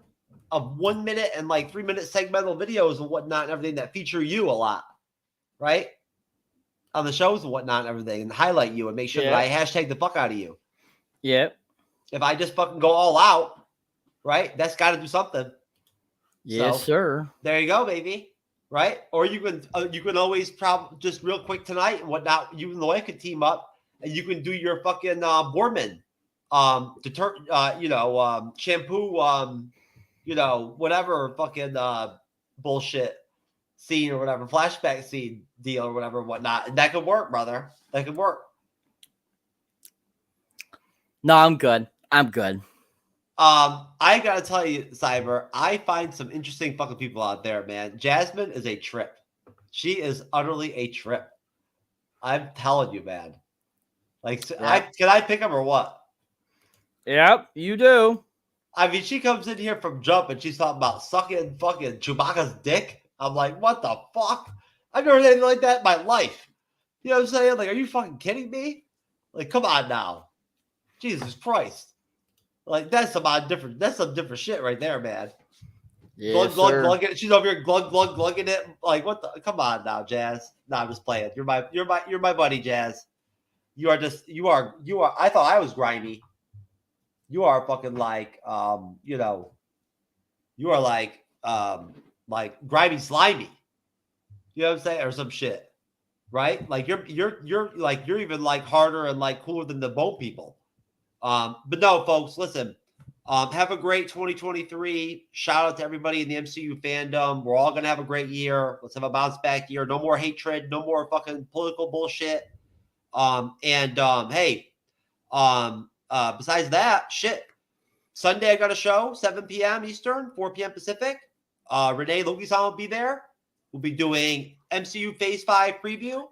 of 1 minute and like 3 minute segmental videos and whatnot and everything that feature you a lot, right? On the shows and whatnot and everything, and highlight you and make sure that I hashtag the fuck out of you. Yep. If I just fucking go all out, right? That's got to do something. Yes, sir. There you go, baby. Right? Or you can always just real quick tonight and whatnot. You and the wife could team up and you can do your fucking Borman, shampoo, whatever fucking bullshit scene or whatever, flashback scene deal or whatever and whatnot. And that could work, brother. That could work. No, I'm good. I gotta tell you, Cyber, I find some interesting fucking people out there, man. Jasmine is a trip. She is utterly a trip. I'm telling you, man. Like, can I pick them or what? Yep, you do. I mean, she comes in here from jump and she's talking about sucking fucking Chewbacca's dick. I'm like, what the fuck? I've never heard anything like that in my life. You know what I'm saying? Like, are you fucking kidding me? Like, come on now. Jesus Christ. Like, that's some different shit right there, man. Yeah, glug it. She's over here glugging it. Like, what the? Come on now, Jazz. No, I'm just playing. You're my buddy, Jazz. You are. I thought I was grimy. You are fucking like, you are like grimy slimy. You know what I'm saying? Or some shit. Right? Like you're even like harder and like cooler than the bone people. But no, folks, listen. Have a great 2023. Shout out to everybody in the MCU fandom. We're all gonna have a great year. Let's have a bounce back year. No more hatred. No more fucking political bullshit. Hey, besides that, shit. Sunday I got a show, 7 p.m. Eastern, 4 p.m. Pacific. Renee Logisan will be there. We'll be doing MCU Phase 5 preview.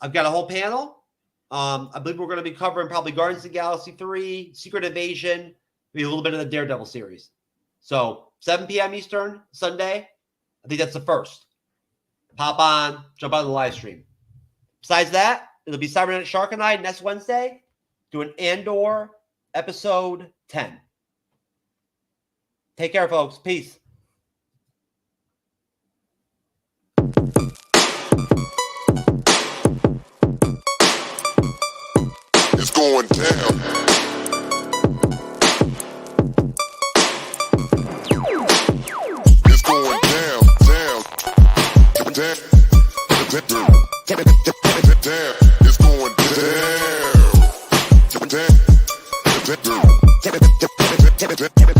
I've got a whole panel. I believe we're going to be covering probably Guardians of the Galaxy 3, Secret Invasion, maybe a little bit of the Daredevil series. So 7 p.m. Eastern, Sunday. I think that's the first. Pop on, jump on the live stream. Besides that, it'll be Cyberneticshark and I next Wednesday doing Andor episode 10. Take care, folks. Peace. It's going down. It's going down, down, down, down. It's going down, down, down.